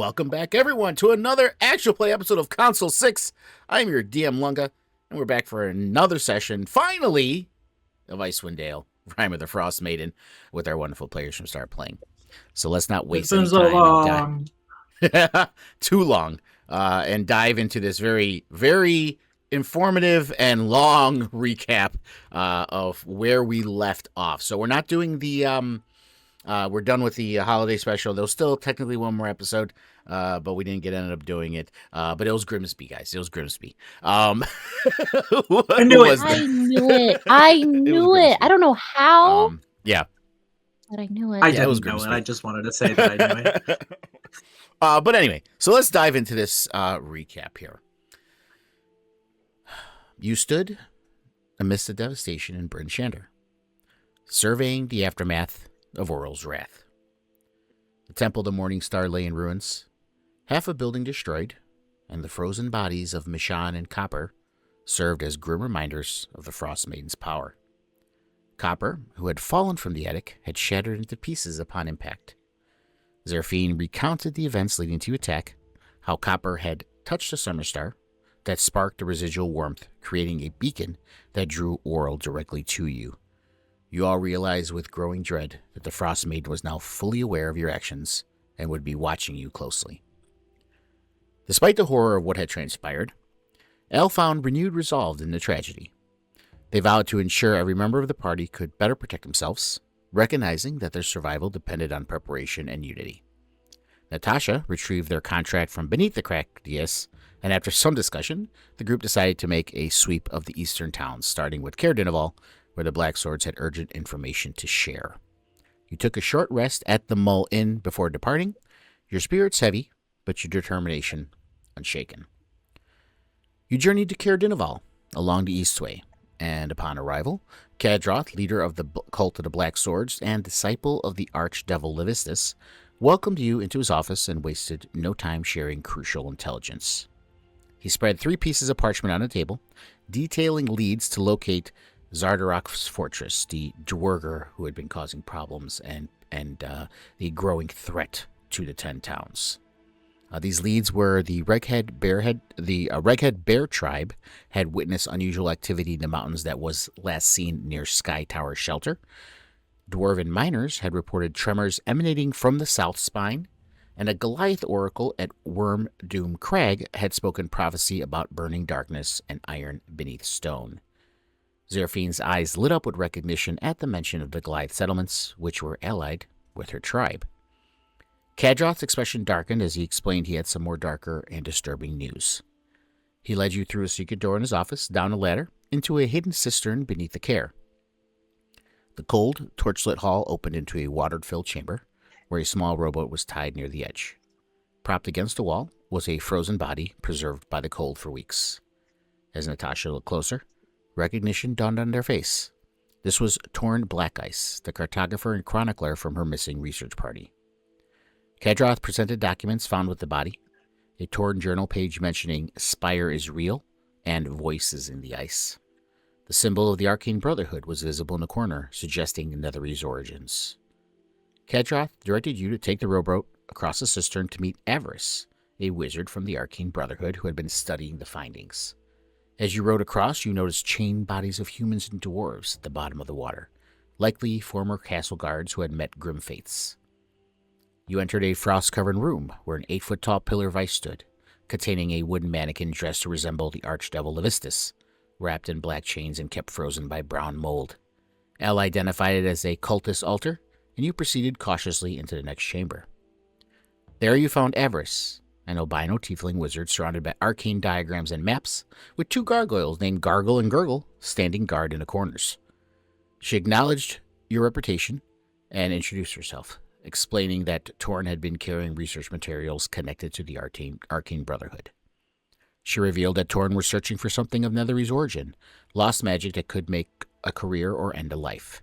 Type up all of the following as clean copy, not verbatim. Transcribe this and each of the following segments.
welcome back, everyone, to another actual play episode of Console 6. I'm your DM Lunga, and we're back for another session, finally, of Icewind Dale, Rime of the Frost Maiden, with our wonderful players from Start Playing. So let's not waste any time. Too long. And dive into this very, very informative and long recap of where we left off. So we're not doing the... we're done with the holiday special. There's still technically one more episode, but we didn't ended up doing it. But it was Grimsby, guys. It was Grimsby. I knew it. I knew it. I don't know how. Yeah. But I knew it. I didn't know it. I just wanted to say that I knew it. But anyway, so let's dive into this recap here. You stood amidst the devastation in Bryn Shander, surveying the aftermath of Orl's wrath. The Temple of the Morning Star lay in ruins, half a building destroyed, and the frozen bodies of Mishan and Copper served as grim reminders of the Frost Maiden's power. Copper, who had fallen from the attic, had shattered into pieces upon impact. Zerfine recounted the events leading to the attack, how Copper had touched a summer star that sparked a residual warmth, creating a beacon that drew Orl directly to you. You all realized with growing dread that the Frost Maiden was now fully aware of your actions and would be watching you closely. Despite the horror of what had transpired, Elle found renewed resolve in the tragedy. They vowed to ensure every member of the party could better protect themselves, recognizing that their survival depended on preparation and unity. Natasha retrieved their contract from beneath the cracked dais, and after some discussion, the group decided to make a sweep of the eastern towns, starting with Caer Dineval, where the Black Swords had urgent information to share. You took a short rest at the Mull Inn before departing, your spirits heavy, but your determination unshaken. You journeyed to Caer Dineval along the Eastway, and upon arrival, Kadroth, leader of the cult of the Black Swords and disciple of the Archdevil Levistus, welcomed you into his office and wasted no time sharing crucial intelligence. He spread 3 pieces of parchment on the table, detailing leads to locate Zardarok's fortress, the Dwerger who had been causing problems and the growing threat to the 10 towns. These leads were the Reghead Bear tribe had witnessed unusual activity in the mountains that was last seen near Sky Tower Shelter. Dwarven miners had reported tremors emanating from the South Spine, and a Goliath oracle at Worm Doom Crag had spoken prophecy about burning darkness and iron beneath stone. Zerfine's eyes lit up with recognition at the mention of the Goliath settlements, which were allied with her tribe. Kadroth's expression darkened as he explained he had some more darker and disturbing news. He led you through a secret door in his office, down a ladder, into a hidden cistern beneath the Caer. The cold, torchlit hall opened into a water-filled chamber, where a small rowboat was tied near the edge. Propped against the wall was a frozen body preserved by the cold for weeks. As Natasha looked closer, recognition dawned on their face. This was Torn Blackice, the cartographer and chronicler from her missing research party. Kadroth presented documents found with the body, a torn journal page mentioning Spire is real and voices in the ice. The symbol of the Arcane Brotherhood was visible in the corner, suggesting Netherese origins. Kadroth directed you to take the rowboat across the cistern to meet Avarice, a wizard from the Arcane Brotherhood who had been studying the findings. As you rowed across, you noticed chained bodies of humans and dwarves at the bottom of the water, likely former castle guards who had met grim fates. You entered a frost-covered room where an 8-foot-tall pillar of ice stood, containing a wooden mannequin dressed to resemble the Archdevil Levistus, wrapped in black chains and kept frozen by brown mold. Elle identified it as a cultist altar, and you proceeded cautiously into the next chamber. There you found Avarice, an albino tiefling wizard surrounded by arcane diagrams and maps, with 2 gargoyles named Gargle and Gurgle standing guard in the corners. She acknowledged your reputation and introduced herself, explaining that Torn had been carrying research materials connected to the Arcane Brotherhood. She revealed that Torn was searching for something of Netherese origin, lost magic that could make a career or end a life.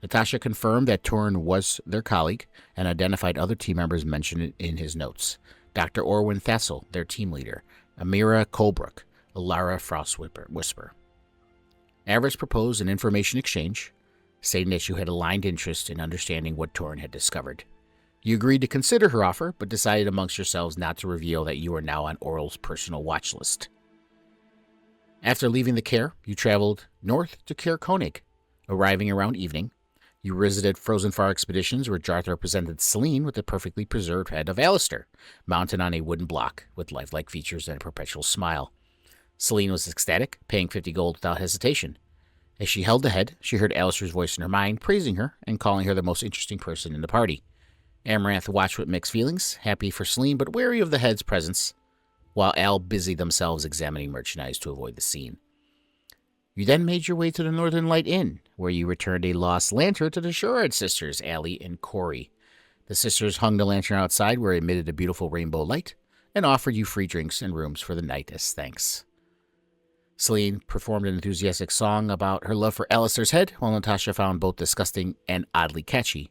Natasha confirmed that Torn was their colleague and identified other team members mentioned in his notes. Dr. Orwin Thassel, their team leader, Amira Colebrook, Alara Frost Whisper. Avarice proposed an information exchange, stating that you had aligned interest in understanding what Torn had discovered. You agreed to consider her offer, but decided amongst yourselves not to reveal that you are now on Oral's personal watch list. After leaving the Care, you traveled north to Caer Konig. Arriving around evening, you visited Frozen Far expeditions where Jarthor presented Selene with the perfectly preserved head of Alistair, mounted on a wooden block with lifelike features and a perpetual smile. Selene was ecstatic, paying 50 gold without hesitation. As she held the head, she heard Alistair's voice in her mind, praising her and calling her the most interesting person in the party. Amaranth watched with mixed feelings, happy for Selene but wary of the head's presence, while Al busied themselves examining merchandise to avoid the scene. You then made your way to the Northern Light Inn, where you returned a lost lantern to the Sherrod sisters, Allie and Corey. The sisters hung the lantern outside where it emitted a beautiful rainbow light and offered you free drinks and rooms for the night as thanks. Selene performed an enthusiastic song about her love for Alistair's head, while Natasha found both disgusting and oddly catchy.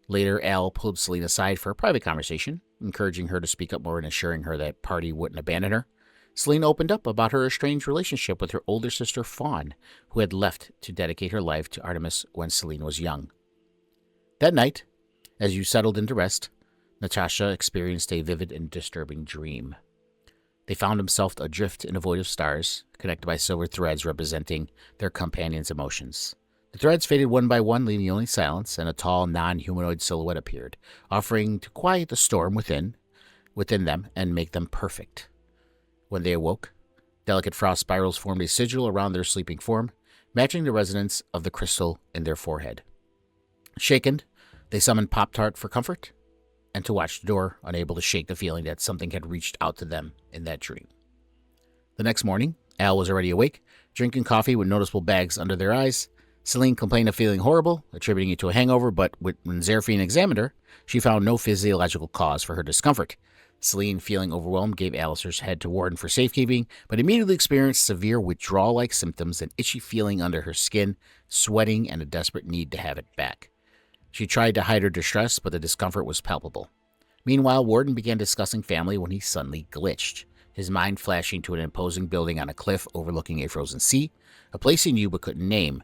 Later, Al pulled Selene aside for a private conversation, encouraging her to speak up more and assuring her that party wouldn't abandon her. Selene opened up about her estranged relationship with her older sister Fawn, who had left to dedicate her life to Artemis when Selene was young. That night, as you settled into rest, Natasha experienced a vivid and disturbing dream. They found themselves adrift in a void of stars, connected by silver threads representing their companions' emotions. The threads faded one by one, leaving only silence, and a tall, non-humanoid silhouette appeared, offering to quiet the storm within them and make them perfect. When they awoke, delicate frost spirals formed a sigil around their sleeping form, matching the resonance of the crystal in their forehead. Shaken, they summoned Pop-Tart for comfort and to watch the door, unable to shake the feeling that something had reached out to them in that dream. The next morning, Al was already awake, drinking coffee with noticeable bags under their eyes. Selene complained of feeling horrible, attributing it to a hangover, but when Zeraphine examined her, she found no physiological cause for her discomfort. Selene, feeling overwhelmed, gave Alistair's head to Warden for safekeeping, but immediately experienced severe withdrawal-like symptoms, an itchy feeling under her skin, sweating, and a desperate need to have it back. She tried to hide her distress, but the discomfort was palpable. Meanwhile, Warden began discussing family when he suddenly glitched, his mind flashing to an imposing building on a cliff overlooking a frozen sea, a place he knew but couldn't name.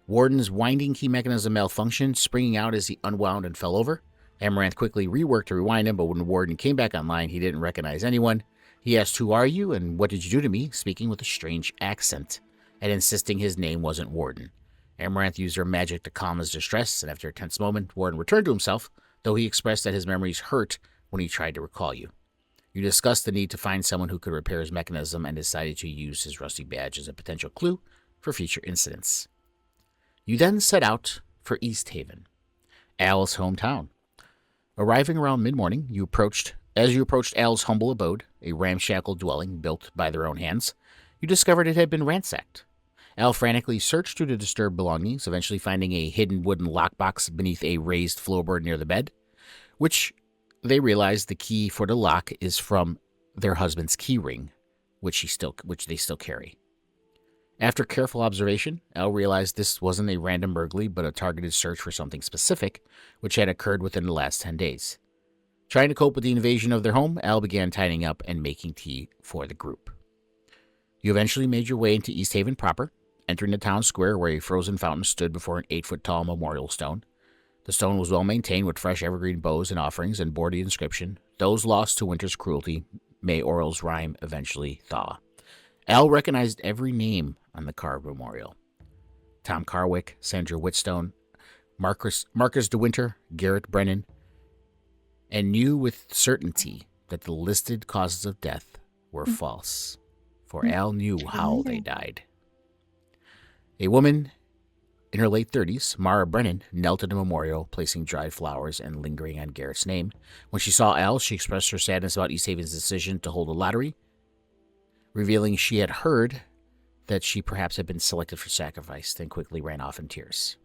Warden's winding key mechanism malfunctioned, springing out as he unwound and fell over. Amaranth quickly reworked to rewind him, but when Warden came back online, he didn't recognize anyone. He asked, "Who are you, and what did you do to me?" speaking with a strange accent, and insisting his name wasn't Warden. Amaranth used her magic to calm his distress, and after a tense moment, Warden returned to himself, though he expressed that his memories hurt when he tried to recall you. You discussed the need to find someone who could repair his mechanism and decided to use his rusty badge as a potential clue for future incidents. You then set out for Easthaven, Al's hometown. Arriving around mid-morning, as you approached Al's humble abode, a ramshackle dwelling built by their own hands, you discovered it had been ransacked. Al frantically searched through the disturbed belongings, eventually finding a hidden wooden lockbox beneath a raised floorboard near the bed, which they realized the key for the lock is from their husband's key ring, which they still carry. After careful observation, Al realized this wasn't a random burglary, but a targeted search for something specific, which had occurred within the last 10 days. Trying to cope with the invasion of their home, Al began tidying up and making tea for the group. You eventually made your way into Easthaven proper, entering the town square where a frozen fountain stood before an 8-foot-tall memorial stone. The stone was well maintained with fresh evergreen boughs and offerings and bore the inscription, "Those lost to winter's cruelty, may Oral's rime eventually thaw." Al recognized every name on the carved memorial. Tom Carwick, Sandra Whitstone, Marcus de Winter, Garrett Brennan, and knew with certainty that the listed causes of death were false, for Al knew how they died. A woman in her late 30s, Mara Brennan, knelt at the memorial, placing dried flowers and lingering on Garrett's name. When she saw Al, she expressed her sadness about Easthaven's decision to hold a lottery, revealing she had heard that she perhaps had been selected for sacrifice, then quickly ran off in tears.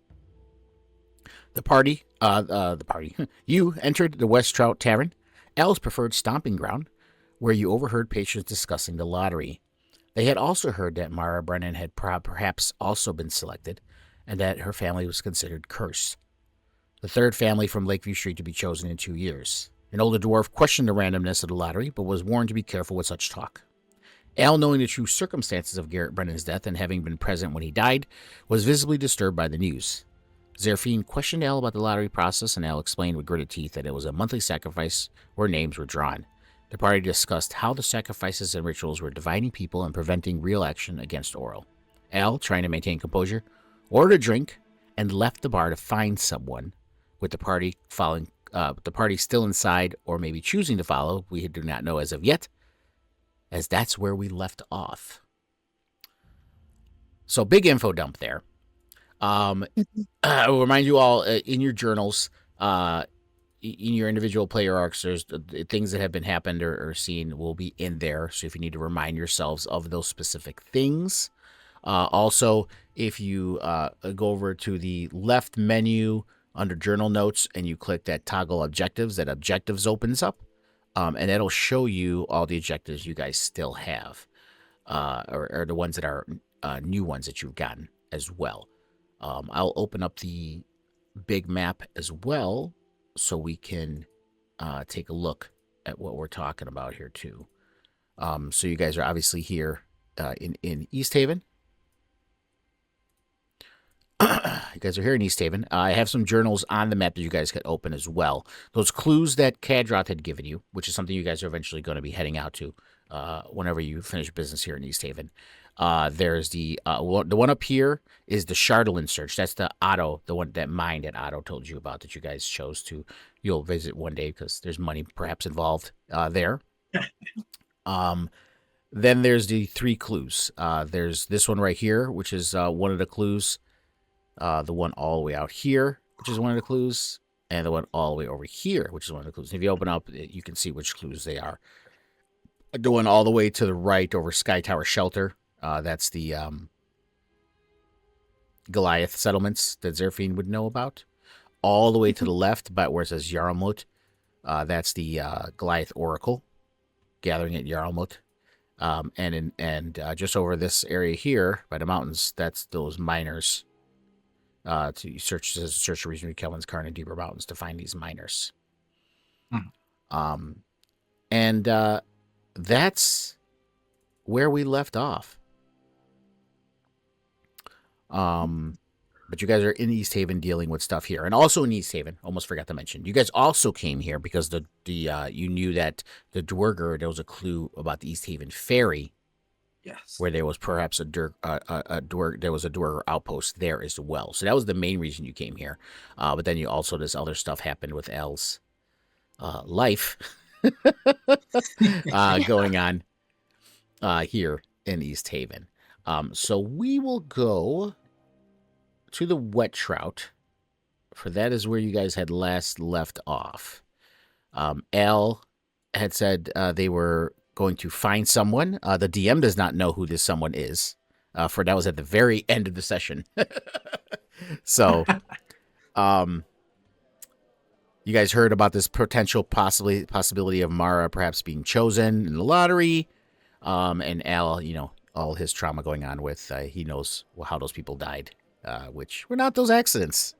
You entered the West Trout Tavern, Al's preferred stomping ground, where you overheard patrons discussing the lottery. They had also heard that Mara Brennan had perhaps also been selected, and that her family was considered cursed. The third family from Lakeview Street to be chosen in 2 years. An older dwarf questioned the randomness of the lottery, but was warned to be careful with such talk. Al, knowing the true circumstances of Garrett Brennan's death and having been present when he died, was visibly disturbed by the news. Zerfine questioned Al about the lottery process, and Al explained with gritted teeth that it was a monthly sacrifice where names were drawn. The party discussed how the sacrifices and rituals were dividing people and preventing real action against Oral. Al, trying to maintain composure, ordered a drink and left the bar to find someone, with the party still inside or maybe choosing to follow. We do not know as of yet, as that's where we left off. So big info dump there. I will remind you all in your journals, in your individual player arcs, there's things that have been happened or seen will be in there. So if you need to remind yourselves of those specific things. Also, if you go over to the left menu under journal notes and you click that toggle objectives, that objectives opens up, and that'll show you all the objectives you guys still have, or the ones that are new ones that you've gotten as well. I'll open up the big map as well so we can take a look at what we're talking about here too. So you guys are obviously here in Easthaven. You guys are here in Easthaven. I have some journals on the map that you guys can open as well. Those clues that Kadroth had given you, which is something you guys are eventually going to be heading out to whenever you finish business here in Easthaven. There's the one up here is the Chardolin search. That's the Otto, the one that mine that Otto told you about that you guys chose to. You'll visit one day because there's money perhaps involved there. Then there's the 3 clues. There's this one right here, which is one of the clues. The one all the way out here, which is one of the clues, and the one all the way over here, which is one of the clues. And if you open up, you can see which clues they are. The one all the way to the right over Sky Tower Shelter. That's the Goliath settlements that Zerfine would know about. All the way to the left, but where it says Yarmut, that's the Goliath Oracle gathering at Yarmut. And just over this area here by the mountains, that's those miners. To search the region of Kelvin's Karn and deeper mountains to find these miners. And that's where we left off. But you guys are in Easthaven dealing with stuff here, and also in Easthaven. Almost forgot to mention, you guys also came here because the you knew that the Dwerger, there was a clue about the Easthaven ferry. Yes. Where there was perhaps there was a Dwerger outpost there as well. So that was the main reason you came here. But then you also, this other stuff happened with Al's life going on here in Easthaven. So we will go to the Wet Trout, for that is where you guys had last left off. Al had said they were going to find someone. The DM does not know who this someone is, for that was at the very end of the session. So, you guys heard about this potential possibility of Mara perhaps being chosen in the lottery, and Al, all his trauma going on with, he knows how those people died, which were not those accidents.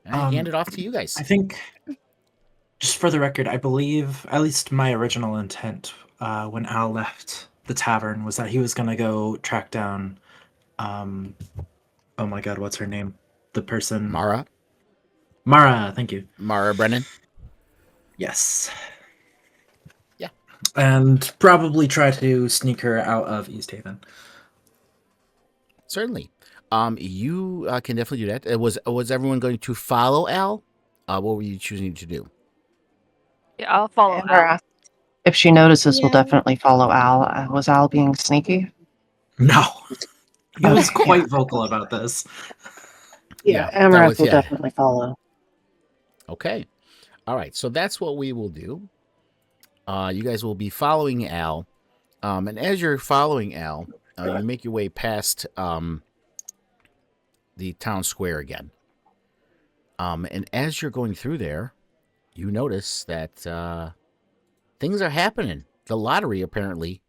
I hand it off to you guys. I think, just for the record, I believe, at least my original intent when Al left the tavern was that he was going to go track down, oh my god, what's her name? The person... Mara, thank you. Mara Brennan. Yes. Yeah. And probably try to sneak her out of Easthaven. Certainly. You can definitely do that. Was everyone going to follow Al? What were you choosing to do? Yeah, I'll follow Amber Al. asked if she notices, we'll Yeah. definitely follow Al. Was Al being sneaky? No. He was Okay, quite yeah. vocal about this. Yeah, Amber that was- will yeah. definitely follow. Okay. All right. So that's what we will do. You guys will be following Al. And as you're following Al, you make your way past the town square again. And as you're going through there, you notice that things are happening. The lottery apparently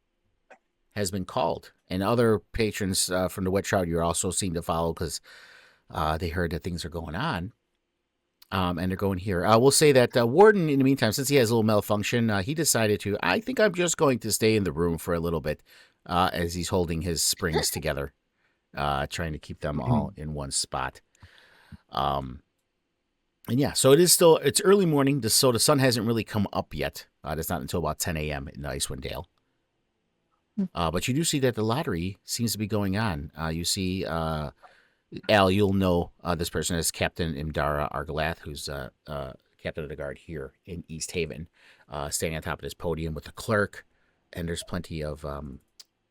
has been called. And other patrons from the Wet Trout you also seem to follow because they heard that things are going on. And they're going here. We'll say that Warden, in the meantime, since he has a little malfunction, he decided to, I think I'm just going to stay in the room for a little bit as he's holding his springs together trying to keep them all in one spot. And yeah, so it's early morning, so the sun hasn't really come up yet. It's not until about 10 a.m. in Icewind Dale. But you do see that the lottery seems to be going on. You see, Al, you'll know this person is Captain Imdara Argalath, who's captain of the guard here in Easthaven, standing on top of this podium with a clerk, and there's plenty of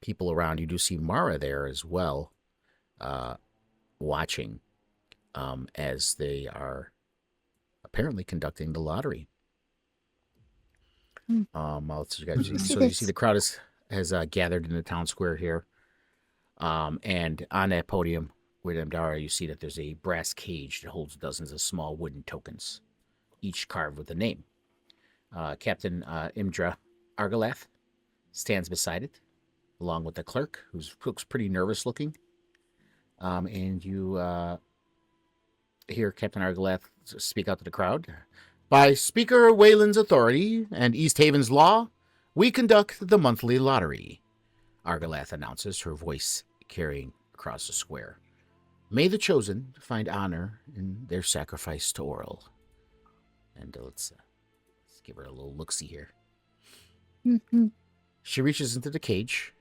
people around. You do see Mara there as well, watching as they are apparently conducting the lottery. I'll let you guys see. So you see the crowd has gathered in the town square here, and on that podium with Imdara, you see that there's a brass cage that holds dozens of small wooden tokens, each carved with a name. Captain Imdra Argalath stands beside it, along with the clerk, who looks pretty nervous looking. And you hear Captain Argalath speak out to the crowd. By Speaker Wayland's authority and Easthaven's law, we conduct the monthly lottery, Argalath announces, her voice carrying across the square. May the chosen find honor in their sacrifice to Oral. And let's give her a little look-see here. She reaches into the cage,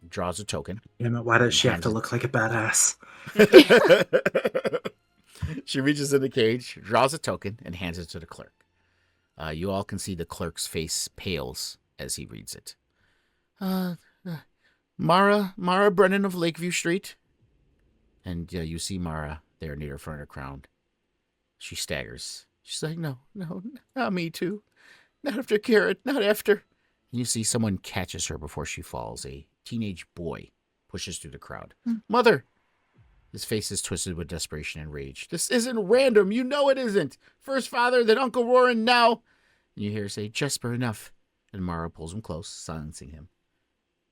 draws a token. Damn it, why does she have to look like a badass? She reaches in the cage, draws a token, and hands it to the clerk. You all can see the clerk's face pales as he reads it. Mara Brennan of Lakeview Street. And you see Mara there near the front of the crowd. She staggers. She's like, no, not me too. Not after Garrett, not after. And you see someone catches her before she falls. A teenage boy pushes through the crowd. Mother! His face is twisted with desperation and rage. This isn't random. You know it isn't. First father, then Uncle Roran, now. And you hear her say, Jesper, enough. And Mara pulls him close, silencing him.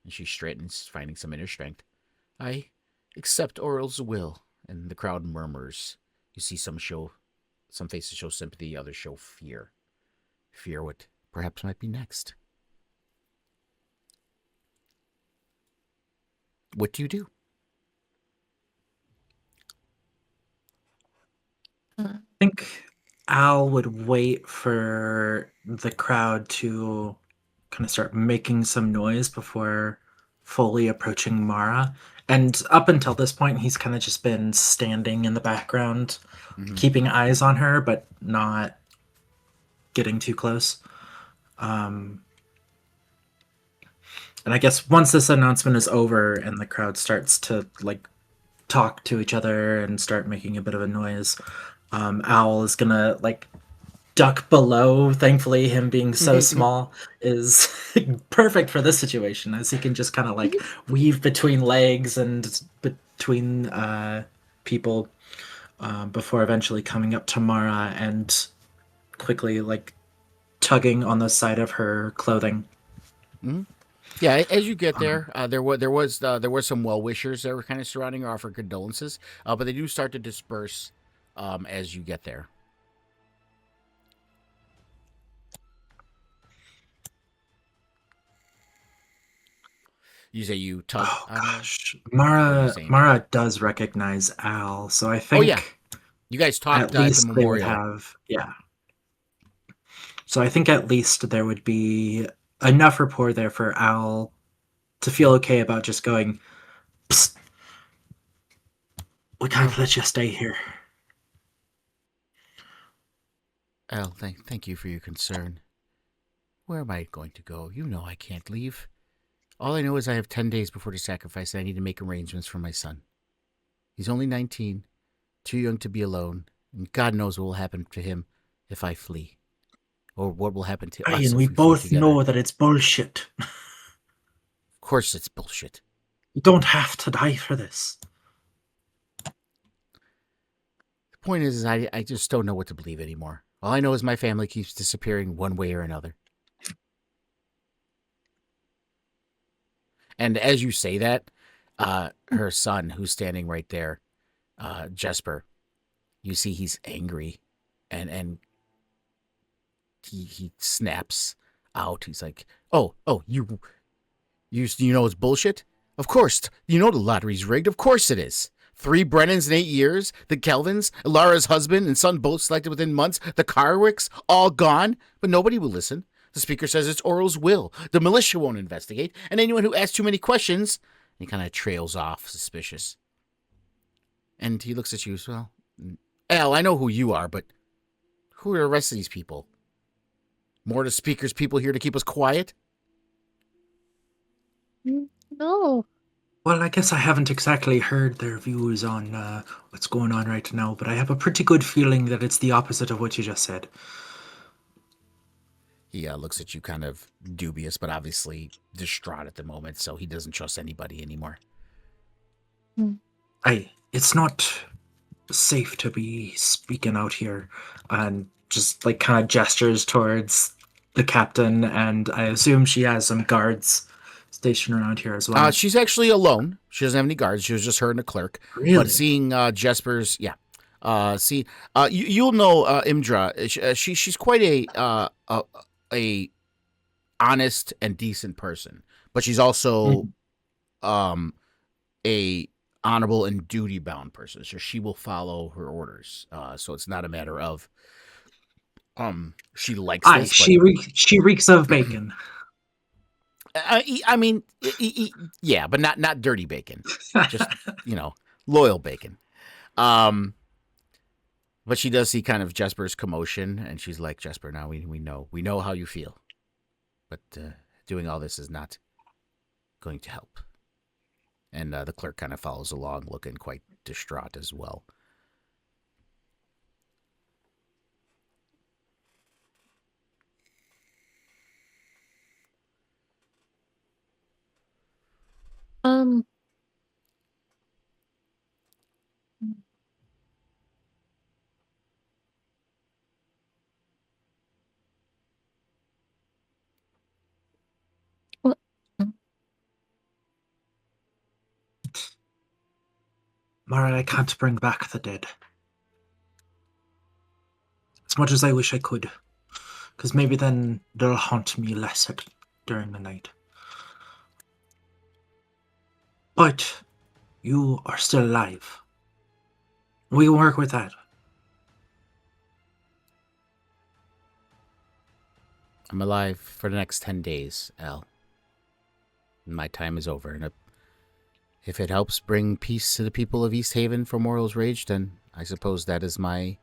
And she straightens, finding some inner strength. I accept Oral's will. And the crowd murmurs. You see some faces show sympathy, others show fear. Fear what perhaps might be next. What do you do? I think Al would wait for the crowd to kind of start making some noise before fully approaching Mara. And up until this point, he's kind of just been standing in the background, keeping eyes on her, but not getting too close. And I guess once this announcement is over and the crowd starts to talk to each other and start making a bit of a noise, Owl is gonna duck below. Thankfully, him being so small is perfect for this situation, as he can just kind of weave between legs and between people before eventually coming up to Mara and quickly tugging on the side of her clothing. Yeah, as you get there, there was some well-wishers that were kind of surrounding her, offering condolences, but they do start to disperse as you get there. You say you tug. Oh gosh, Mara does recognize Al, so I think. Oh yeah, you guys talked at the memorial. So I think at least there would be enough rapport there for Al to feel okay about just going, psst, we can't let you stay here. Al, thank you for your concern. Where am I going to go? You know I can't leave. All I know is I have 10 days before the sacrifice and I need to make arrangements for my son. He's only 19, too young to be alone, and God knows what will happen to him if I flee. Or what will happen to us. And we both know that it's bullshit. Of course it's bullshit. You don't have to die for this. The point is I just don't know what to believe anymore. All I know is my family keeps disappearing one way or another. And as you say that, her son, who's standing right there, Jesper, you see he's angry, and he snaps out. He's like, "Oh, you know it's bullshit. Of course. You know the lottery's rigged. Of course it is. 3 Brennans in 8 years, the Kelvins, Lara's husband and son both selected within months, the Carwicks all gone, but nobody will listen. The speaker says it's Oral's will. The militia won't investigate, and anyone who asks too many questions, he kind of trails off, suspicious. And he looks at you as well. Al, I know who you are, but who are the rest of these people? More the speaker's people here to keep us quiet? No. Well, I guess I haven't exactly heard their views on what's going on right now, but I have a pretty good feeling that it's the opposite of what you just said. He looks at you kind of dubious, but obviously distraught at the moment, so he doesn't trust anybody anymore. It's not safe to be speaking out here, and just like kind of gestures towards the captain, and I assume she has some guards stationed around here as well. She's actually alone. She doesn't have any guards. She was just her and a clerk. Really? But seeing Jesper's, you'll know Imdra. She's quite a honest and decent person, but she's also a honorable and duty bound person. So she will follow her orders. So it's not a matter of she likes this. She reeks of bacon. I mean, yeah, but not dirty bacon. Just loyal bacon. But she does see kind of Jesper's commotion, and she's like, Jesper, now we know how you feel, but doing all this is not going to help. And the clerk kind of follows along, looking quite distraught as well. What? Mara, I can't bring back the dead. As much as I wish I could. Because maybe then they'll haunt me less during the night. But you are still alive. We can work with that. I'm alive for the next 10 days, Al. My time is over, and if it helps bring peace to the people of Easthaven from Oral's Rage, then I suppose that is my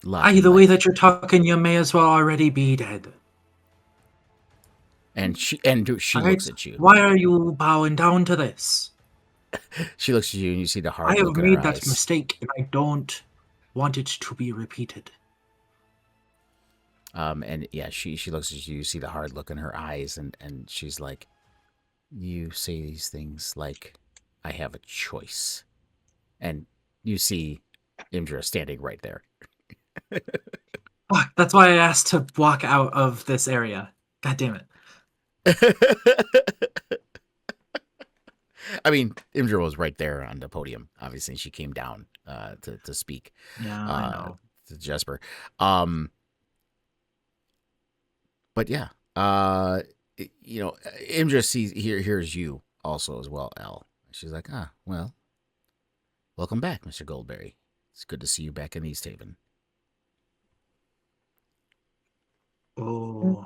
lot. The way that you're talking, you may as well already be dead. And she looks at you. Why are you bowing down to this? She looks at you, and you see the hard I have look in made her that eyes. mistake, and I don't want it to be repeated. And yeah, she looks at you, you see the hard look in her eyes, and she's like, you say these things like I have a choice. And you see Imdra standing right there. That's why I asked to walk out of this area. God damn it. I mean, Imdra was right there on the podium. Obviously, she came down to speak. Yeah, I know. To Jesper. But yeah, Imdra hears you also as well, Al. She's like, well, welcome back, Mr. Goldberry. It's good to see you back in Easthaven. Oh.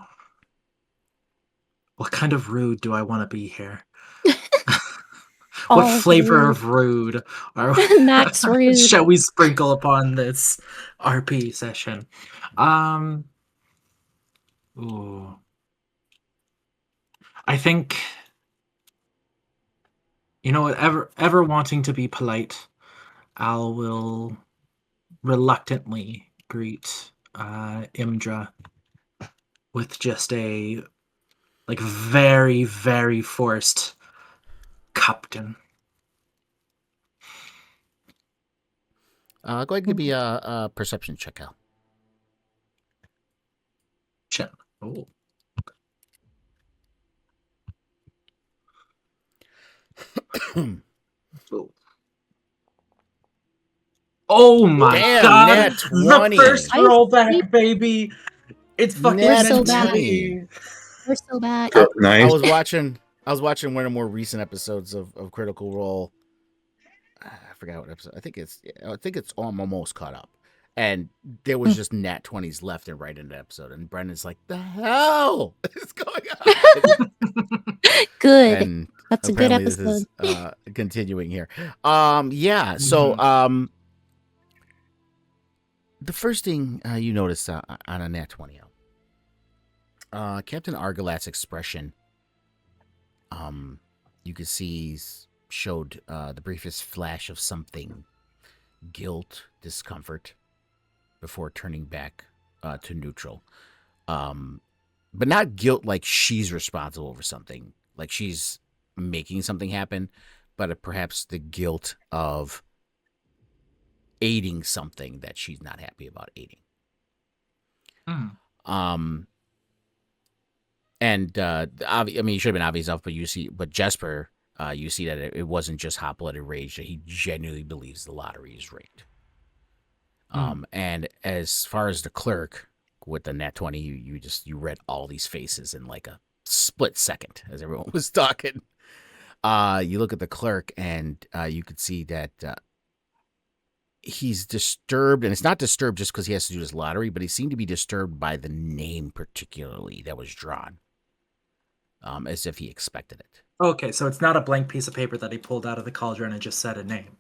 What kind of rude do I want to be here? What flavor rude. of rude Max rude. shall we sprinkle upon this RP session? Ooh. I think, ever wanting to be polite, Al will reluctantly greet Imdra with just a very, very forced captain. Go ahead and give me a perception check, Al. Check. Oh. Oh my Damn, god! nat 20. The first rollback, baby! It's fucking Nat so meant to bad. be. We're so bad. I was watching I was watching one of the more recent episodes of Critical Role. I forgot what episode. I think it's almost caught up. And there was just nat 20s left and right in the episode. And Brendan's like, the hell is going on? Good. And That's a good apparently episode. this is continuing here. Yeah. So the first thing you notice on a nat 20, Captain Argalat's expression, you could see showed the briefest flash of something, guilt, discomfort, before turning back to neutral. But not guilt like she's responsible for something, like she's making something happen, but perhaps the guilt of aiding something that she's not happy about aiding. And I mean, it should have been obvious enough, but Jesper, you see that it wasn't just hot-blooded rage; that he genuinely believes the lottery is rigged. And as far as the clerk with the nat 20, you read all these faces in like a split second as everyone was talking. You look at the clerk and you could see that he's disturbed, and it's not disturbed just because he has to do this lottery, but he seemed to be disturbed by the name particularly that was drawn, as if he expected it. Okay, so it's not a blank piece of paper that he pulled out of the cauldron and just said a name.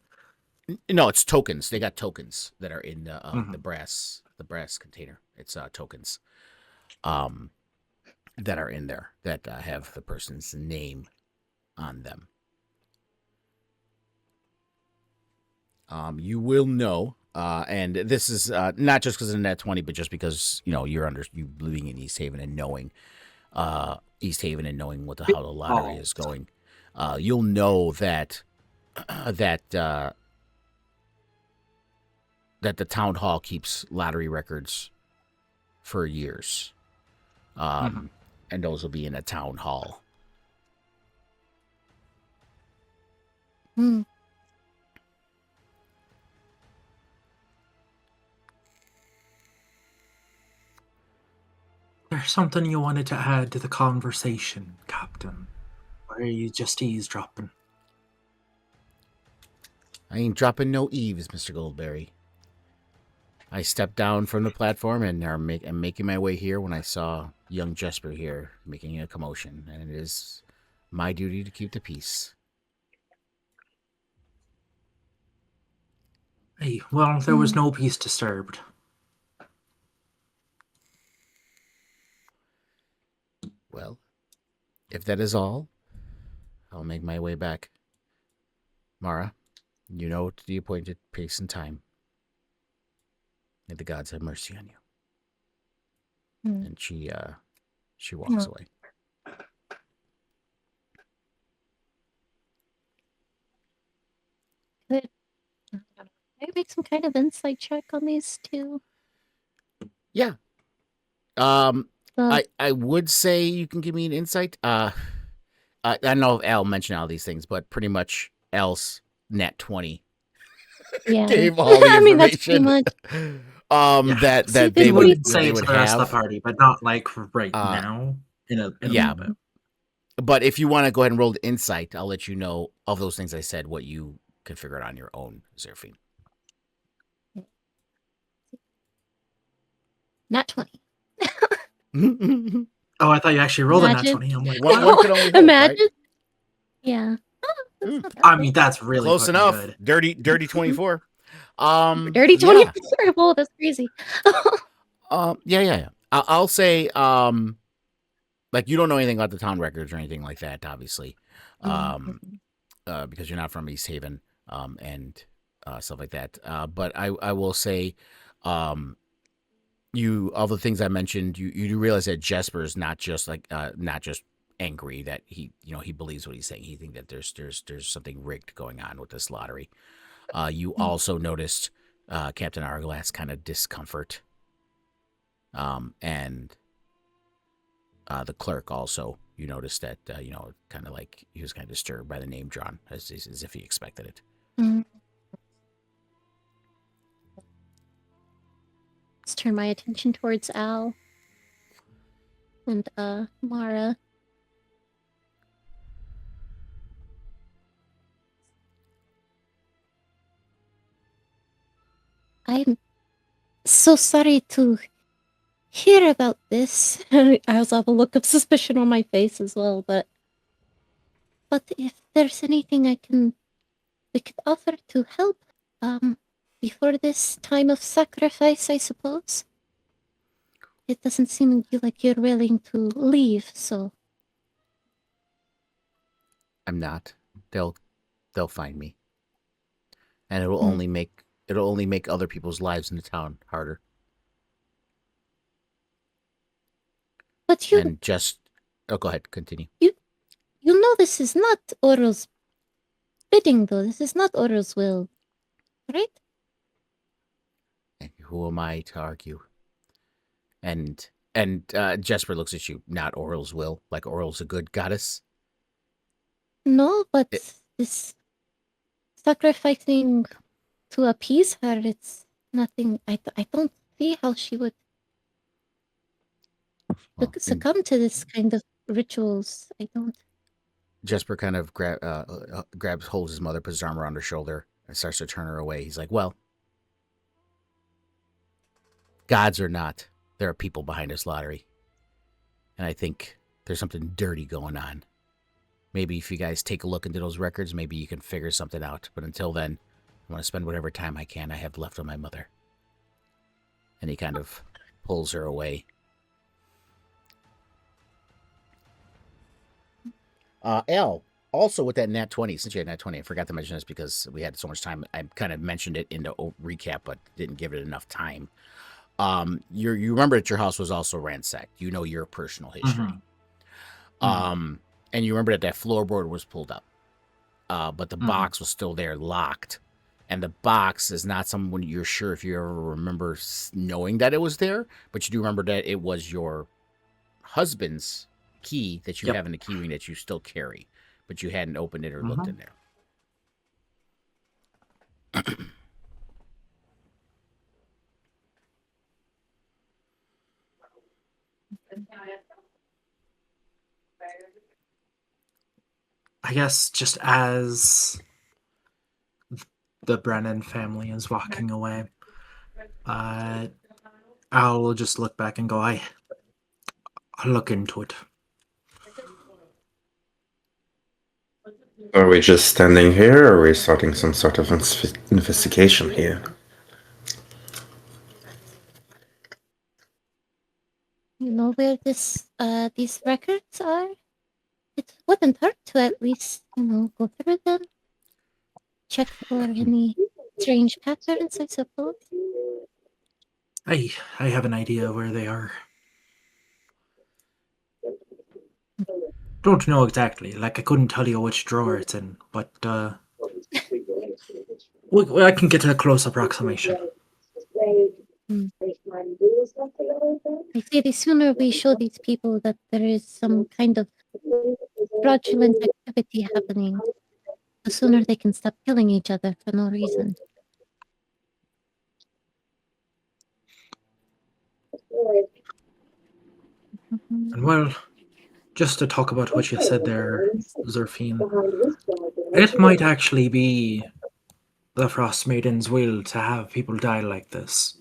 No, it's tokens. They got tokens that are in the brass container. It's tokens that are in there that have the person's name on them. You will know, and this is not just because of the nat 20, but just because you living in Easthaven and knowing Easthaven and knowing how the lottery is going. You'll know that that the town hall keeps lottery records for years, and those will be in a town hall. There's something you wanted to add to the conversation, Captain. Or are you just eavesdropping? I ain't dropping no eaves, Mr. Goldberry. I stepped down from the platform and I'm making my way here when I saw young Jesper here making a commotion, and it is my duty to keep the peace. Hey, well, there was no peace disturbed. Well, if that is all, I'll make my way back. Mara, you know the appointed pace and time. May the gods have mercy on you. And she walks away. Good. Maybe make some kind of insight check on these two. Yeah. I would say you can give me an insight. I don't know if Al mentioned all these things, but pretty much Al's nat 20 gave all the information. I mean, that's pretty much. That they would say to the rest of the party, but not like right now. In a moment. But if you want to go ahead and roll the insight, I'll let you know of those things I said, what you can figure out on your own, Zerfine. Nat 20. Oh, I thought you actually rolled a nat 20. I'm like, one could only hope, imagine. Right? Yeah. I mean, that's really close enough. Good. Dirty 24. Dirty 24. Yeah. Whoa, that's crazy. Yeah. I'll say, like, you don't know anything about the town records or anything like that, obviously, because you're not from Easthaven, and stuff like that. But I will say, all the things I mentioned, you do realize that Jesper is not just angry that he believes what he's saying. He thinks that there's something rigged going on with this lottery. You also noticed Captain Argalat's kind of discomfort, and the clerk also. You noticed that kind of like he was kind of disturbed by the name drawn, as if he expected it. Let's turn my attention towards Al and Mara. I'm so sorry to hear about this. I also have a look of suspicion on my face as well, but if there's anything we could offer to help, before this time of sacrifice, I suppose. It doesn't seem like you're willing to leave, so. I'm not. They'll find me, and it'll only make other people's lives in the town harder. But you. And just go ahead, continue. You know this is not Oral's bidding, though. This is not Oral's will, right? And who am I to argue? And Jesper looks at you. Not Oral's will. Like Oral's a good goddess. No, but this sacrificing to appease her, it's nothing. I don't see how she would succumb to this kind of rituals. I don't. Jesper kind of holds his mother, puts his arm around her shoulder, and starts to turn her away. He's like, well, gods or not, there are people behind this lottery. And I think there's something dirty going on. Maybe if you guys take a look into those records, maybe you can figure something out. But until then, I want to spend whatever time I have left on my mother. And he kind of pulls her away. Al, also with that nat 20, since you had nat 20, I forgot to mention this because we had so much time. I kind of mentioned it in the recap, but didn't give it enough time. You remember that your house was also ransacked. You know your personal history. And you remember that floorboard was pulled up. But the box was still there, locked. And the box is not someone you're sure if you ever remember knowing that it was there, but you do remember that it was your husband's key that you have in the key ring that you still carry, but you hadn't opened it or looked in there. I guess just as the Brennan family is walking away, Al will just look back and go, I'll look into it. Are we just standing here, or are we starting some sort of investigation here? You know where these records are? It wouldn't hurt to at least, go through them. Check for any strange patterns, I suppose. I have an idea where they are. Don't know exactly. Like, I couldn't tell you which drawer it's in, but I can get a close approximation. I say the sooner we show these people that there is some kind of fraudulent activity happening, the sooner they can stop killing each other for no reason. And well, just to talk about what you said there, Zerfine, it might actually be the Frost Maiden's will to have people die like this.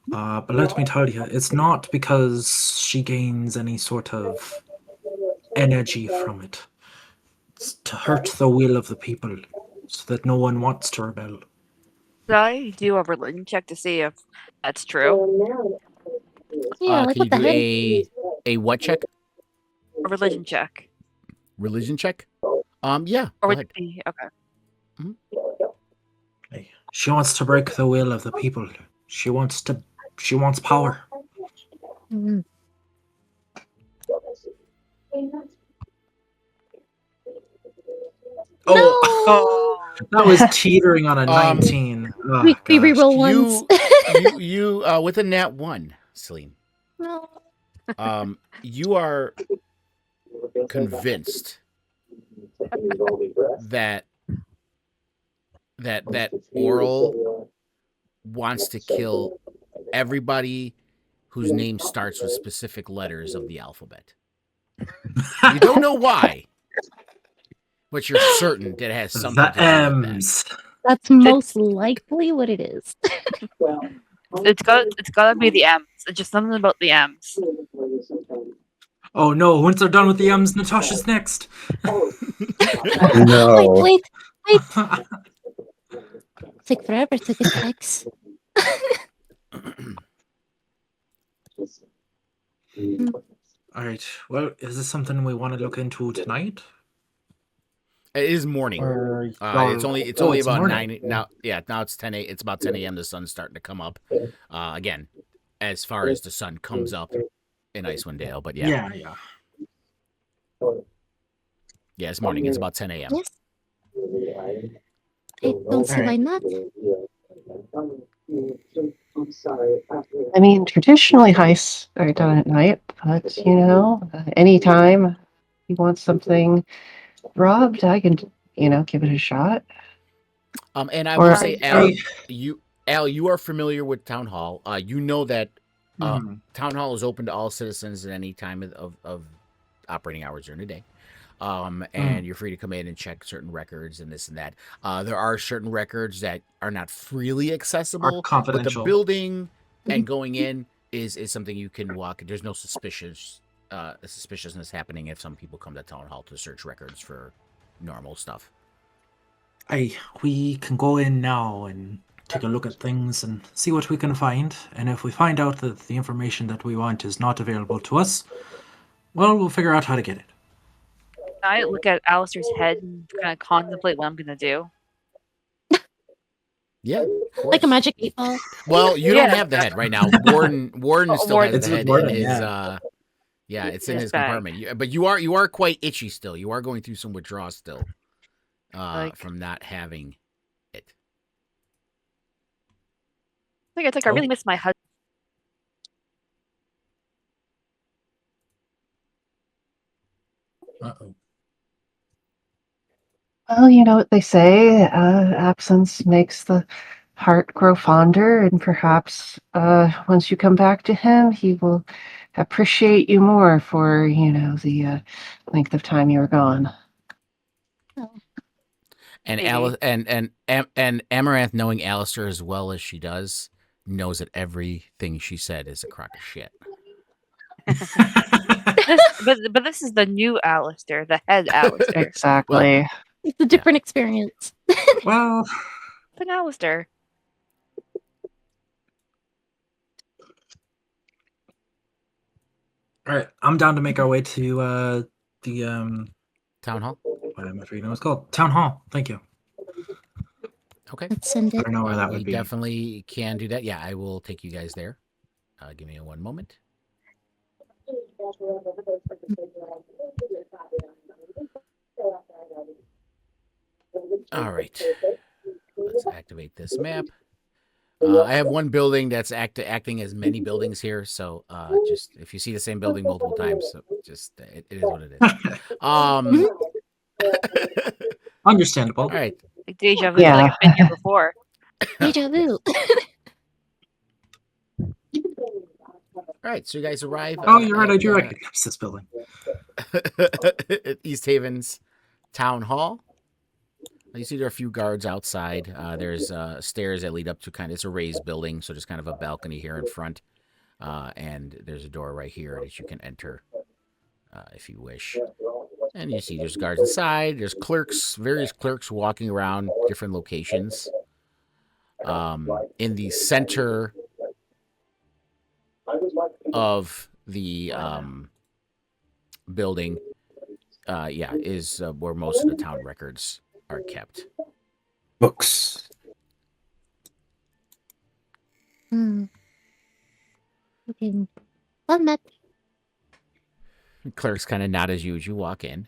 But let me tell you, it's not because she gains any sort of energy from it. It's to hurt the will of the people, so that no one wants to rebel. Should I do a religion check to see if that's true? Yeah, can you do a what check? A religion check. Religion check? Yeah. Or go ahead. Okay. She wants to break the will of the people. She wants power. Mm-hmm. Oh, that was teetering on a 19. Oh, we reroll once. You with a nat 1, Celine. No. You are convinced that Oral wants to kill everybody whose name starts with specific letters of the alphabet. You don't know why, but you're certain that it has something to do with M's. That's most likely what it is. It's gotta be the M's. It's just something about the M's. Oh no, once they're done with the M's, Natasha's next. No. Wait. Take forever to get the X. Alright, well, is this something we want to look into tonight? It is morning. Or It's only about morning. 9 now. Yeah, now it's 10 a. It's about 10 a.m. The sun's starting to come up. Again, as far as the sun comes up in Icewind Dale, but yeah, it's morning. It's about 10 a.m. Yes. I don't see why not. I mean, traditionally heists are done at night, but anytime you want something robbed, I can, give it a shot. And I Or- will say, Al, you are familiar with Town Hall. You know that Town Hall is open to all citizens at any time of operating hours during the day. And you're free to come in and check certain records and this and that. There are certain records that are not freely accessible, Or confidential. but the building and going in is something you can walk. There's no suspiciousness happening if some people come to Town Hall to search records for normal stuff. We can go in now and take a look at things and see what we can find. And if we find out that the information that we want is not available to us, well, we'll figure out how to get it. I look at Alistair's head and kind of contemplate what I'm gonna do. Yeah, Like a magic 8-ball. Well, you Yeah. don't have the head right now. Warden still Warden. has It's the with head Warden, in his. yeah. It's in His his bag. compartment. But you are quite itchy still. You are going through some withdrawal still, from not having it. It's like I really miss my husband. Uh-oh. Well, you know what they say, absence makes the heart grow fonder, and perhaps once you come back to him, he will appreciate you more for, the length of time you were gone. And Maybe. and Amaranth, knowing Alistair as well as she does, knows that everything she said is a crock of shit. But this is the new Alistair, the head Alistair. Exactly. It's a different experience. Well, It's an Alistair. all right. I'm down to make our way to the Town Hall. what am I forgetting what it's called? Town Hall. Thank you. Okay. Let's send I it. don't know where that We would be. definitely can do that. Yeah, I will take you guys there. Give me one moment. All right. Let's activate this map. I have one building that's acting as many buildings here, so just if you see the same building multiple times, so just it is what it is. Understandable. All right. Like deja vu, Yeah. like I've been here before. Deja vu. All right, so you guys arrive. Oh, you're right. I at, do recognize this building. at Easthaven's Town Hall. You see there are a few guards outside. There's stairs that lead up to it's a raised building, so just kind of a balcony here in front. And there's a door right here that you can enter if you wish. And you see there's guards inside. There's clerks, various clerks walking around different locations. In the center of the building, is where most of the town records are kept. Books. Okay. Well met. Clerks kind of nod as you walk in.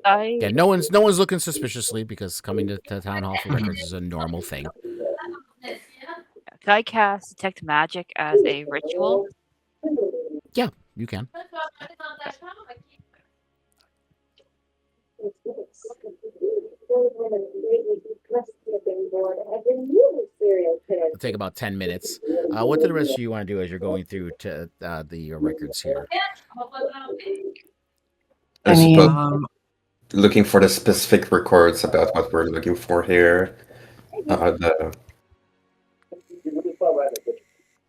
I Yeah, no one's looking suspiciously because coming to town hall for records is a normal thing. Can I cast detect magic as a ritual? Yeah, you can. It'll take about 10 minutes. What do the rest of you want to do as you're going through to the records here? I I mean- suppose looking for the specific records about what we're looking for here. Why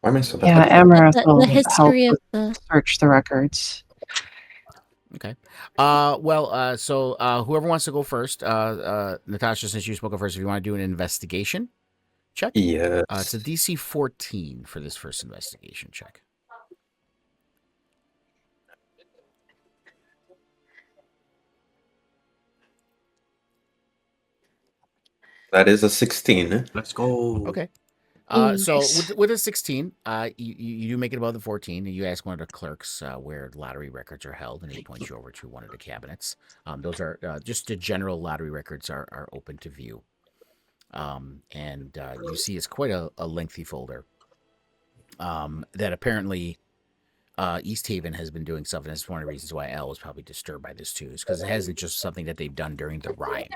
am I so bad? Yeah, at- Amaranth will The help history of the. search the records. Okay. So whoever wants to go first, Natasha, since you spoke first, if you want to do an investigation check, Yes. it's a DC 14 for this first investigation check. That is a 16. Let's go. Okay. Mm. So Nice. with a 16, you make it above the 14, and you ask one of the clerks where lottery records are held, and he points you over to one of the cabinets. Those are just the general lottery records are open to view. And you see it's quite a lengthy folder that apparently Easthaven has been doing stuff, and that's one of the reasons why Al was probably disturbed by this too, is because it hasn't just something that they've done during the Rime.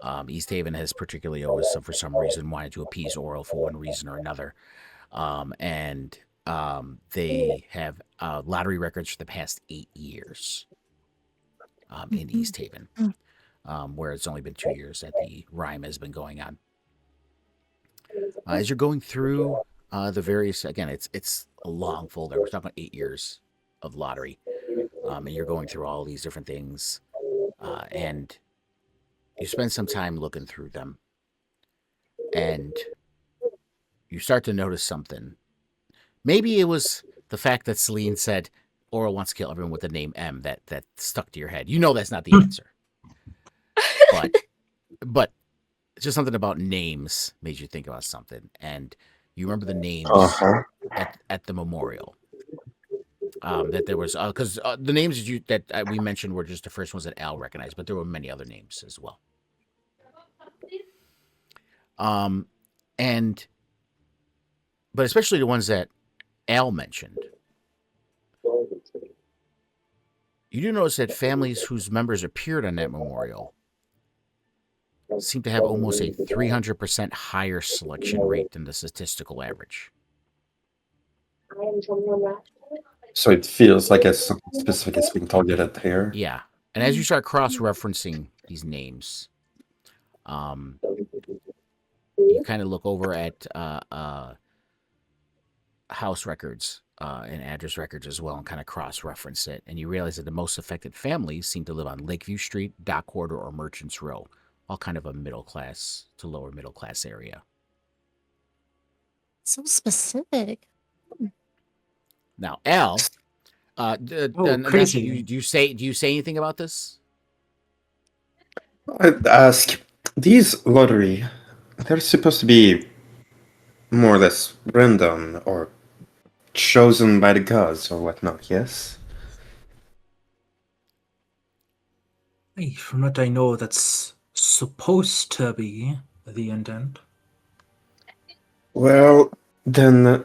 Easthaven has particularly always, for some reason, wanted to appease Oral for one reason or another. And they have lottery records for the past 8 years in Easthaven, where it's only been 2 years that the Rime has been going on. As you're going through the various, again, it's a long folder. We're talking about 8 years of lottery, and you're going through all these different things, and you spend some time looking through them, and you start to notice something. Maybe it was the fact that Celine said Aura wants to kill everyone with the name M that stuck to your head. You know that's not the answer. But it's just something about names made you think about something. And you remember the names at the memorial. That there was, because the names that we mentioned were just the first ones that Al recognized, but there were many other names as well. But especially the ones that Al mentioned. You do notice that families whose members appeared on that memorial seem to have almost a 300% higher selection rate than the statistical average. So it feels like something specific is being targeted here. Yeah. And as you start cross-referencing these names, you kind of look over at house records and address records as well and kind of cross-reference it. And you realize that the most affected families seem to live on Lakeview Street, Dock Quarter, or Merchants Row. All kind of a middle class to lower middle class area. So specific. Now, Al, crazy. do you say anything about this? I'd ask, these lottery, they're supposed to be more or less random or chosen by the gods or whatnot, yes? Hey, from what I know, that's supposed to be the intent. Well, then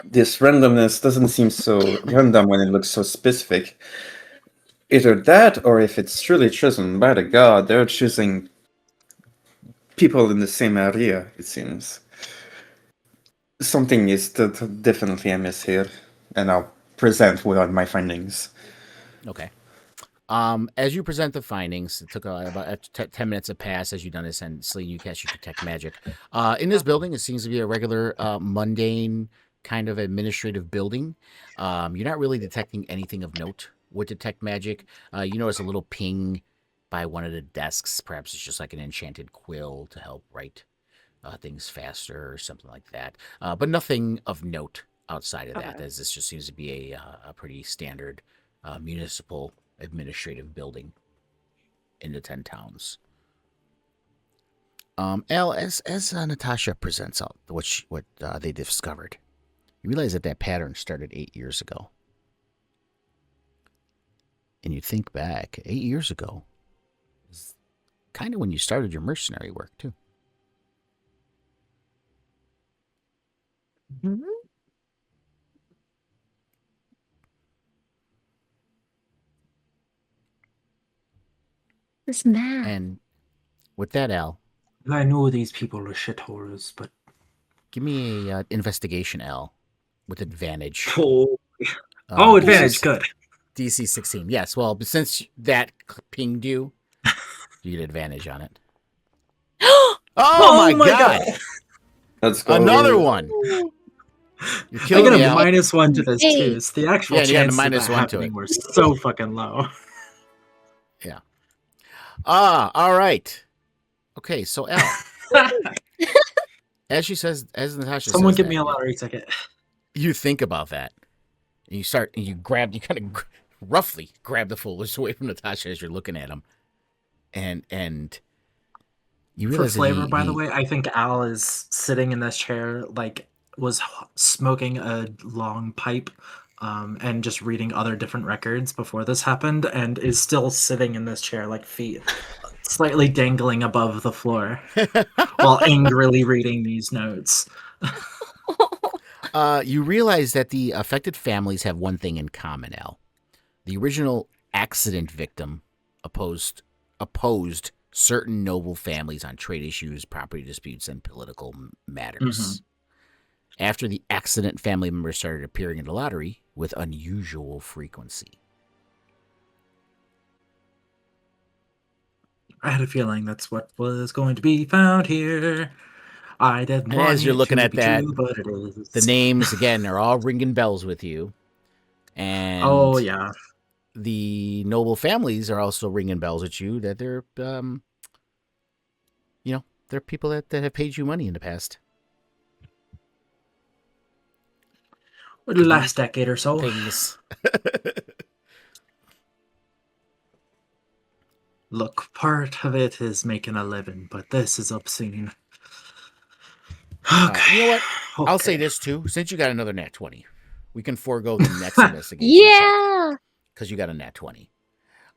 this randomness doesn't seem so random when it looks so specific. Either that, or if it's truly chosen by the god, they're choosing people in the same area, it seems. Something is definitely amiss here, and I'll present with my findings. Okay. As you present the findings, it took about 10 minutes to pass as you've done this, and Celine, you cast your detect magic. In this building, it seems to be a regular, mundane kind of administrative building. You're not really detecting anything of note with detect magic. You notice a little ping by one of the desks. Perhaps it's just like an enchanted quill to help write things faster or something like that. But nothing of note outside of that, as this just seems to be a pretty standard municipal administrative building in the 10 towns. Al, as Natasha presents out what they discovered, you realize that pattern started 8 years ago. And you think back, 8 years ago is kind of when you started your mercenary work, too. Mm-hmm. This math. And with that, Al, I know these people are shitholes, but give me a investigation, Al, with advantage. advantage, good. DC 16. Yes. Well, but since that pinged you, you get advantage on it. Oh, my god! Let's go. Another one. You're killing I got me, a Al. -1 to this Hey. too. So the actual Yeah, and you got a chances of that -1 to happening it. were so fucking low. Yeah. All right. Okay, so Al, as Natasha Someone says give that, me a lottery ticket. you think about that, and you kind of roughly grab the folders away from Natasha as you're looking at him, and you For realize that flavor, by the way, I think Al is sitting in this chair, was smoking a long pipe, and just reading other different records before this happened, and is still sitting in this chair, feet slightly dangling above the floor, while angrily reading these notes. you realize that the affected families have one thing in common, Al. The original accident victim opposed certain noble families on trade issues, property disputes, and political matters. After the accident, family members started appearing in the lottery with unusual frequency. I had a feeling that's what was going to be found here. I didn't And want as you're it looking to at be that, true, but it is. the names again are all ringing bells with you, and Oh yeah. the noble families are also ringing bells at you that they're they're people that have paid you money in the past. The last decade or so. Things. Look, part of it is making a living, but this is obscene. Okay. You know what? Okay. I'll say this too. Since you got another nat 20, we can forego the next investigation. Yeah. Because you got a nat 20.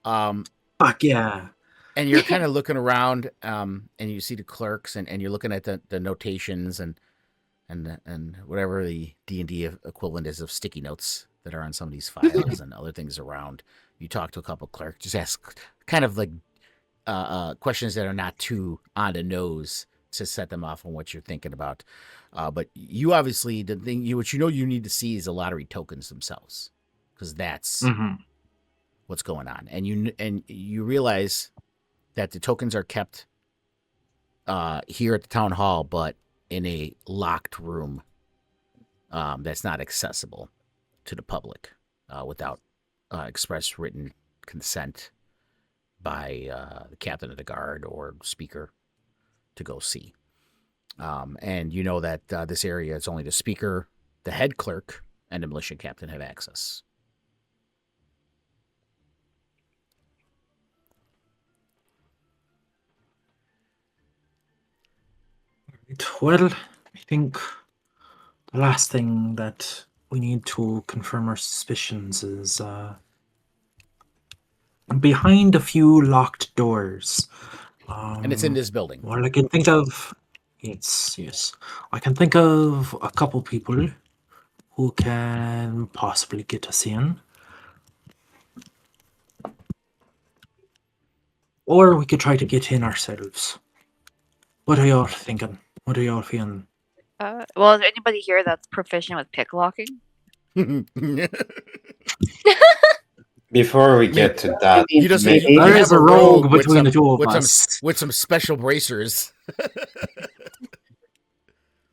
Fuck yeah. And you're kind of looking around, and you see the clerks, and you're looking at the notations and whatever the D&D equivalent is of sticky notes that are on some of these files and other things around. You talk to a couple clerks, just ask kind of questions that are not too on the nose to set them off on what you're thinking about. But you obviously, what you need to see is the lottery tokens themselves, because that's what's going on. And you realize that the tokens are kept here at the town hall, but in a locked room that's not accessible to the public without express written consent by the captain of the guard or speaker to go see. And you know that this area is only the speaker, the head clerk, and the militia captain have access. Well, I think the last thing that we need to confirm our suspicions is behind a few locked doors. And it's in this building. Well, I can think of... Yes. I can think of a couple people who can possibly get us in. Or we could try to get in ourselves. What are y'all thinking? What are y'all feeling? Well, is there anybody here that's proficient with pick locking? Before we get to that, You just Maybe. you There have is a rogue with between some, the two of with us. with some special bracers.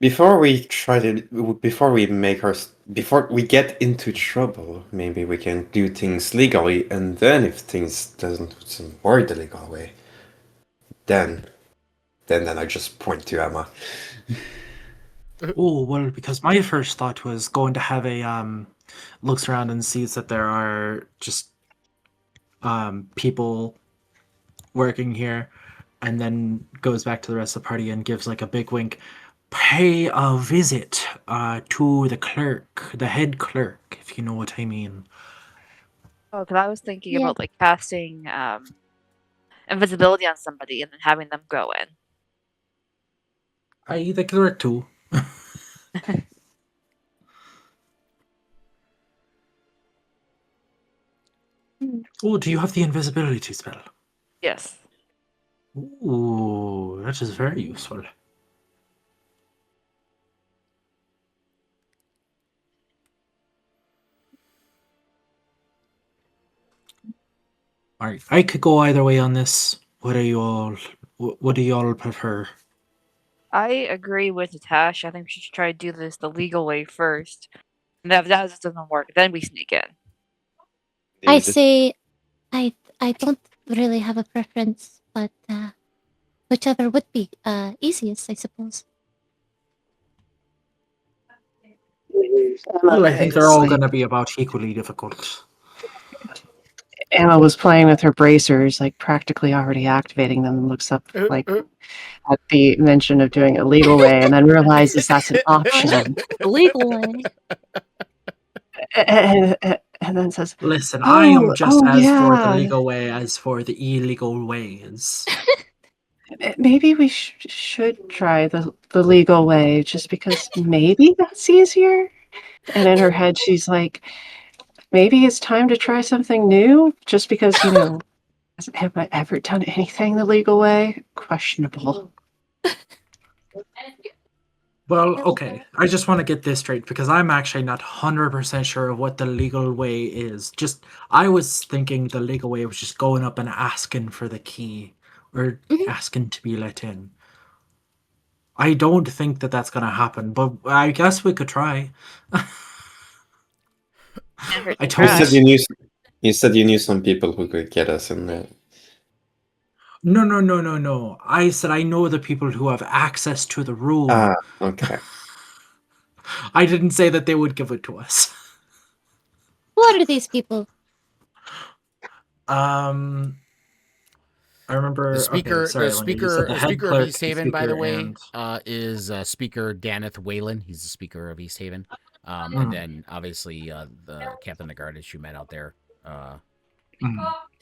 before we before we get into trouble, maybe we can do things legally, and then if things doesn't work the legal way, then I just point to Emma. Oh, well, because my first thought was going to have a looks around and sees that there are just people working here, and then goes back to the rest of the party and gives a big wink. Pay a visit to the clerk, the head clerk, if you know what I mean. Oh, because I was thinking Yeah. about casting invisibility on somebody and then having them go in. The clerk too. Oh, do you have the invisibility spell? Yes. Ooh, that is very useful. Alright, I could go either way on this. What do you all prefer? I agree with Natasha. I think we should try to do this the legal way first. And if that doesn't work, then we sneak in. I say, I don't really have a preference, but whichever would be easiest, I suppose. Well, I think they're all going to be about equally difficult. Emma was playing with her bracers, like practically already activating them, and looks up like at the mention of doing it a legal way, and then realizes that's an option. The legal way. And then says, Listen, I am just as for the yeah. legal way as for the illegal ways. Maybe we should try the legal way, just because maybe that's easier." And in her head, she's like, "Maybe it's time to try something new, just because, have I ever done anything the legal way? Questionable." Well, okay. I just want to get this straight because I'm actually not 100% sure of what the legal way is. I was thinking the legal way was just going up and asking for the key or asking to be let in. I don't think that that's going to happen, but I guess we could try. I You told said you said you knew some people who could get us in there. No. I said I know the people who have access to the room. Ah, okay. I didn't say that they would give it to us. What are these people? I remember The speaker, okay, sorry, the Linda, you said speaker, the the head speaker of clerk, Easthaven, by the way, and is Speaker Daneth Whalen. He's the speaker of Easthaven. And then obviously the captain of the guard as you met out there.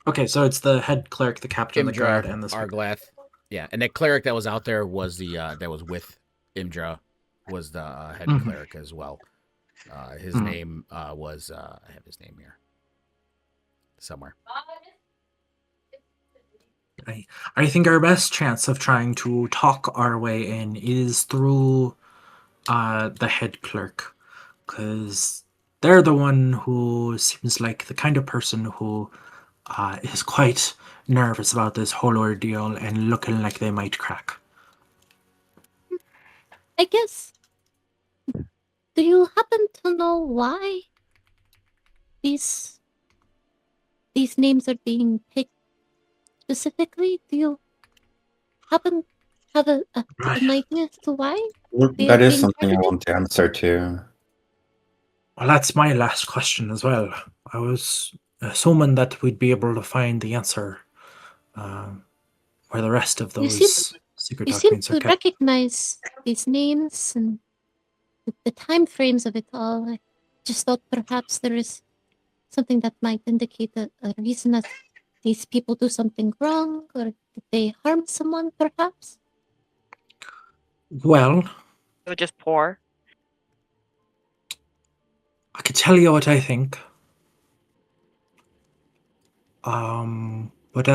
Okay, so it's the head clerk, the captain of the guard, and the speaker. Arglath. Yeah, and the cleric that was out there was the that was with Imdra was the head cleric as well. His name was I have his name here somewhere. I think our best chance of trying to talk our way in is through the head clerk, because they're the one who seems like the kind of person who is quite nervous about this whole ordeal and looking like they might crack. I guess. Do you happen to know why these names are being picked specifically? Do you happen have an idea as to why? That is something I want to answer to. Well, that's my last question as well. I was assuming that we'd be able to find the answer where the rest of those secret documents are to kept. recognize these names and the time frames of it all. I just thought perhaps there is something that might indicate a reason that these people do something wrong, or did they harm someone, perhaps? Well, They were just poor. I could tell you what I think. But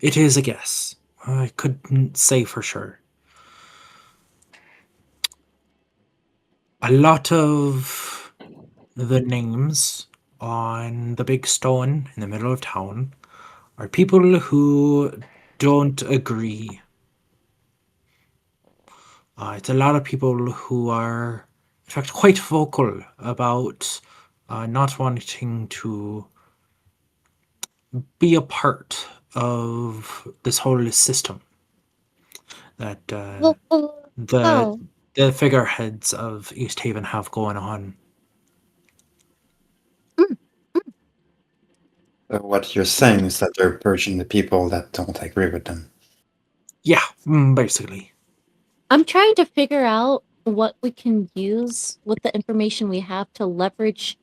it is a guess. I couldn't say for sure. A lot of the names on the big stone in the middle of town are people who don't agree. It's a lot of people who are, in fact, quite vocal about not wanting to be a part of this whole system that the figureheads of Easthaven have going on. What you're saying is that they're purging the people that don't agree with them. Yeah, basically. I'm trying to figure out what we can use with the information we have to leverage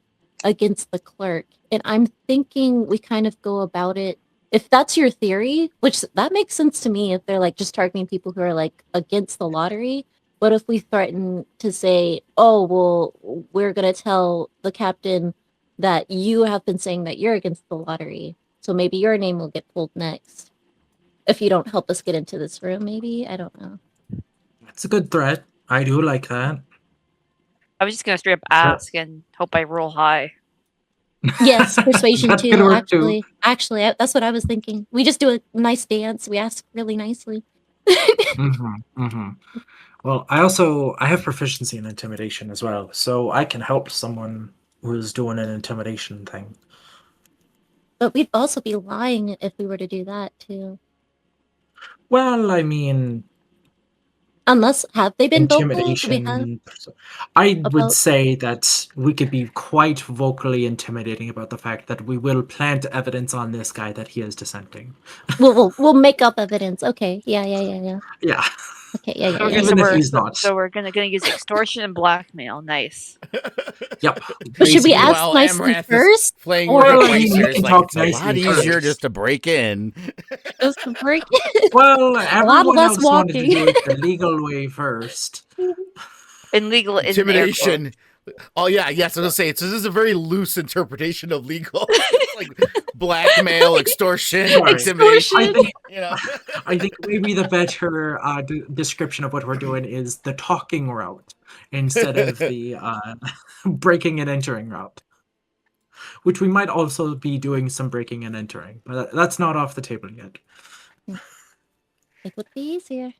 against the clerk. And I'm thinking we kind of go about it, if that's your theory, which that makes sense to me if they're like just targeting people who are like against the lottery. But if we threaten to say, oh, well, we're going to tell the captain that you have been saying that you're against the lottery, so maybe your name will get pulled next. If you don't help us get into this room, maybe? I don't know. It's a good threat. I do like that. I was just gonna straight up ask and hope I roll high. Yes, persuasion That too. could work too. Actually, that's what I was thinking. We just do a nice dance. We ask really nicely. Well, I have proficiency in intimidation as well, so I can help someone who's doing an intimidation thing. But we'd also be lying if we were to do that too. Well, I mean, Unless, have they been vocal? Do we have intimidation. I would about? say that we could be quite vocally intimidating about the fact that we will plant evidence on this guy that he is dissenting. We'll make up evidence. Okay. Yeah. Yeah. Okay. Yeah. Okay, Even if he's not. so we're gonna use extortion and blackmail. Nice. Yep. But should we basically. ask While nicely Amaranth is first? playing Or- with her Well, I mean, we placers, can like talk it's a lot nicely easier first. just to break in. Just to break Well, lot everyone less else wanted to walking. do it the legal way first. And legal is in air quotes. Intimidation. Oh yeah, yes. I was gonna say so. This is a very loose interpretation of legal, like blackmail, extortion, Sorry. intimidation. I think You know, I think maybe the better description of what we're doing is the talking route instead of the breaking and entering route, which we might also be doing some breaking and entering, but that's not off the table yet. It would be easier.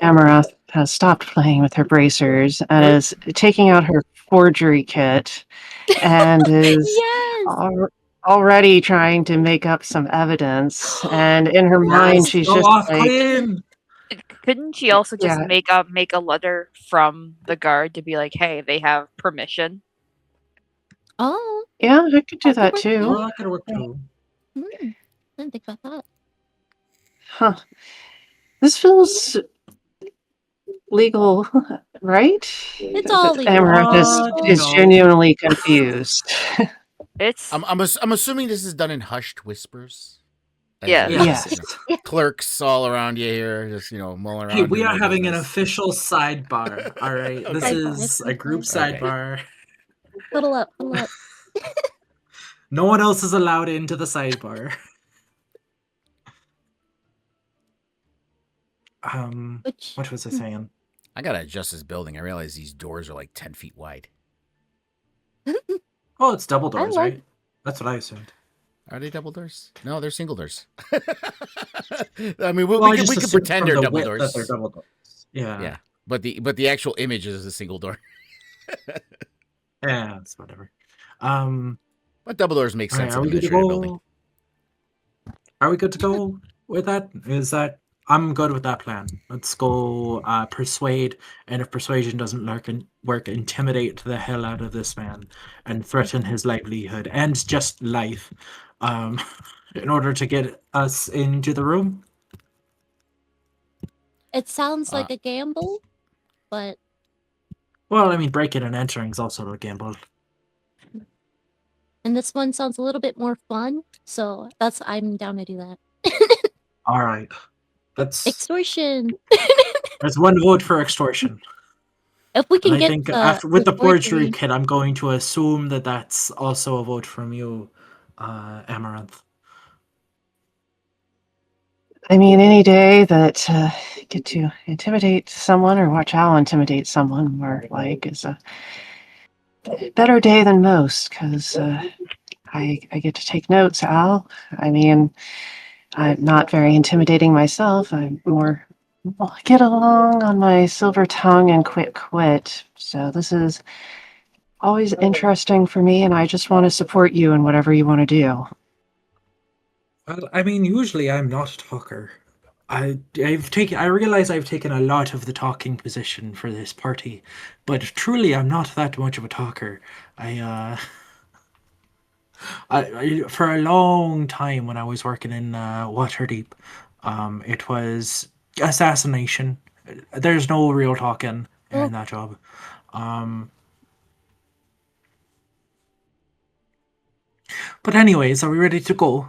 Amaranth has stopped playing with her bracers and is taking out her forgery kit and is Yes. already trying to make up some evidence. And in her mind, she's Go just off like, clean. Couldn't she also just Yeah. make a letter from the guard to be like, hey, they have permission? Oh. yeah, I could do That that could work too. Well, that could work too. I didn't think about that. Huh. This feels legal, right? It's all legal. Amaranth What? is No. genuinely confused. It's I'm assuming this is done in hushed whispers. As Yeah. there's, Yes. you know, clerks all around you here, just mulling around. Hey, we doing are their having an business. official sidebar. All right, this Okay. is a group Okay. sidebar. Huddle up. No one else is allowed into the sidebar. What was I saying? I gotta adjust this building. I realize these doors are like 10 feet wide. Oh, it's double doors, like- right? That's what I assumed. Are they double doors? No, they're single doors. I mean, we I could just assumed pretend from they're the double width doors. that they're double doors. Yeah. Yeah, but the actual image is a single door. Yeah, it's whatever. But double doors make sense Alright, in a miniature building. Are we good to go with that? I'm good with that plan. Let's go persuade, and if persuasion doesn't work, intimidate the hell out of this man and threaten his livelihood and just life, in order to get us into the room. It sounds like a gamble, but Well, I mean, breaking and entering is also a gamble. and this one sounds a little bit more fun, so I'm down to do that. All right, that's Extortion. there's one vote for extortion. If we can And I get think after with the forgery forgery- kit, I'm going to assume that that's also a vote from you, Amaranth. I mean, any day that get to intimidate someone or watch Al intimidate someone more like is a better day than most because I get to take notes, Al. I mean, I'm not very intimidating myself. I'm more get along on my silver tongue and quit. So this is always interesting for me, and I just want to support you in whatever you want to do. Well, I mean, usually I'm not a talker. I realize I've taken a lot of the talking position for this party, but truly I'm not that much of a talker. I for a long time when I was working in Waterdeep, it was assassination. There's no real talking in that job. But anyways, are we ready to go?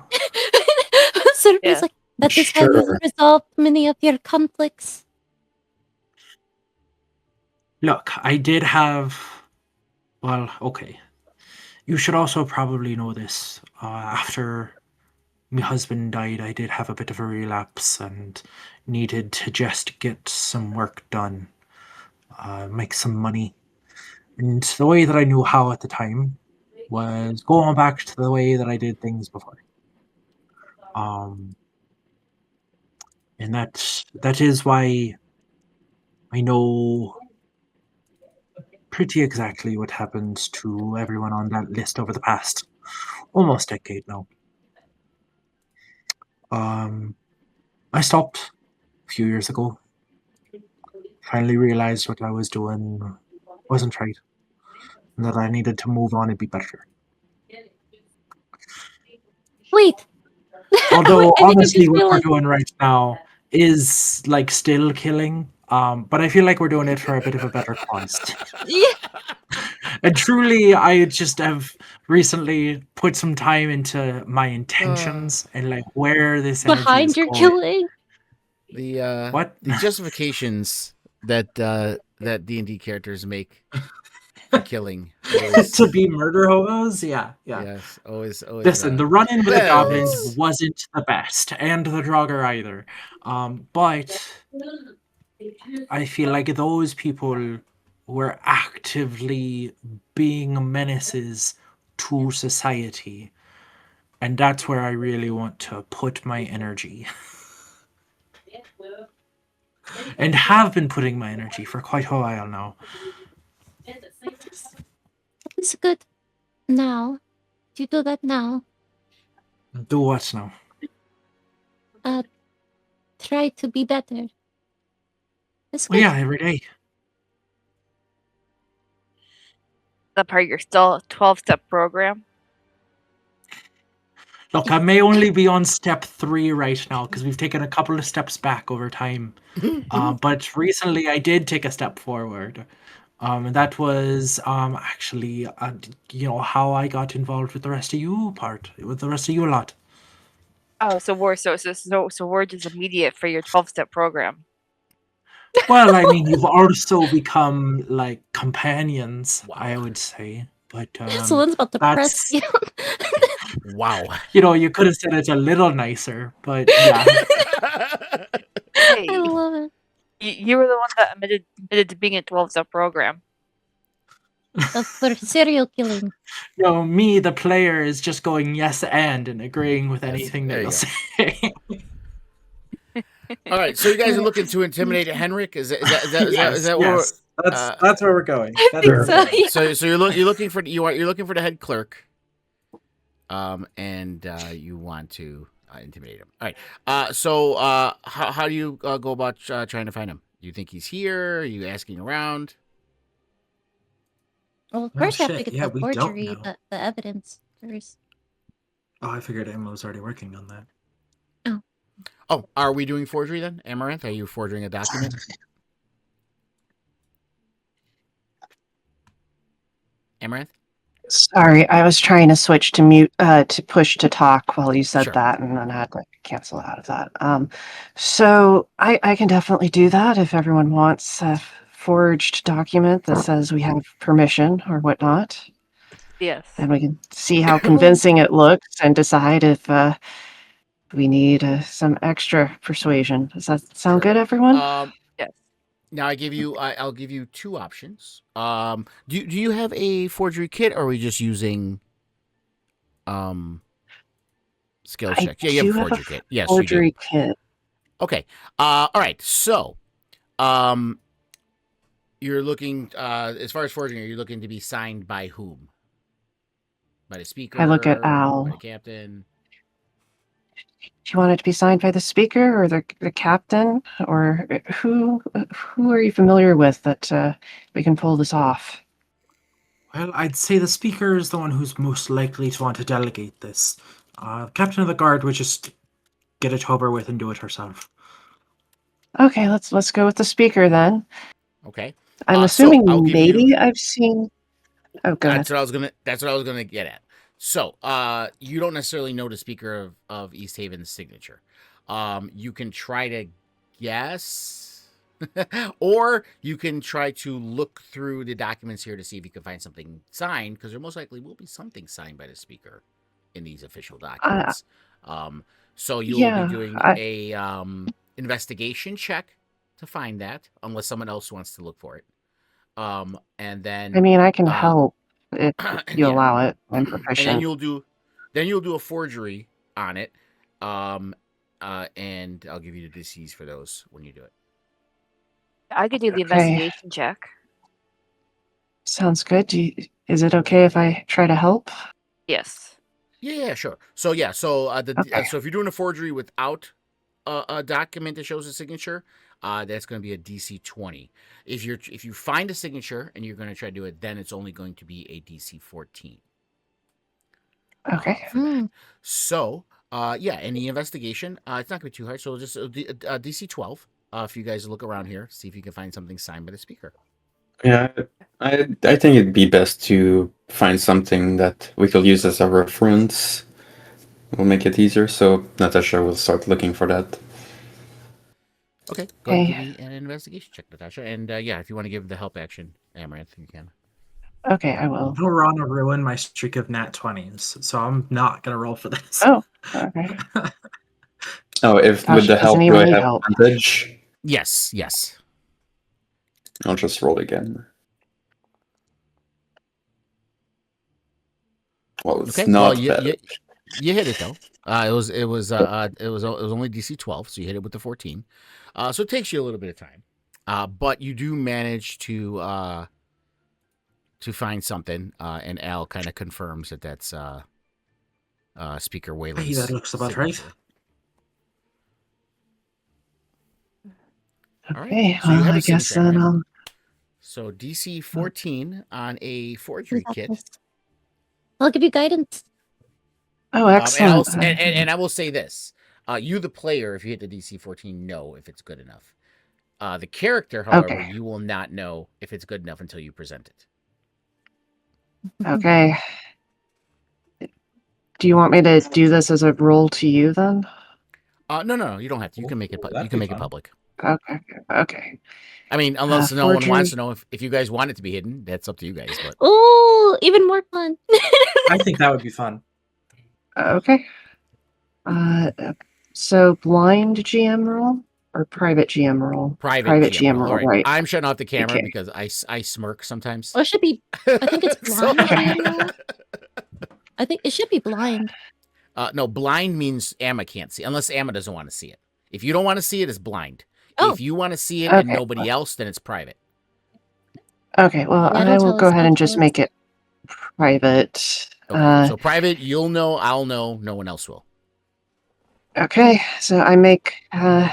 Sort of Yeah. like that this has Sure. resolved many of your conflicts. Look, I did have. Well, okay. You should also probably know this. After my husband died, I did have a bit of a relapse and needed to just get some work done. make some money. And the way that I knew how at the time was going back to the way that I did things before. And that is why I know pretty exactly what happened to everyone on that list over the past almost decade now. I stopped a few years ago. Finally realized what I was doing wasn't right, and that I needed to move on and be better. Wait. Although, I think I honestly, just what we're realized. doing right now is like still killing. But I feel like we're doing it for a bit of a better cause. Yeah. And truly, I just have recently put some time into my intentions and like where this energy is Behind your going. killing. What? The justifications that that D&D characters make for killing always To be murder hobos? Yeah. yes, always Listen, the run-in with the well, goblins it's- wasn't the best, and the Draugr either. But I feel like those people were actively being menaces to society, and that's where I really want to put my energy. And have been putting my energy for quite a while now. It's good. Now, you do that now. Do what now? Try to be better. It's Well, good. yeah, every day. That part of your still 12-step program. Look, I may only be on step 3 right now because we've taken a couple of steps back over time. But recently I did take a step forward. And that was actually, how I got involved with the rest of you with the rest of you lot. Oh, so we're we're just immediate for your 12-step program. Well, I mean, you've also become like companions, Wow. I would say. But Someone's about to press that's you. wow. you could have said it a little nicer, but yeah. Hey, I love it. you were the one that admitted to being a 12-step program. For serial killing. Me, the player, is just going yes and agreeing with anything that there you'll you say. All right, so you guys are looking to intimidate Henrik? Is that where Yes. That's where we're going. I That's think where so. we're going. Yeah. so you're looking for you're looking for the head clerk, and you want to intimidate him. All right. So how do you go about trying to find him? Do you think he's here? Are you asking around? Well, Oh, first I have to shit. get Yeah, the we don't forgery, know. the evidence first. Oh, I figured Emma was already working on that. Oh, are we doing forgery then, Amaranth? Are you forging a document? Amaranth? Sorry, I was trying to switch to mute to push to talk while you said Sure. that, and then I had to cancel out of that. So I can definitely do that if everyone wants a forged document that says we have permission or whatnot, Yes. and we can see how convincing it looks and decide if we need some extra persuasion. Does that sound Sure. good, everyone? Yes. Now I'll give you two options. Do you have a forgery kit, or are we just using skill I checks? Yeah, you have a do have a forgery kit. Yes, you do. forgery kit. Okay. All right. So, you're looking as far as forging, are you looking to be signed by whom? By the speaker? I look at Al. By the captain? Do you want it to be signed by the speaker or the captain, or who are you familiar with that we can pull this off? Well, I'd say the speaker is the one who's most likely to want to delegate this. Captain of the Guard would just get it over with and do it herself. Okay, let's go with the speaker then. Okay. I'm So assuming I'll give maybe you. I've seen. Oh, go ahead. That's what I was gonna get at. So, you don't necessarily know the speaker of Easthaven's signature. You can try to guess, or you can try to look through the documents here to see if you can find something signed, because there most likely will be something signed by the speaker in these official documents. So you'll be Yeah, doing a investigation check to find that, unless someone else wants to look for it. And then I mean, I can uh, help if you yeah, allow it. I'm and then proficient. you'll do a forgery on it. And I'll give you the DCs for those when you do it. I could do the Okay. investigation check. Sounds good. Is it okay if I try to help? Yes. Yeah, sure. So Okay. so if you're doing a forgery without a document that shows a signature, that's going to be a DC 20. If you find a signature and you're going to try to do it, then it's only going to be a DC 14. Okay. For that. Mm. So, yeah, in the investigation, it's not going to be too hard. So just DC 12. If you guys look around here, see if you can find something signed by the speaker. Yeah, I think it'd be best to find something that we could use as a reference. We'll make it easier. So Natasha will start looking for that. Okay, go ahead and give Hey. me an investigation check, Natasha. And yeah, if you want to give the help action, Amaranth, you can. Okay, I will. Rana ruined my streak of nat 20s, so I'm not gonna roll for this. Oh, okay. Oh, if Gosh, with the doesn't help, do even I need have help. advantage? Yes. I'll just roll again. Well, it's Okay. not Well, bad. you hit it though. It was only DC 12, so you hit it with the 14. So it takes you a little bit of time, but you do manage to find something, and Al kind of confirms that that's Speaker Wayland's Hey, that looks about right. signature. All right. Okay, So you well, have a I guess signature, then Amaranth. I'll... So DC 14 on a forgery You got kit. this. I'll give you guidance. Oh, And excellent. I will say this: you, the player, if you hit the DC 14, know if it's good enough. The character, however, Okay. you will not know if it's good enough until you present it. Okay. Do you want me to do this as a roll to you then? No, you don't have to. You can make it. Ooh, You that'd can be make it fun. public. Okay. I mean, unless no one wants to Forgery. know if you guys want it to be hidden, that's up to you guys. But Oh, even more fun. I think that would be fun. Okay. So blind GM roll or private GM roll? private GM roll. All right, right? I'm shutting off the camera Okay. because I smirk sometimes. Oh, it should be. I think it's blind Okay. GM roll. I think it should be blind. No, blind means Amma can't see unless Amma doesn't want to see it. If you don't want to see it, it's blind. Oh. If you want to see it Okay. and nobody else, then it's private. Okay, well, Yeah, I don't will tell go us, ahead don't and tell just us. make it private. Okay, so private, you'll know, I'll know, no one else will. Okay, so I make the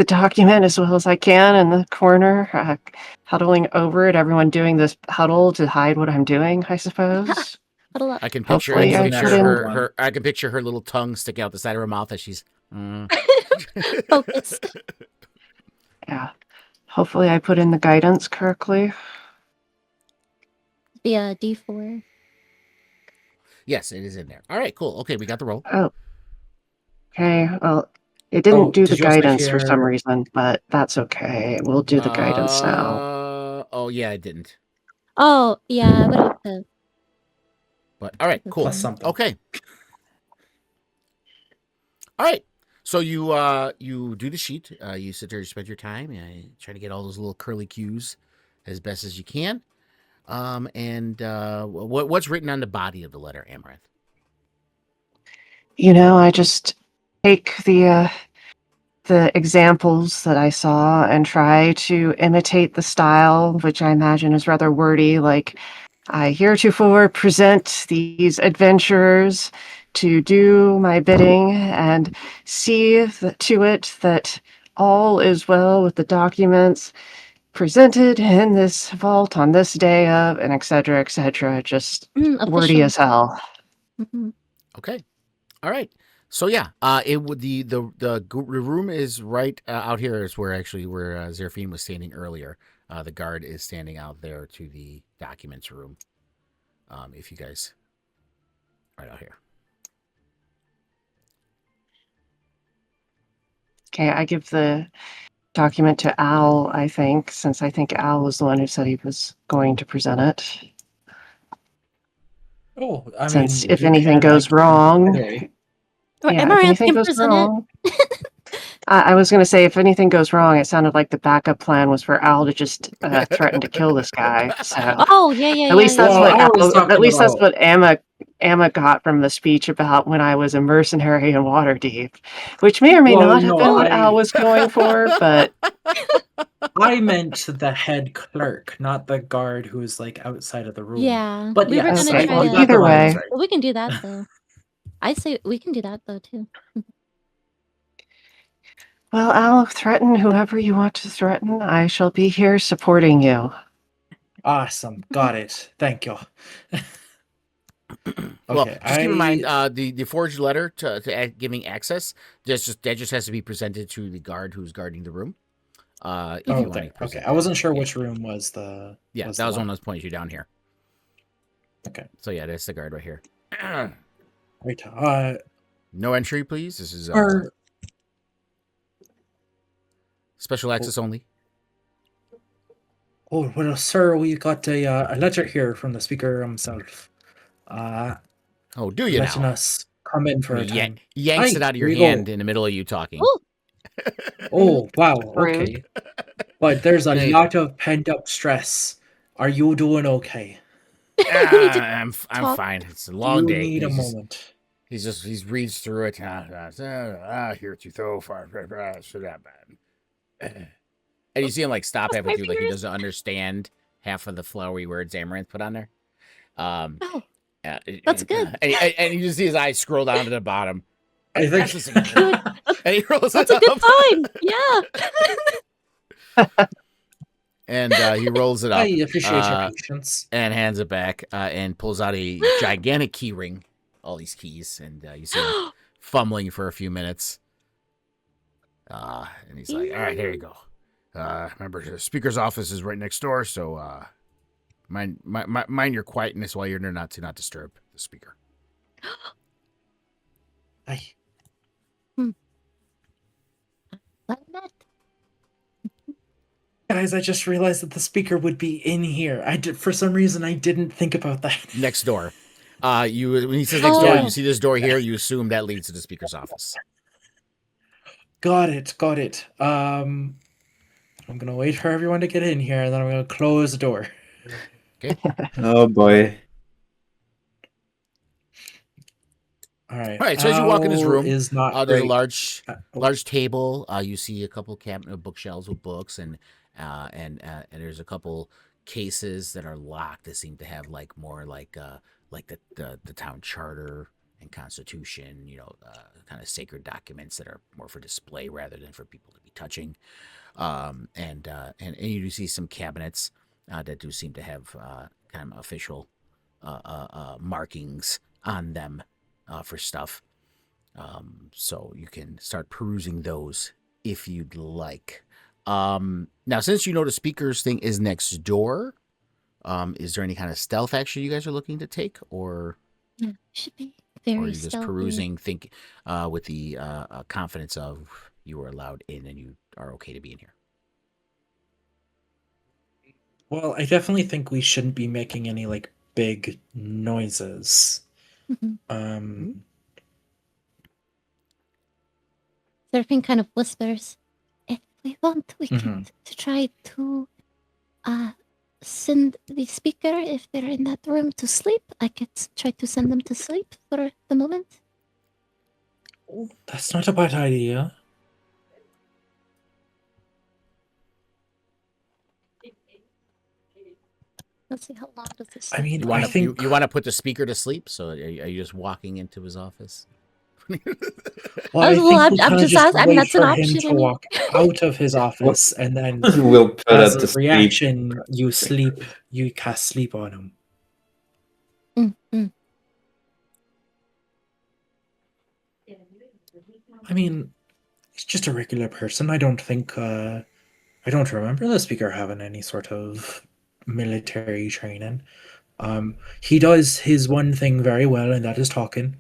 document as well as I can in the corner, huddling over it. Everyone doing this huddle to hide what I'm doing, I suppose. Huddle up. I can Hopefully I put in- her. I can picture her little tongue sticking out the side of her mouth as she's. Focus. Yeah. Hopefully I put in the guidance correctly. Be a D4. Yes, it is in there. All right, cool. Okay, we got the roll. Oh. Okay, well, it didn't do the did you also guidance for some hear- reason, but that's okay. We'll do the guidance now. Oh yeah, I didn't. Oh, yeah, I would have to. But all right, cool. Plus something. Okay. All right. So you do the sheet. You sit there, you spend your time, try to get all those little curly cues as best as you can. And what's written on the body of the letter, Amaranth? I just take the examples that I saw and try to imitate the style, which I imagine is rather wordy, like, I heretofore present these adventurers to do my bidding and see to it that all is well with the documents presented in this vault on this day of, and etc., just wordy Official. as hell. Mhm. Okay. All right. So yeah, it would the room is right out here is where Zeraphine was standing earlier. The guard is standing out there to the documents room. If you guys right out here. Okay, I give the document to Al, I think, since I think Al was the one who said he was going to present it. Oh, I Since mean, if you anything can, goes like, wrong, either way. Or yeah, if Amaranth anything can goes present wrong, it. I was going to say, if anything goes wrong, it sounded like the backup plan was for Al to just threaten to kill this guy. So Oh, yeah. at least that's Well, what I was Al, at talking least that's about- what Emma got from the speech about when I was a mercenary in Waterdeep, which may or may Well, not have no, been what I- Al was going for, but I meant the head clerk, not the guard who was like outside of the room. Yeah. But we were yes, gonna okay, try well, you to. got the either vibes way. right. But we can do that though. I say we can do that though too. well, Al, threaten whoever you want to threaten. I shall be here supporting you. Awesome, got it. Thank you. Well, Okay, just keep in mind the forged letter to giving access. That just has to be presented to the guard who's guarding the room. If you want to Okay, present I wasn't that. sure Yeah. which room was the. Yeah, was that the was one. one that pointed you down here. Okay, So yeah, that's the guard right here. right. No entry, please. This is Or special access only. oh well, sir, we got a letter here from the speaker himself. Oh, do you Letting now? us come in for a time. Yanks Aye, it out of your here you go. hand in the middle of you talking. Ooh. Oh wow, Rude. okay. But there's a Hey. lot of pent up stress. Are you doing okay? We just I'm talk. fine. It's a long you day. need a He's just- moment. He reads through it. Here to throw far, so that bad. And you see him like stop Cross halfway my through, like he fingers. doesn't understand half of the flowery words Amaranth put on there. Oh, Uh, That's and, good. And you just see his eyes scroll down to the bottom. I That's think the signature. And he rolls that's it a good up. sign. Yeah. And he rolls it up. I appreciate your uh, patience. and hands it back and pulls out a gigantic key ring. All these keys, and you see him fumbling for a few minutes. And he's like, "All right, here you go. Remember, the speaker's office is right next door, so mind your quietness while you're there, not to disturb the speaker." Aye. Well met. Guys, I just realized that the speaker would be in here. For some reason I didn't think about that. Next door. When he says next door, Oh. you see this door here. You assume that leads to the speaker's office. Got it. I'm gonna wait for everyone to get in here, and then I'm gonna close the door. Oh boy. All right. All right, so as you walk in his Al room, is not there's a great. large table. You see a couple cabinet of bookshelves with books, and there's a couple cases that are locked that seem to have like more like the town charter and constitution, kind of sacred documents that are more for display rather than for people to be touching. And you do see some cabinets that do seem to have kind of official markings on them for stuff. So you can start perusing those if you'd like. Now, since you know the speakers thing is next door, is there any kind of stealth action you guys are looking to take, or Yeah, should be are very you just stealthy. perusing, with the confidence of you were allowed in and you are okay to be in here? Well, I definitely think we shouldn't be making any like big noises. Mhm. Surfing kind of whispers. If we want, we can try to send the speaker, if they're in that room, to sleep. I could try to send them to sleep for the moment. Oh, that's not a bad idea. Let's see how long does this. I mean, You want I to think you want to put the speaker to sleep? So are you just walking into his office? Well, I Oh, think well, I'm we kinda just asking. I mean, wait that's an for him option, to I mean. walk out of his office, and then We'll put as at a the sleep. reaction, you cast sleep on him. Mm. I mean, he's just a regular person. I don't remember the speaker having any sort of military training. He does his one thing very well, and that is talking.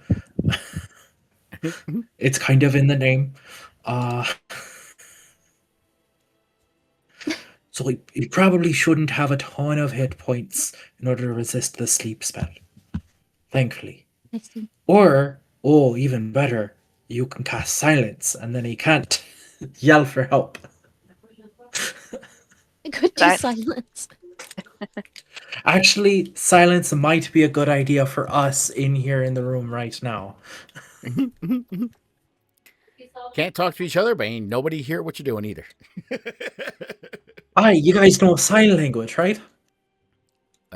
It's kind of in the name. So he probably shouldn't have a ton of hit points in order to resist the sleep spell. Thankfully. I see. Or, even better, you can cast silence, and then he can't yell for help. I could do That- silence. Actually, silence might be a good idea for us in here in the room right now. Can't talk to each other, but ain't nobody hear what you're doing either. Aye, you guys know sign language, right?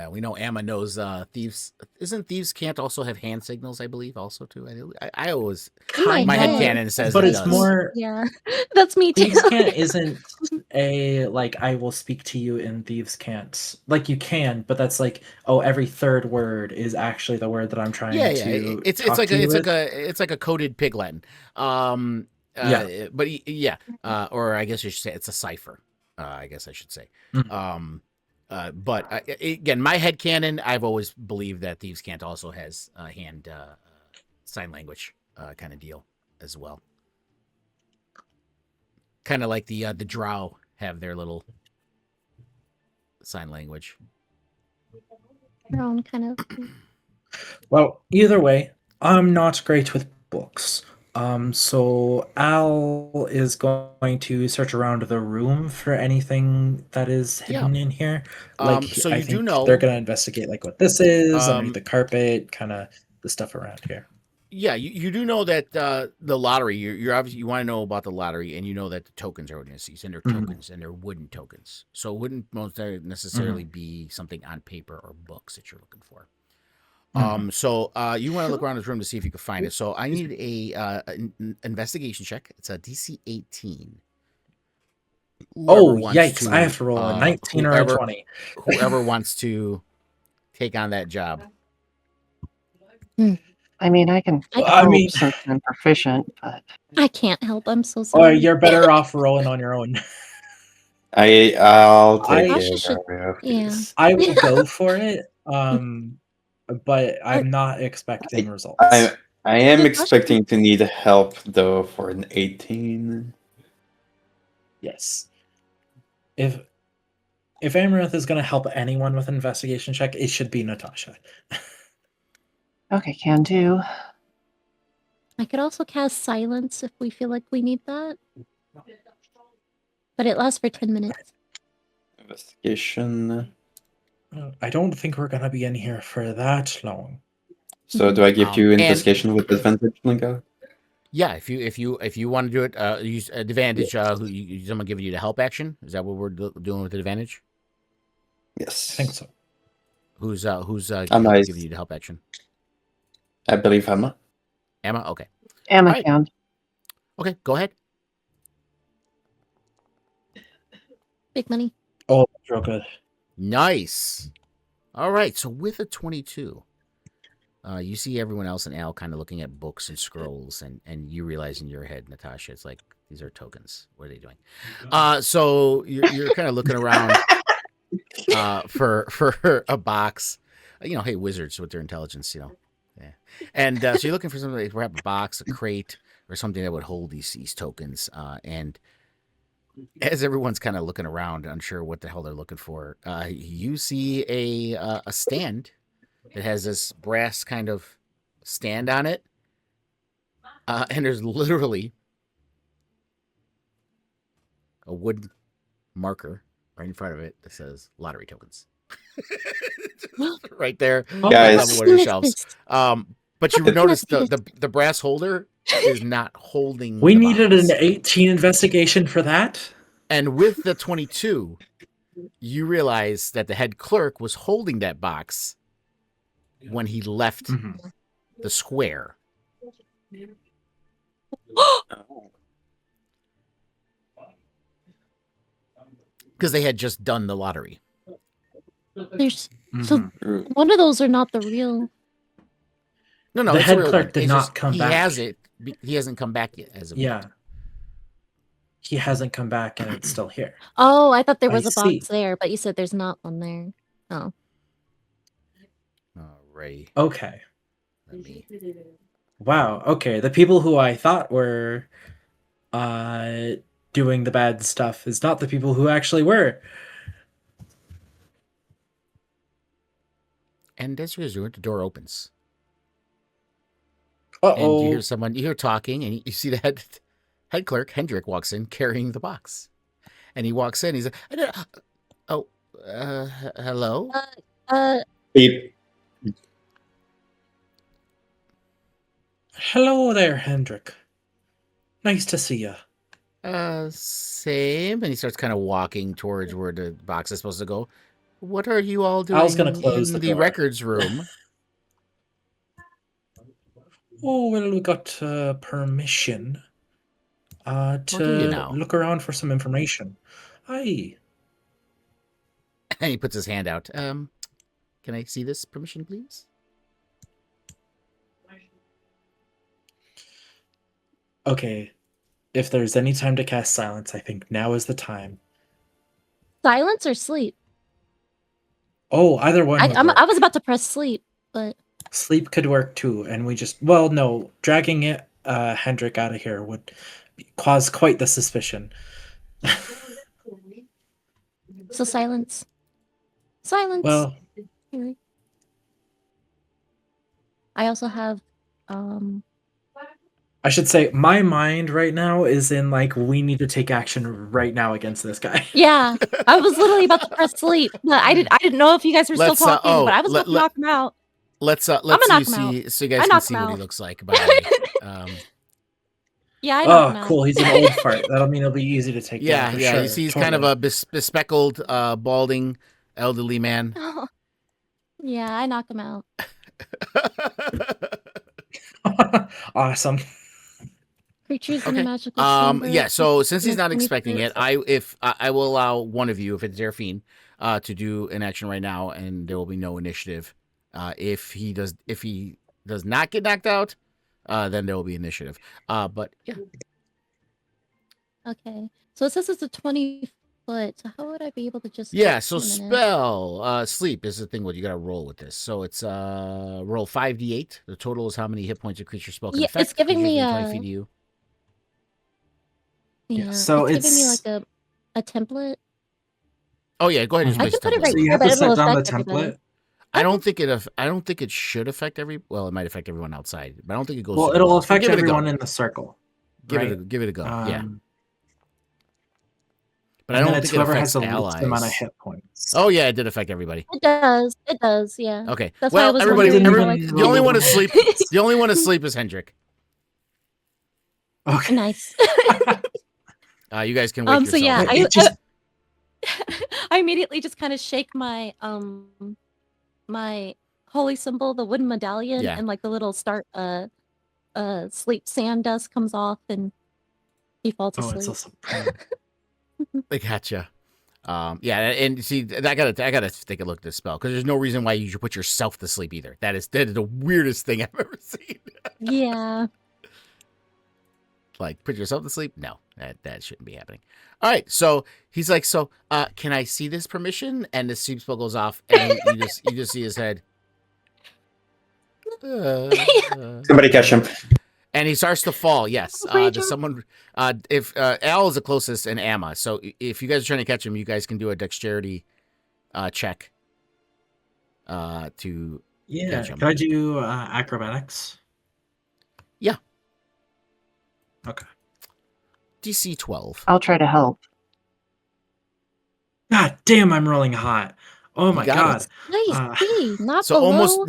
We know Amma knows thieves. Isn't thieves can't also have hand signals? I believe also too. I always In my head, headcanon says but it it's does. more. Yeah, that's me too. Thieves can't isn't a like I will speak to you in thieves can't. Like you can, but that's like every third word is actually the word that I'm trying Yeah, to it's talk like to you with. it's like a coded pig Latin. Yeah. But yeah, or I guess you should say it's a cipher. I guess I should say. Mhm. But again, my headcanon, I've always believed that thieves can't also has hand sign language kind of deal as well. Kind of like the drow have their little sign language. Their own kind of. Well, either way, I'm not great with books. So Al is going to search around the room for anything that is hidden in here. Like, So I you do think know- they're gonna investigate like what this is underneath Um, the carpet, kind of the stuff around here. Yeah, you do know that the lottery. You're obviously you want to know about the lottery, and you know that the tokens are what it is, and they're Mhm. tokens and they're wooden tokens. So it wouldn't most necessarily be something on paper or books that you're looking for. So you want to look around this room to see if you can find it. So I need an investigation check. It's a DC 18. Oh, yikes. I have to roll a 19 or a whoever 20. whoever wants to take on that job. I mean, I can I help mean- since I'm proficient, but I can't help. I'm so Or sorry. you're better off rolling on your own. I'll take I- care should- of yeah. this. I will go for it. But I'm not expecting results. I am Natasha- expecting to need help though for an 18. Yes. If Amaranth is going to help anyone with an investigation check, it should be Natasha. okay, can do. I could also cast silence if we feel like we need that. But it lasts for 10 minutes. Investigation. I don't think we're going to be in here for that long. So do I give you And- investigation with advantage, Lingo? Yeah, if you want to do it, use advantage. Someone giving you the help action. Is that what we're doing with advantage? Yes. I think so. Who's Nice. giving you the help action? I believe Emma. Emma. Okay. Emma Alright. can. Okay. Go ahead. Big money. Oh, that's real good. Nice. All right. So with a 22, you see everyone else and Al kind of looking at books and scrolls, and you realize in your head, Natasha, it's like these are tokens. What are they doing? So you're kind of looking around for a box. Hey, wizards with their intelligence, Yeah. And so you're looking for something like perhaps a box, a crate, or something that would hold these tokens. And as everyone's kind of looking around, unsure what the hell they're looking for, you see a stand that has this brass kind of stand on it, and there's literally a wood marker right in front of it that says lottery tokens. Right there, Guys. on top of one of the shelves. But you What notice is the brass holder is not holding. We the needed box. an 18 investigation for that. And with the 22, you realize that the head clerk was holding that box when he left the square. Because they had just done the lottery. There's so Mhm. one of those are not the real. No, The it's head a real clerk one. did It's not just, come he back. has it. He hasn't come back yet as of Yeah. yet. He hasn't come back and it's still here. Oh, I thought there I was a box see. there, but you said there's not one there. Oh, All right. Okay. Let me... Wow. Okay. The people who I thought were doing the bad stuff is not the people who actually were. And as you guys do it, the door opens. And you hear Uh-oh. you hear talking, and you see the head clerk, Hendrik, walks in carrying the box. And he walks in, he's like, oh, hello? Beep. Hello there, Hendrik. Nice to see you. Same. And he starts kind of walking towards where the box is supposed to go. What are you all Al's gonna doing close in the the door. records room? Oh, well, we got permission do you to now? look around for some information. Aye. And he puts his hand out. Can I see this permission, please? Okay. If there's any time to cast silence, I think now is the time. Silence or sleep? Oh, either one would work. I was about to press sleep, but Sleep could work too, and we just... Well, no. Dragging it, Hendrik out of here would cause quite the suspicion. so silence. Silence. Well, I also have I should say my mind right now is in like, we need to take action right now against this guy. yeah. I was literally about to press sleep. But I didn't know if you guys were still talking, but I was about to knock him out. Let's knock him see out. so you guys I can knock see him what he out. looks like. By the way. Yeah, I knock him Oh, out. cool. He's an old fart. That'll mean it'll be easy to take Yeah, down for yeah. sure. You see, he's Totally. kind of a bespeckled, balding, elderly man. Yeah, I knock him out. Awesome. Creatures in Okay. a magical chamber. Yeah. So since he's Yeah, not expecting 24. it, I will allow one of you, if it's Zeraphine, to do an action right now, and there will be no initiative. If he does not get knocked out, then there will be initiative. But yeah. Okay. So it says it's a 20-foot. So how would I be able to just Yeah, get so to him in it? spell sleep is the thing. What you got to roll with this. So it's roll 5d8. The total is how many hit points a creature spell can Yeah, affect. it's giving Creatures me within 20 a- feet of you. Yeah, so it's giving me it's- like a template. Oh yeah, go ahead and Mhm. I place can put it template. right So you here, have but to it'll set down the affect everybody. template. I don't think it should affect well, it might affect everyone outside, but I don't think it goes. Well, to the it'll walls, but affect give it a go. everyone in the circle. Give right? it a go. Yeah, but I and don't then think it's it whoever affects has the least amount of allies. hit points. Oh yeah, it did affect everybody. It does, yeah. Okay. That's why I well, was everybody, wondering how didn't I even the only roll one over asleep. one. The only one asleep is Hendrik. Okay. Nice. You guys can wake So yeah, yourselves up. It just- I immediately just kind of shake my my holy symbol, the wooden medallion, Yeah. and like the little sleep sand dust comes off and he falls Oh, asleep. it's also prone. They gotcha. Yeah, and see, I gotta take a look at this spell because there's no reason why you should put yourself to sleep either. That is the weirdest thing I've ever seen. Yeah. Like put yourself to sleep? No, that shouldn't be happening. All right, so he's like, so can I see this permission? And the sleep spell goes off, and you just see his head. Somebody catch him. And he starts to fall. Yes. Ranger. Does someone? If Al is the closest, and Amma. So if you guys are trying to catch him, you guys can do a dexterity check. To Yeah. catch him. Can I do acrobatics? Yeah. Okay. DC 12. I'll try to help. God damn, I'm rolling hot. Oh my got god. it. Nice. See, not So below. almost,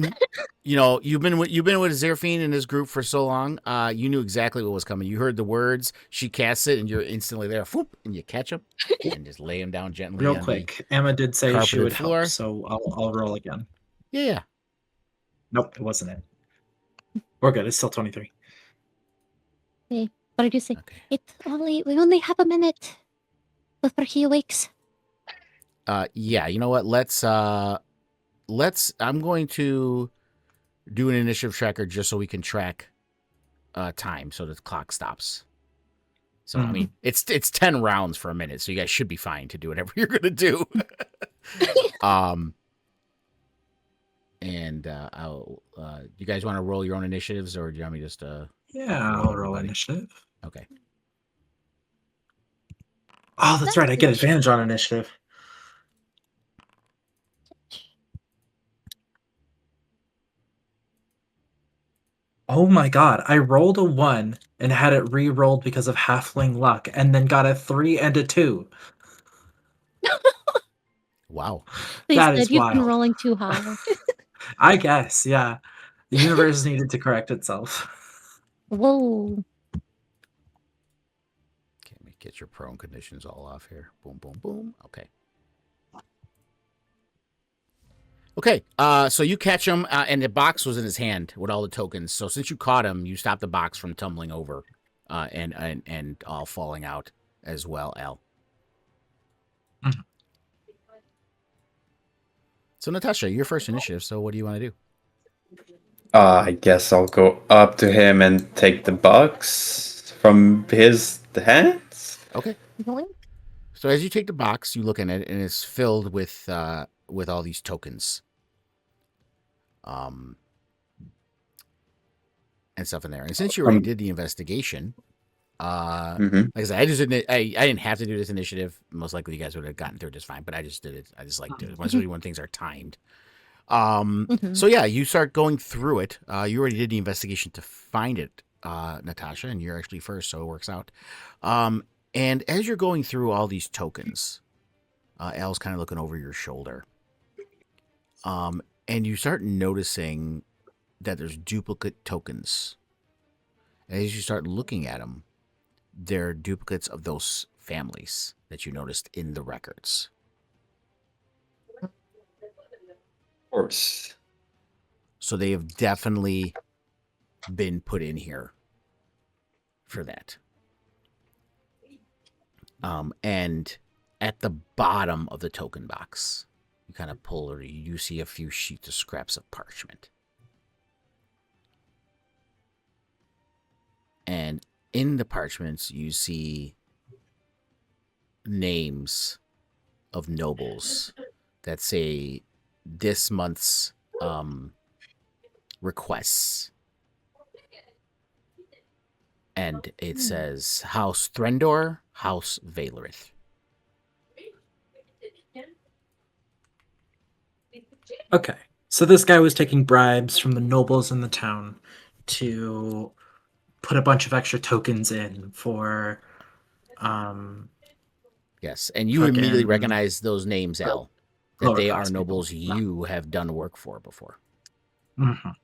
you've been with Zeraphine in this group for so long. You knew exactly what was coming. You heard the words. She casts it, and you're instantly there. Whoop, and you catch him and just lay him down gently. Real on quick, Emma did say she carpeted would floor. help, so I'll roll again. Yeah. Nope, it wasn't it. We're good. It's still 23. Okay, what did you say? Okay. We only have a minute before he awakes. Yeah. You know what? I'm going to do an initiative tracker just so we can track time, so the clock stops. So I mean, it's 10 rounds for a minute, so you guys should be fine to do whatever you're gonna do. And I'll. You guys want to roll your own initiatives, or do you want me just to? Yeah, I'll roll initiative. Okay. Oh, that's right. I get advantage on initiative. Oh my god, I rolled a 1 and had it re-rolled because of halfling luck, and then got a 3 and a 2. Wow. They That said is you've been wild. rolling too high. I guess, yeah. The universe needed to correct itself. Whoa. Okay, let me get your prone conditions all off here. Boom, boom, boom. Okay. Okay, so you catch him, and the box was in his hand with all the tokens. So since you caught him, you stopped the box from tumbling over, and all falling out as well, Al. Mhm. So Natasha, your first initiative. So what do you want to do? I guess I'll go up to him and take the box from his hands. Okay. Yoink. So as you take the box, you look in it, and it's filled with all these tokens, and stuff in there. And since you already did the investigation, Mhm. like I said, I didn't have to do this initiative. Most likely, you guys would have gotten through it just fine. But I just did it. I just like to, especially when things are timed. So yeah, you start going through it. You already did the investigation to find it, Natasha, and you're actually first, so it works out. And as you're going through all these tokens, Al's kind of looking over your shoulder. And you start noticing that there's duplicate tokens. And as you start looking at them, they're duplicates of those families that you noticed in the records. Of course. So they have definitely been put in here for that. And at the bottom of the token box, you kind of pull, or you see a few sheets of scraps of parchment. And in the parchments, you see names of nobles that say this month's requests. And it says House Threndor, House Valerith. Okay, so this guy was taking bribes from the nobles in the town to put a bunch of extra tokens in for Yes, and you immediately fucking recognize those names, Al, that lower they are class people. nobles you have done work for before. Mhm.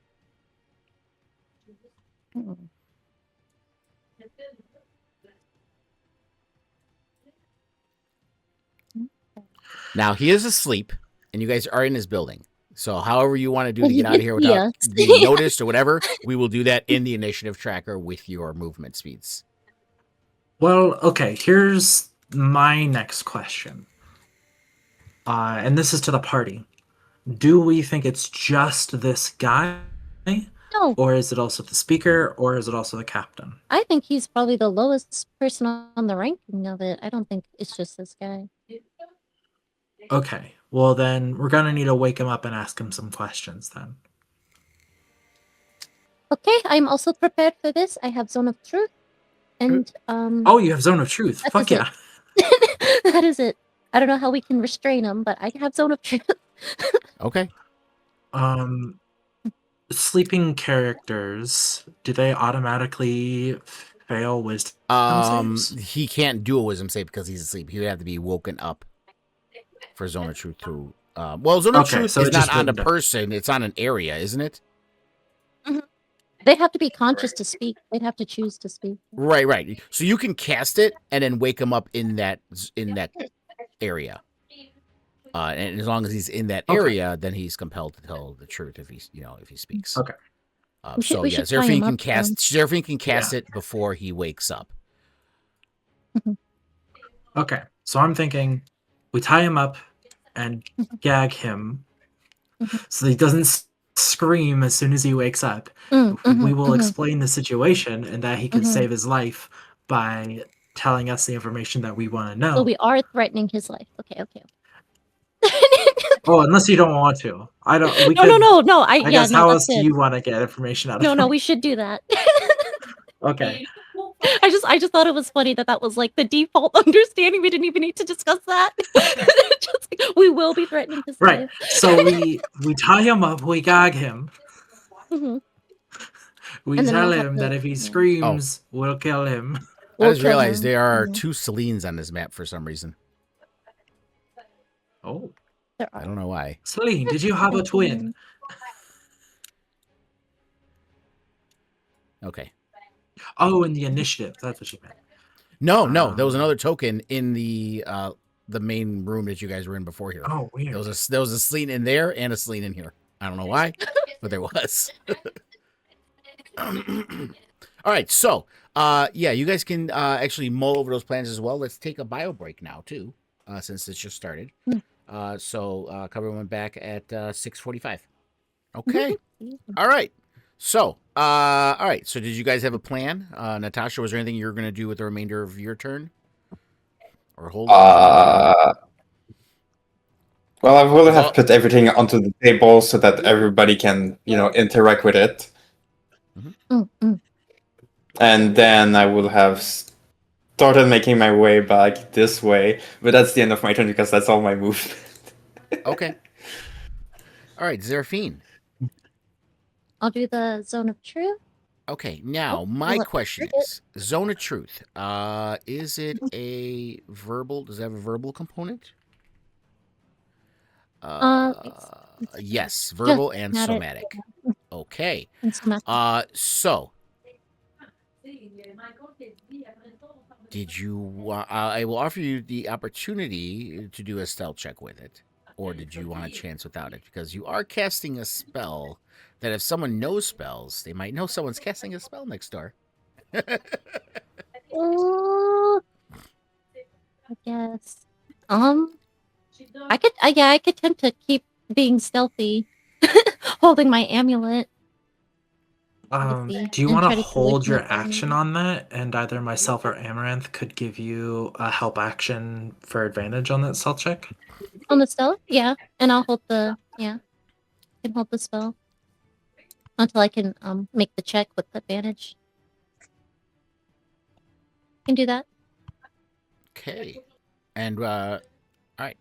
Now, he is asleep, and you guys are in his building. So however you want to do to He get out of here did see without us. being noticed or whatever, we will do that in the initiative tracker with your movement speeds. Well, okay, here's my next question. And this is to the party. Do we think it's just this guy? No, Or is it also the speaker? Or is it also the captain? I think he's probably the lowest person on the ranking of it. I don't think it's just this guy. Okay, well then we're gonna need to wake him up and ask him some questions then. Okay, I'm also prepared for this. I have Zone of Truth. And Oh, you have Zone of Truth. that Fuck is yeah. that is it. I don't know how we can restrain him, but I have Zone of Truth. Okay. Sleeping characters, do they automatically fail wisdom saves? He can't do a wisdom save because he's asleep. He would have to be woken up for Zone of Truth to. Well, Zone of Okay, Truth so is it not just on the wouldn't- person; it's on an area, isn't it? They'd have to be conscious to speak. They'd have to choose to speak. Right. So you can cast it and then wake him up in that area. And as long as he's in that Okay. area, then he's compelled to tell the truth if he's, if he speaks. Okay. We should- So we yeah, should tie him up, Seraphine can cast it before he wakes up. Okay, so I'm thinking we tie him up and gag him so that he doesn't scream as soon as he wakes up. We will explain the situation and that he could save his life by telling us the information that we want to know. So we are threatening his life. Okay. Oh, unless you don't want to. I don't. We No. could, I Yeah, guess. no, How that's else do good. you want to get information out of No, him? we should do that. Okay. I just thought it was funny that was like the default understanding. We didn't even need to discuss that. Just like, we will be threatening his Right. life. So we tie him up. We gag him. Mhm. We And then tell I'll have him to- that if he yeah. screams, we'll kill him. I We'll just kill realized him. there are Yeah. 2 Celenes on this map for some reason. Oh, There I are. don't know why. Celine, did you have a twin? Okay. Oh, in the initiative. That's what you meant. No, there was another token in the main room that you guys were in before here. Oh, weird. There was a Celine in there and a Celine in here. I don't know why, but there was. All right, so yeah, you guys can actually mull over those plans as well. Let's take a bio break now too, since it's just started. So cover went back at 6:45. Okay. All right. So all right. So did you guys have a plan, Natasha? Was there anything you were going to do with the remainder of your turn, or hold? Well, I will Well- have put everything onto the table so that everybody can, interact with it. And then I will have started making my way back this way. But that's the end of my turn because that's all my movement. Okay. All right, Zeraphine. I'll do the zone of truth. Okay, now Oh, my let me question read it. is: Zone of Truth. Is it a verbal? Does it have a verbal component? Yes, verbal and somatic. somatic. Okay. And somatic. So did you? I will offer you the opportunity to do a stealth check with it, or did you want a chance without it? Because you are casting a spell that, if someone knows spells, they might know someone's casting a spell next door. Oh, I guess. I could attempt to keep being stealthy, holding my amulet. Do you want to hold your action on that? And either myself or Amaranth could give you a help action for advantage on that stealth check? On the stealth? Yeah. And I'll hold the I can hold the spell. Until I can make the check with advantage. Can do that. Okay. And all right.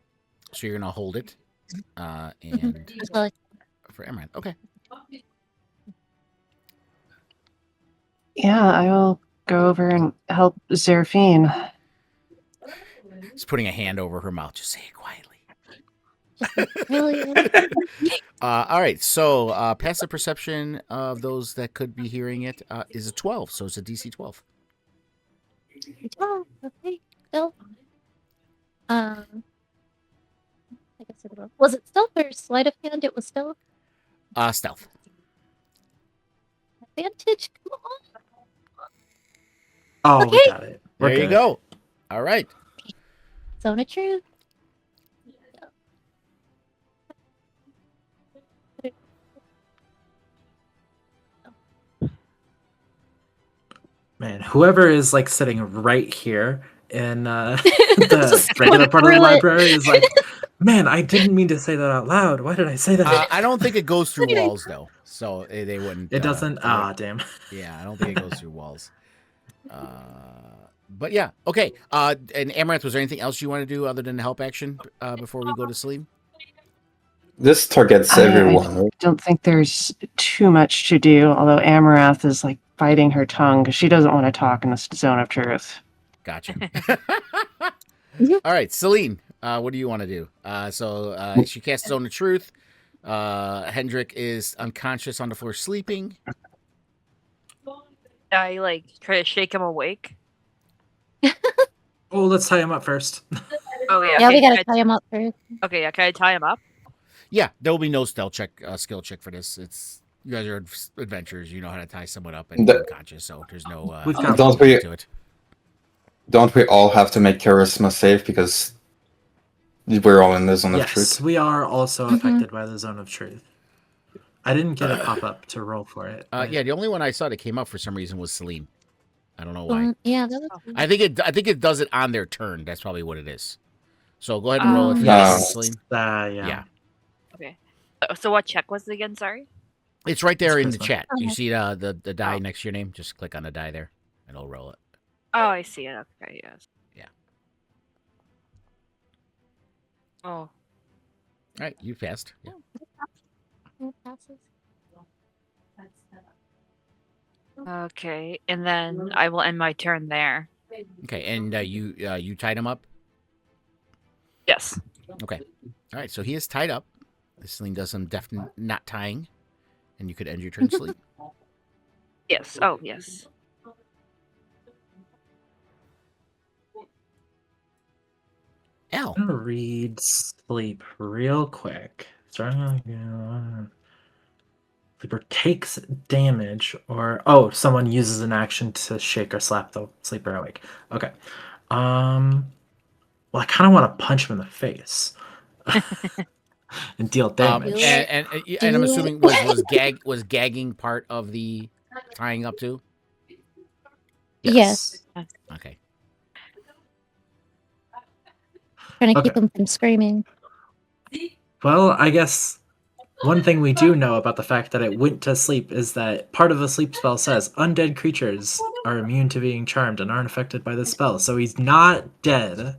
So you're gonna hold it. And Until for Amaranth. Okay. Yeah, I will go over and help Zeraphine. Just putting a hand over her mouth. Just say it quietly. really. All right. So passive perception of those that could be hearing it is a 12. So it's a DC 12. Oh, okay. Stealth. I guess was it stealth or sleight of hand? It was stealth. Stealth. Advantage. Come on. Oh, Okay. we got it. We're There you good. go. All right. Zone of truth. Man, whoever is like sitting right here in the Just regular part of the through it. library is like, man, I didn't mean to say that out loud. Why did I say that? I don't think it goes through walls though, so they wouldn't. It doesn't. they wouldn't- Damn. Yeah, I don't think it goes through walls. But yeah, okay. And Amaranth, was there anything else you want to do other than help action before we go to Celine? This targets everyone. I don't think there's too much to do, although Amaranth is like biting her tongue because she doesn't want to talk in this zone of truth. Gotcha. All right, Celine, what do you want to do? So she casts Zone of Truth. Hendrik is unconscious on the floor sleeping. I try to shake him awake. Oh, let's tie him up first. Oh yeah. Yeah, okay, we gotta can tie him up first. Okay, yeah. Can I tie him up? Yeah, there will be no stealth check, skill check for this. It's you guys are adventurers. You know how to tie someone up and unconscious, so there's no. We've got- Don't we? to it. Don't we all have to make charisma save because we're all in the zone of Yes, truth? we are also Mhm. affected by the zone of truth. I didn't get a pop up to roll for it. but- Yeah, the only one I saw that came up for some reason was Celine. I don't know why. Yeah, that was. I think it does it on their turn. That's probably what it is. So go ahead and roll if you Yes. want, Celine. Yeah. Okay. So what check was it again? Sorry. It's right there It's in the charisma. chat. You Okay. see the die Oh. next to your name? Just click on the die there, and it'll roll it. Oh, I see it. Okay. Yes. Yeah. Oh. All right, you passed. Yeah. It passes. Okay, and then I will end my turn there. Okay, and you tied him up. Yes. Okay, all right. So he is tied up. This thing does some definite not tying, and you could end your turn sleep. Yes. Oh, yes. Al. I'm gonna read sleep real quick. Sleeper takes damage, or someone uses an action to shake or slap the sleeper awake. Okay. Well, I kind of want to punch him in the face and deal damage. Do it. And I'm Do assuming it. was gagging part of the tying up too. Yes. Okay. Trying to Okay. keep him from screaming. Well, I guess one thing we do know about the fact that it went to sleep is that part of the sleep spell says undead creatures are immune to being charmed and aren't affected by this spell. So he's not dead.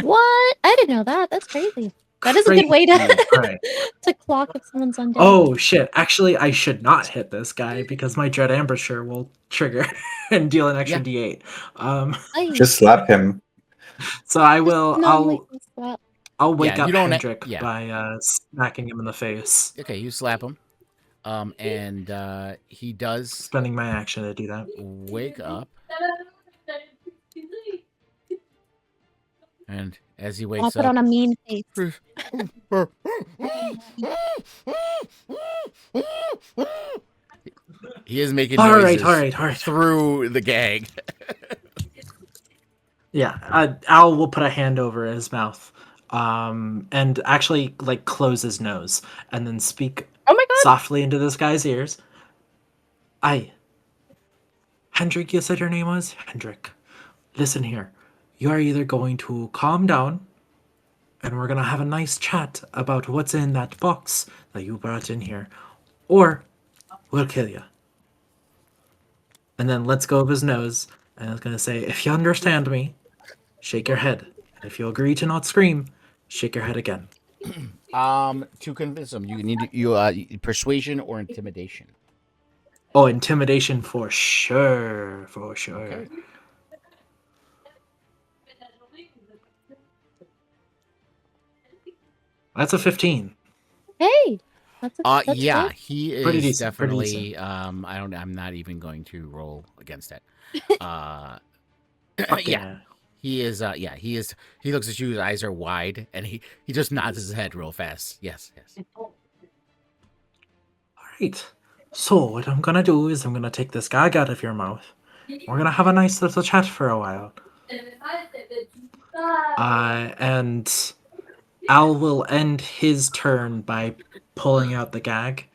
What? I didn't know that. That's crazy. That is a good way Crazy. to Alright. to clock if someone's undead. Oh shit! Actually, I should not hit this guy because my Dread Ambusher will trigger and deal an extra D8. Ay, Just slap him. So I will. non-lethal slap. I'll wake Yeah, up you don't ha- Hendrik yeah. by smacking him in the face, Okay, you slap him. And he does spending my action to do that. wake up. And as he I'll wakes put up, on a mean face. he is making All noises right. through the gag. Yeah, Al will put a hand over his mouth, and actually like close his nose, and then speak Oh my god! softly into this guy's ears. Hendrik, you said your name was? Hendrik. Listen here. You are either going to calm down, and we're going to have a nice chat about what's in that box that you brought in here, or we'll kill you. And then lets go of his nose, and it's going to say, if you understand me, shake your head. And if you agree to not scream, shake your head again. To convince him, you need persuasion or intimidation. Oh, intimidation for sure. For sure. Okay. That's a 15. Hey, that's yeah, good. he is Pretty decent, pretty definitely. I'm not even going to roll against that. Fuck Yeah, he is. Yeah, he is. He looks at you. His eyes are wide, and he just nods his head real fast. Yes. Alright. So what I'm gonna do is I'm gonna take this gag out of your mouth. We're gonna have a nice little chat for a while. And Al will end his turn by pulling out the gag.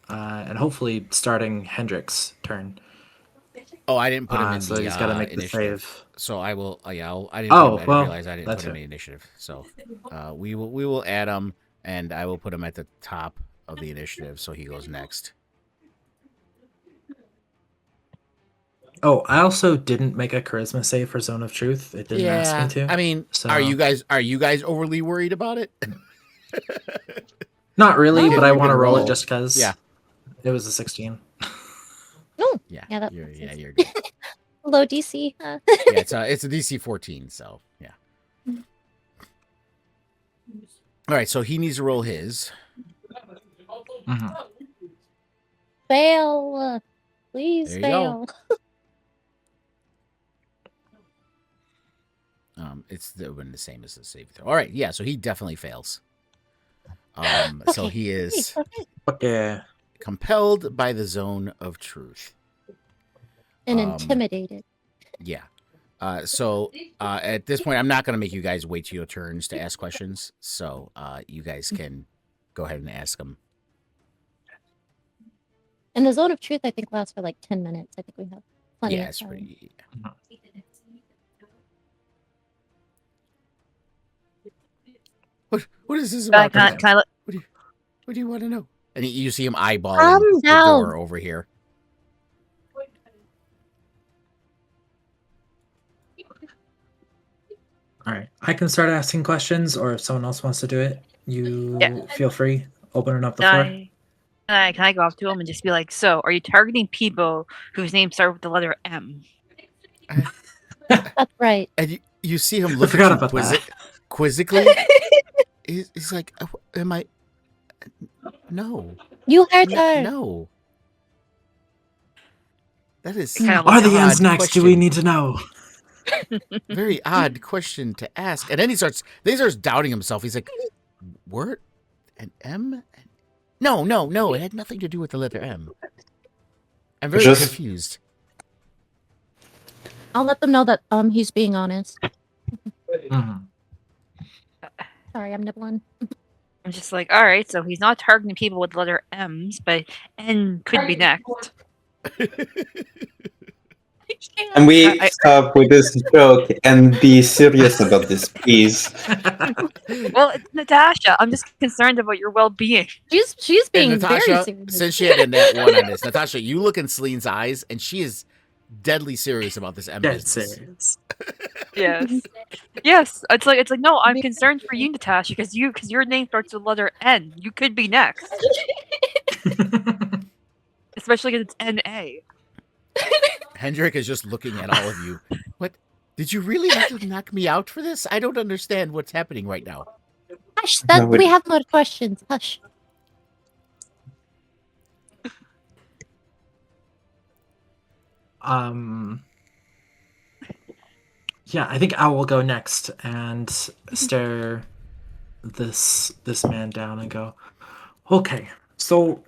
And hopefully starting Hendrik's turn. Oh, I didn't put him in So the he's gotta make the initiative. save. So I will. Yeah, I didn't. Oh, I didn't well, realize I didn't that's put him it. in the initiative. So we will add him, and I will put him at the top of the initiative, so he goes next. Oh, I also didn't make a charisma save for Zone of Truth. It didn't ask me to. I mean, So- are you guys overly worried about it? Not really, You but can- I you want to can roll roll. it just because. Yeah. It was a 16. Oh, Yeah, yeah, that you're, makes yeah, sense. you're good. Low DC. Yeah, it's a DC 14, so yeah. All right, so he needs to roll his. Mhm. Fail. Please There you fail. It's the same as the save throw. All right, yeah, so he definitely fails. So Okay, he is okay. Okay. compelled by the zone of truth. And intimidated. Yeah. So at this point, I'm not going to make you guys wait till your turns to ask questions. So you guys can go ahead and ask them. And the zone of truth, I think, lasts for like 10 minutes. I think we have plenty Yeah, of it's time. pretty. What is this about? Can I What do you want to know? And you see him eyeballing Calm the down. door over here. All right. I can start asking questions, or if someone else wants to do it, you Yeah. feel free. Opening up the floor. I go up to him and just be like, "So, are you targeting people whose names start with the letter M?" That's right. And you see him I look forgot at you about that. quizzically. He's like, am I? No. You heard her. No. That is Kinda Are the odd ends next? Do we question. need to know? Very odd question to ask. And then he starts doubting himself. He's like, word? An M? No. It had nothing to do with the letter M. I'm very Just- confused. I'll let them know that he's being honest. Mhm. Sorry, I'm nibbling. I'm just like, all right, so he's not targeting people with the letter M's, but N could be next. Can we I- stop with this joke and be serious about this, please? Well, it's Natasha. I'm just concerned about your well-being. She's And being very Natasha, serious. since she had a net one on this, Natasha, you look in Celine's eyes, and she is deadly serious about this M Dead business. serious. Yes, yes. It's like no. I'm concerned for you, Natasha, because your name starts with the letter N. You could be next, especially because it's N-A. Hendrik is just looking at all of you. What? Did you really have to knock me out for this? I don't understand what's happening right now. Hush, No, we have more questions. Hush. Yeah, I think I will go next and stare this man down and go, okay, so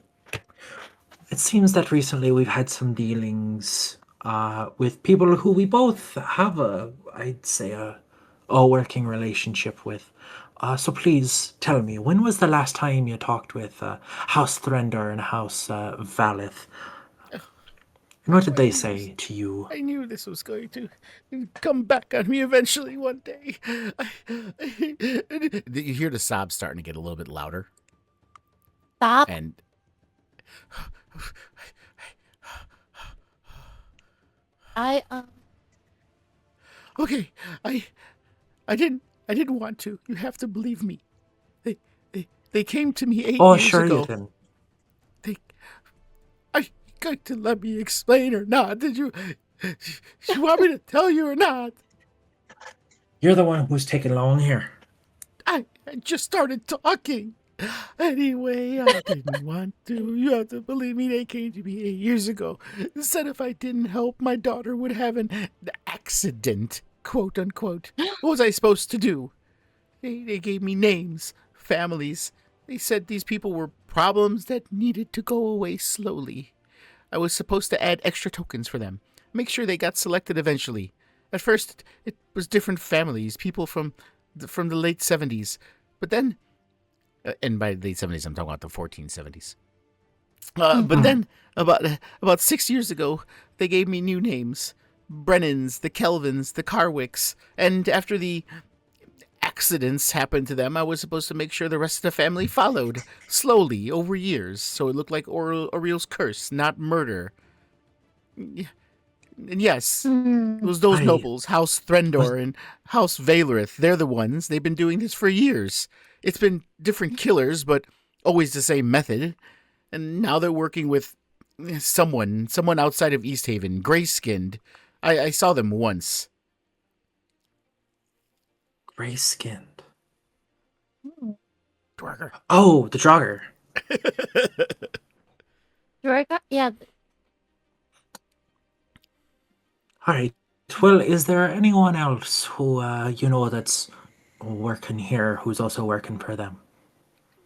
it seems that recently we've had some dealings with people who we both have I'd say a working relationship with. So please tell me, when was the last time you talked with House Thrender and House Valith? And what did they say to you? I knew this was going to come back on me eventually one day. You hear the sobs starting to get a little bit louder. Stop. And okay, I didn't want to. You have to believe me. They came to me 8 Oh, years sure ago. you didn't. Are you going to let me explain or not? Did you want me to tell you or not? You're the one who's taking long here. I just started talking. Anyway, I didn't want to. You have to believe me, they came to me 8 years ago. Said if I didn't help, my daughter would have an accident, quote unquote. What was I supposed to do? They gave me names, families. They said these people were problems that needed to go away slowly. I was supposed to add extra tokens for them, make sure they got selected eventually. At first, it was different families, people from the late 70s. But then, and by late 70s, I'm talking about the 1470s. But then, about 6 years ago, they gave me new names. Brennans, the Kelvins, the Carwicks, and after the accidents happened to them, I was supposed to make sure the rest of the family followed, slowly, over years, so it looked like Oriel's curse, not murder. And yes, it was those nobles, House Threndor and House Valerith. They're the ones. They've been doing this for years. It's been different killers, but always the same method. And now they're working with someone outside of Easthaven, gray-skinned. I saw them once. Gray-skinned. Dwarger. Oh, the Draugr. Yeah. All right. Well, is there anyone else who you know that's working here who's also working for them?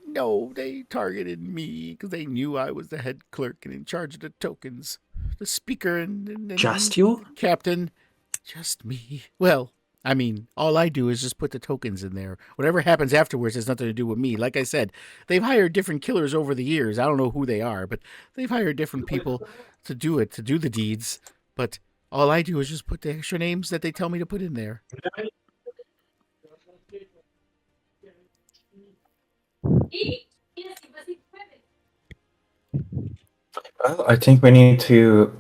No, they targeted me because they knew I was the head clerk and in charge of the tokens. The speaker and Just you? captain. Just me. Well, I mean, all I do is just put the tokens in there. Whatever happens afterwards has nothing to do with me. Like I said, they've hired different killers over the years. I don't know who they are, but they've hired different people to do it, to do the deeds. But all I do is just put the extra names that they tell me to put in there. Well, I think we need to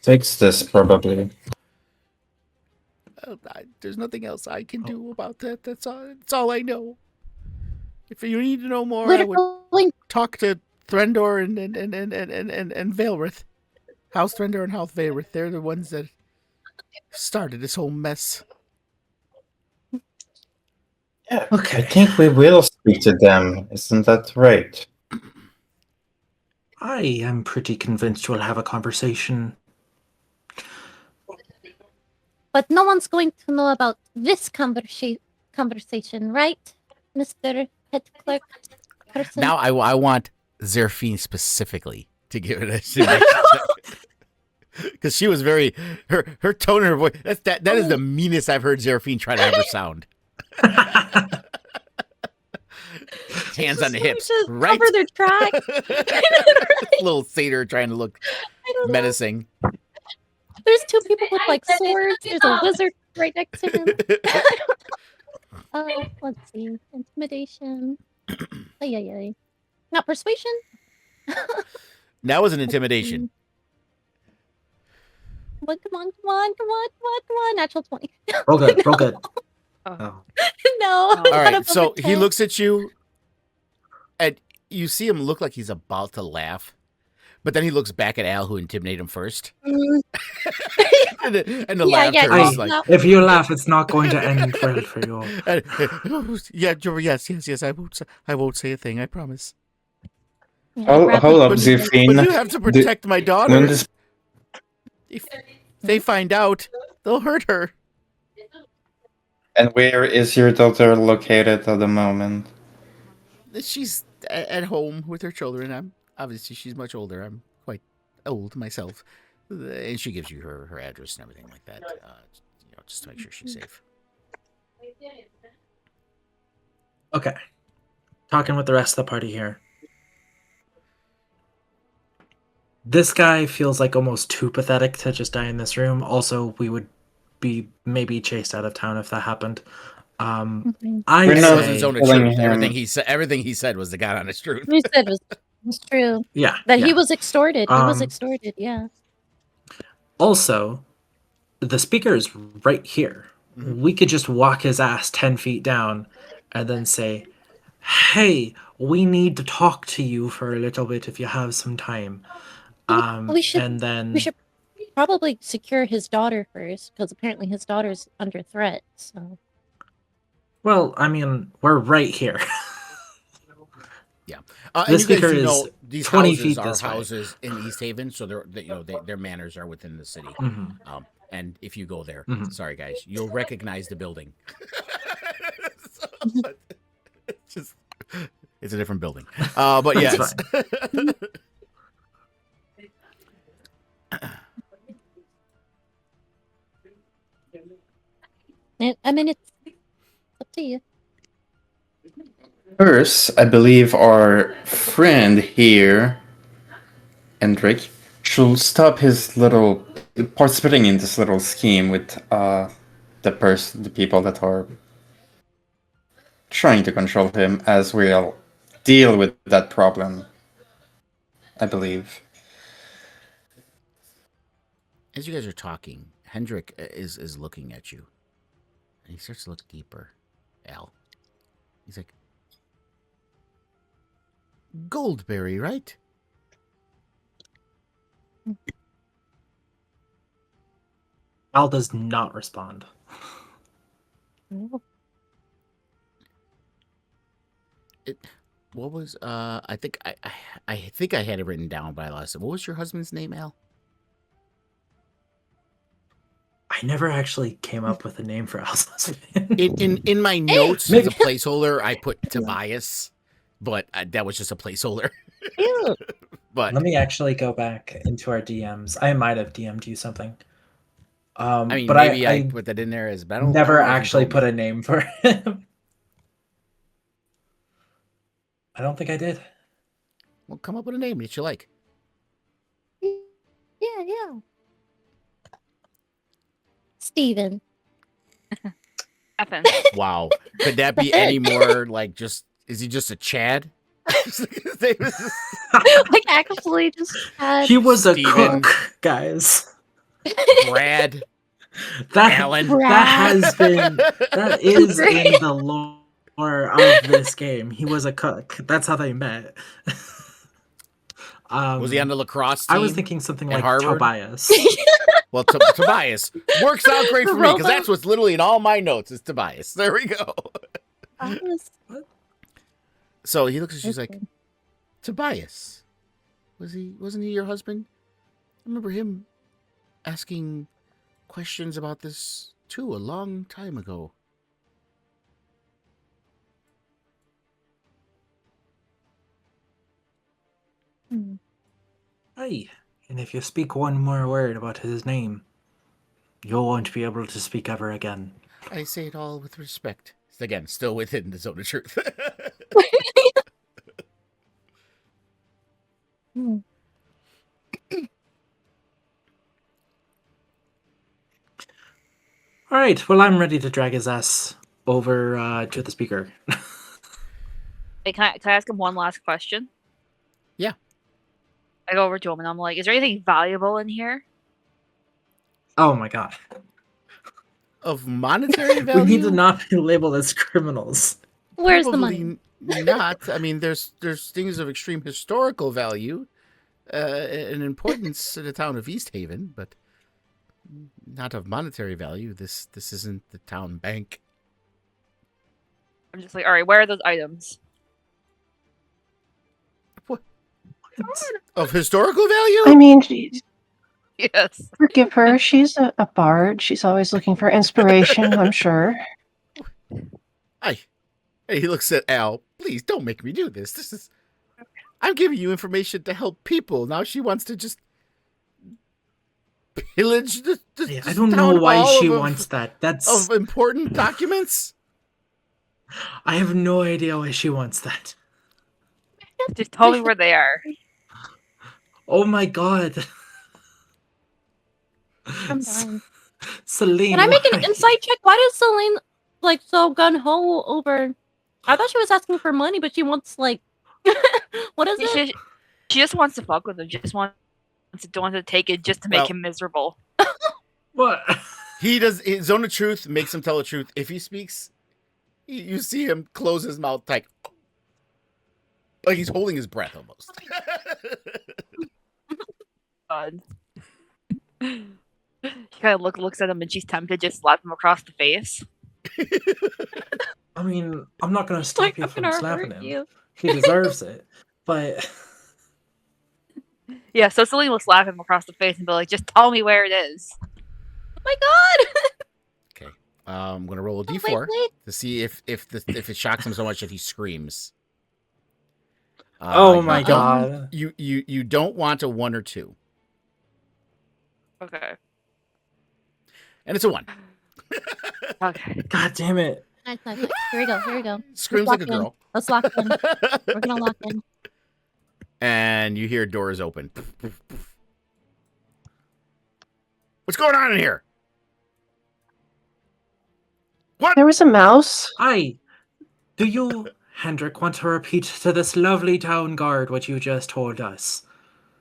fix this, probably. There's nothing else I can do about that. That's all I know. If you need to know more, I would Literally, talk to Threndor and Vailrith. House Threndor and House Vailrith. They're the ones that started this whole mess. Yeah, Okay. I think we will speak to them. Isn't that right? I am pretty convinced we'll have a conversation. But no one's going to know about this conversation, right, Mr. Head Clerk person? Now I want Zerfine specifically to give it a check. Because she was very her tone and her voice. That is the meanest I've heard Zerfine try to ever sound. Hands on the hips, Just right? cover their track. Little satyr trying to look menacing. There's two people with like swords. There's a wizard right next to him. Let's see. Intimidation. Ay. Not persuasion? That was an intimidation. Come on. Natural 20. Roll good. Oh. Oh. No. All not right, above so a he 10. looks at you, and you see him look like he's about to laugh, but then he looks back at Al, who intimidated him first, Mm. and the laughter I- is like, If you laugh, it's not going to end well for you all. yes, I won't say a thing, I promise. Yeah, Hold grab up, him. But Zerfine. you have to protect my daughter. When this If they find out, they'll hurt her. And where is your daughter located at the moment? She's at home with her children. Obviously she's much older. I'm quite old myself, and she gives you her address and everything like that, just to make sure she's safe. Okay. Talking with the rest of the party here. This guy feels like almost too pathetic to just die in this room. Also, we would be maybe chased out of town if that happened. Mhm. I We're That not was his say, own telling truth. him- Everything he said was the God honest truth. You said was true. yeah. That yeah. he was extorted. He was Um, extorted, yeah. Also, the speaker is right here. Mhm. We could just walk his ass 10 feet down and then say, hey, we need to talk to you for a little bit if you have some time. We should- and then We should probably secure his daughter first, because apparently his daughter's under threat. So well, I mean, we're right here. And This you guys speaker do is know these 20 houses feet are this way. houses in Easthaven, so their manners are within the city. Mhm. And if you go there, Mhm. sorry guys, you'll recognize the building. But it's a different building. But That's yes. I mean, it's up to you. First, I believe our friend here, Hendrik, should stop his little participating in this little scheme with the people that are trying to control him, as we'll deal with that problem. I believe. As you guys are talking, Hendrik is looking at you, and he starts to look deeper. Al, he's like, Goldberry, right? Al does not respond. What was I think I think I had it written down, but I lost it. What was your husband's name, Al? I never actually came up with a name for Al's husband. In my notes as a placeholder, I put Tobias, but that was just a placeholder. But Let me actually go back into our DMs. I might have DM'd you something. I mean, but maybe I I put that in there as, but I don't, never I don't know if you actually told put me. a name for him. I don't think I did. Well, come up with a name that you like. Yeah. Steven. Happen. Wow, could that be any more like just? Is he just a Chad? Like, actually just had... He was a Steven. cook, guys. Brad, That Alan. that is in the lore of this game. He was a cook. That's how they met. Was he on the lacrosse I team? was thinking something at like Harvard? Tobias. Well, Tobias works out great The for me because robot. that's what's literally in all my notes is Tobias. There we go. I was So he looks at she's like, okay. Tobias, wasn't he your husband? I remember him asking questions about this too a long time ago. Hmm. Aye, and if you speak one more word about his name, you won't be able to speak ever again. I say it all with respect. Again, still within the zone of truth. Hmm. All right, well, I'm ready to drag his ass over to the speaker. Hey, can I ask him one last question? Yeah. I go over to him and I'm like, "Is there anything valuable in here?" Oh my god. Of monetary value? We need to not be labeled as criminals. Where's the money? Not. I mean, there's things of extreme historical value and importance in the town of Easthaven, but not of monetary value. This isn't the town bank. I'm just like, "All right, where are those items?" Of historical value? I mean, Yes. forgive her. She's a bard. She's always looking for inspiration, I'm sure. Hey, he looks at Al. Please don't make me do this. I'm giving you information to help people. Now she wants to just pillage the Yeah, I don't know town why hall she of, wants that. That's. of important documents. I have no idea why she wants that. Just tell me where they are. Oh my god. I'm dying. Celine, Can I make an why? insight check? Why does Celine like so gun ho over? I thought she was asking for money, but she wants like, what is it? She just wants to fuck with him. Just wants to take it just to make Well- him miserable. What? He does his zone of truth makes him tell the truth. If he speaks, you see him close his mouth like he's holding his breath almost. God. She kind of looks at him and she's tempted to just slap him across the face. I mean, I'm not gonna stop Like, you I'm from gonna slapping hurt him. you. He deserves it. But Yeah, so Celine will slap him across the face and be like, "Just tell me where it is." Oh my god! Okay, I'm gonna roll a Oh, d4 wait. to see if it shocks him so much that he screams. oh You my don't- god. You don't want a 1 or 2, Okay. and it's a 1. Okay. God damn it. Nice. Here we go. Screams like a lock in. girl. Let's lock in. We're gonna lock in. And you hear doors open. What's going on in here? There was a mouse. Aye. Do you, Hendrik, want to repeat to this lovely town guard what you just told us?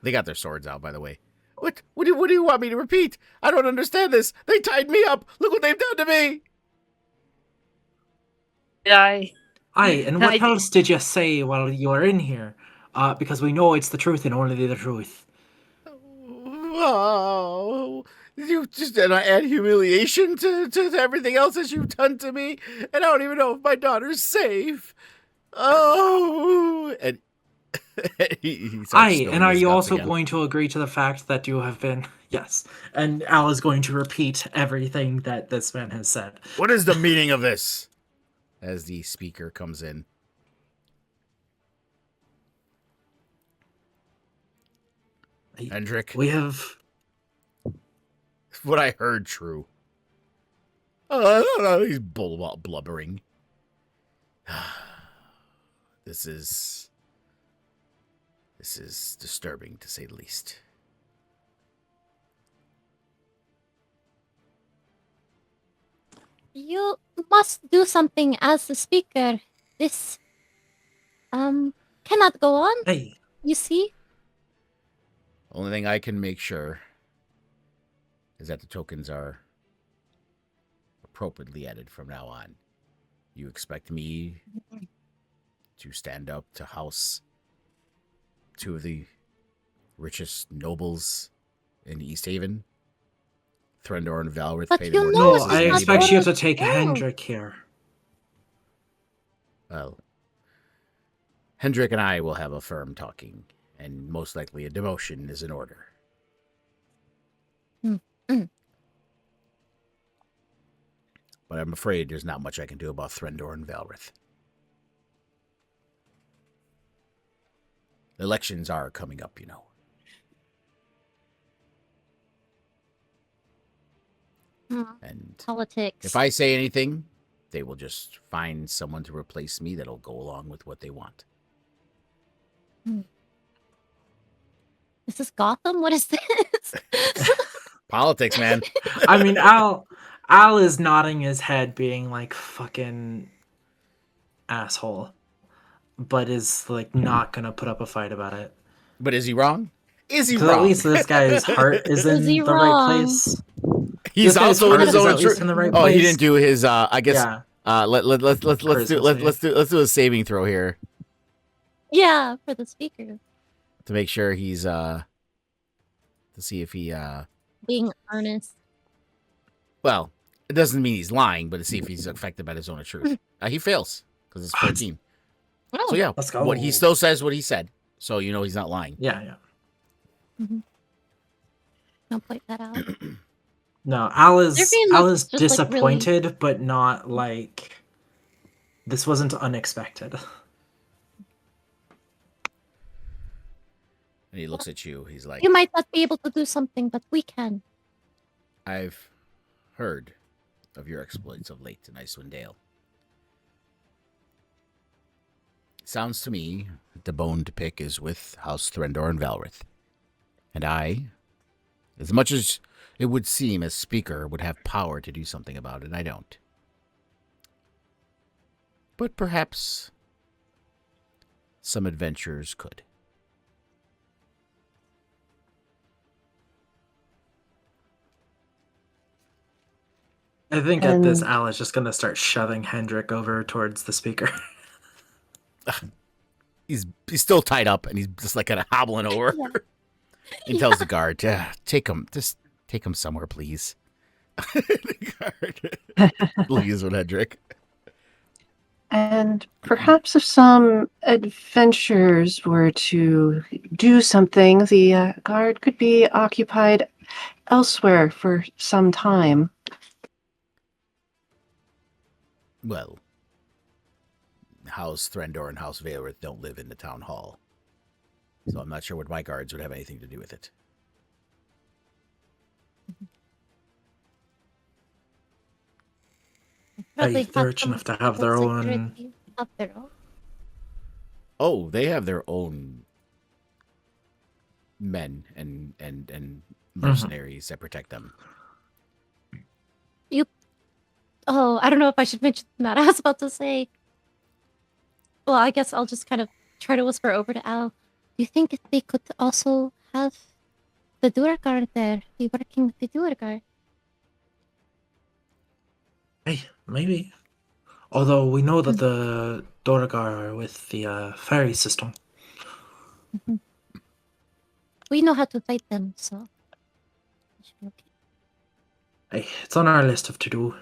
They got their swords out, by the way. What do you want me to repeat? I don't understand this. They tied me up. Look what they've done to me. Did I? Aye, and what I- else did you say while you were in here? Because we know it's the truth and only the truth. Oh, you just and I add humiliation to everything else that you've done to me, and I don't even know if my daughter's safe. Oh, and he starts Aye, spilling and are his you guts also again. going to agree to the fact that you have been... Yes, and Al is going to repeat everything that this man has said. What is the meaning of this? As the speaker comes in. Hendrik, We have... what I heard true. Oh, I don't know. He's blubbering. This is disturbing, to say the least. You must do something as the speaker. This cannot go on. Hey, You see? Only thing I can make sure is that the tokens are appropriately added from now on. You expect me to stand up to house two of the richest nobles in Easthaven. Threndor and Valrith But paid you him more know No, taxes I than it's expect not you anybody. to take Oh. Hendrik here. Well, Hendrik and I will have a firm talking, and most likely a demotion is in order. But I'm afraid there's not much I can do about Threndor and Valrith. Elections are coming up, you know. And Politics. if I say anything, they will just find someone to replace me that'll go along with what they want. Is this Gotham? What is this? Politics, man. I mean, Al is nodding his head, being like, fucking asshole, but is like not gonna put up a fight about it. But is he wrong? Is he Because at wrong? least this guy's heart is Is in he the right wrong? place. He's This guy's also in heart his is own at least in the right Oh, place. he didn't do his. I guess. Yeah. Let's do a saving throw here Yeah, for the speaker. to make sure he's to see if he Being earnest. well, it doesn't mean he's lying, but to see if he's affected by the zone of truth. He fails because it's 14. Oh. So yeah, Let's go. what he still says what he said, so you know he's not lying. Yeah. Don't point that out. No, Al is They're being just, like, disappointed, but not like this wasn't unexpected. And he looks at you. He's like, You might not be able to do something, but we can. I've heard of your exploits of late in Icewind Dale. Sounds to me the bone to pick is with House Threndor and Valrith. And I, as much as it would seem as speaker, would have power to do something about it, I don't. But perhaps some adventurers could. I think at this, And- Al is just gonna start shoving Hendrik over towards the speaker. He's still tied up, and he's just like kind of hobbling over. Yeah. He tells the guard, take him somewhere, please. The guard leaves with Hendrik. And perhaps if some adventurers were to do something, the guard could be occupied elsewhere for some time. Well, House Threndor and House Valrith don't live in the town hall, so I'm not sure what my guards would have anything to do with it. Probably They're have rich some enough to have good their own. security of their own. Oh, they have their own men and mercenaries that protect them. Oh, I don't know if I should mention that. I was about to say. Well, I guess I'll just kind of try to whisper over to Al. Do you think they could also have the Duergar there be working with the Duergar? Hey, maybe. Although we know that the Doragar are with the ferry system. We know how to fight them, so it should be okay. Hey, it's on our list of to-do.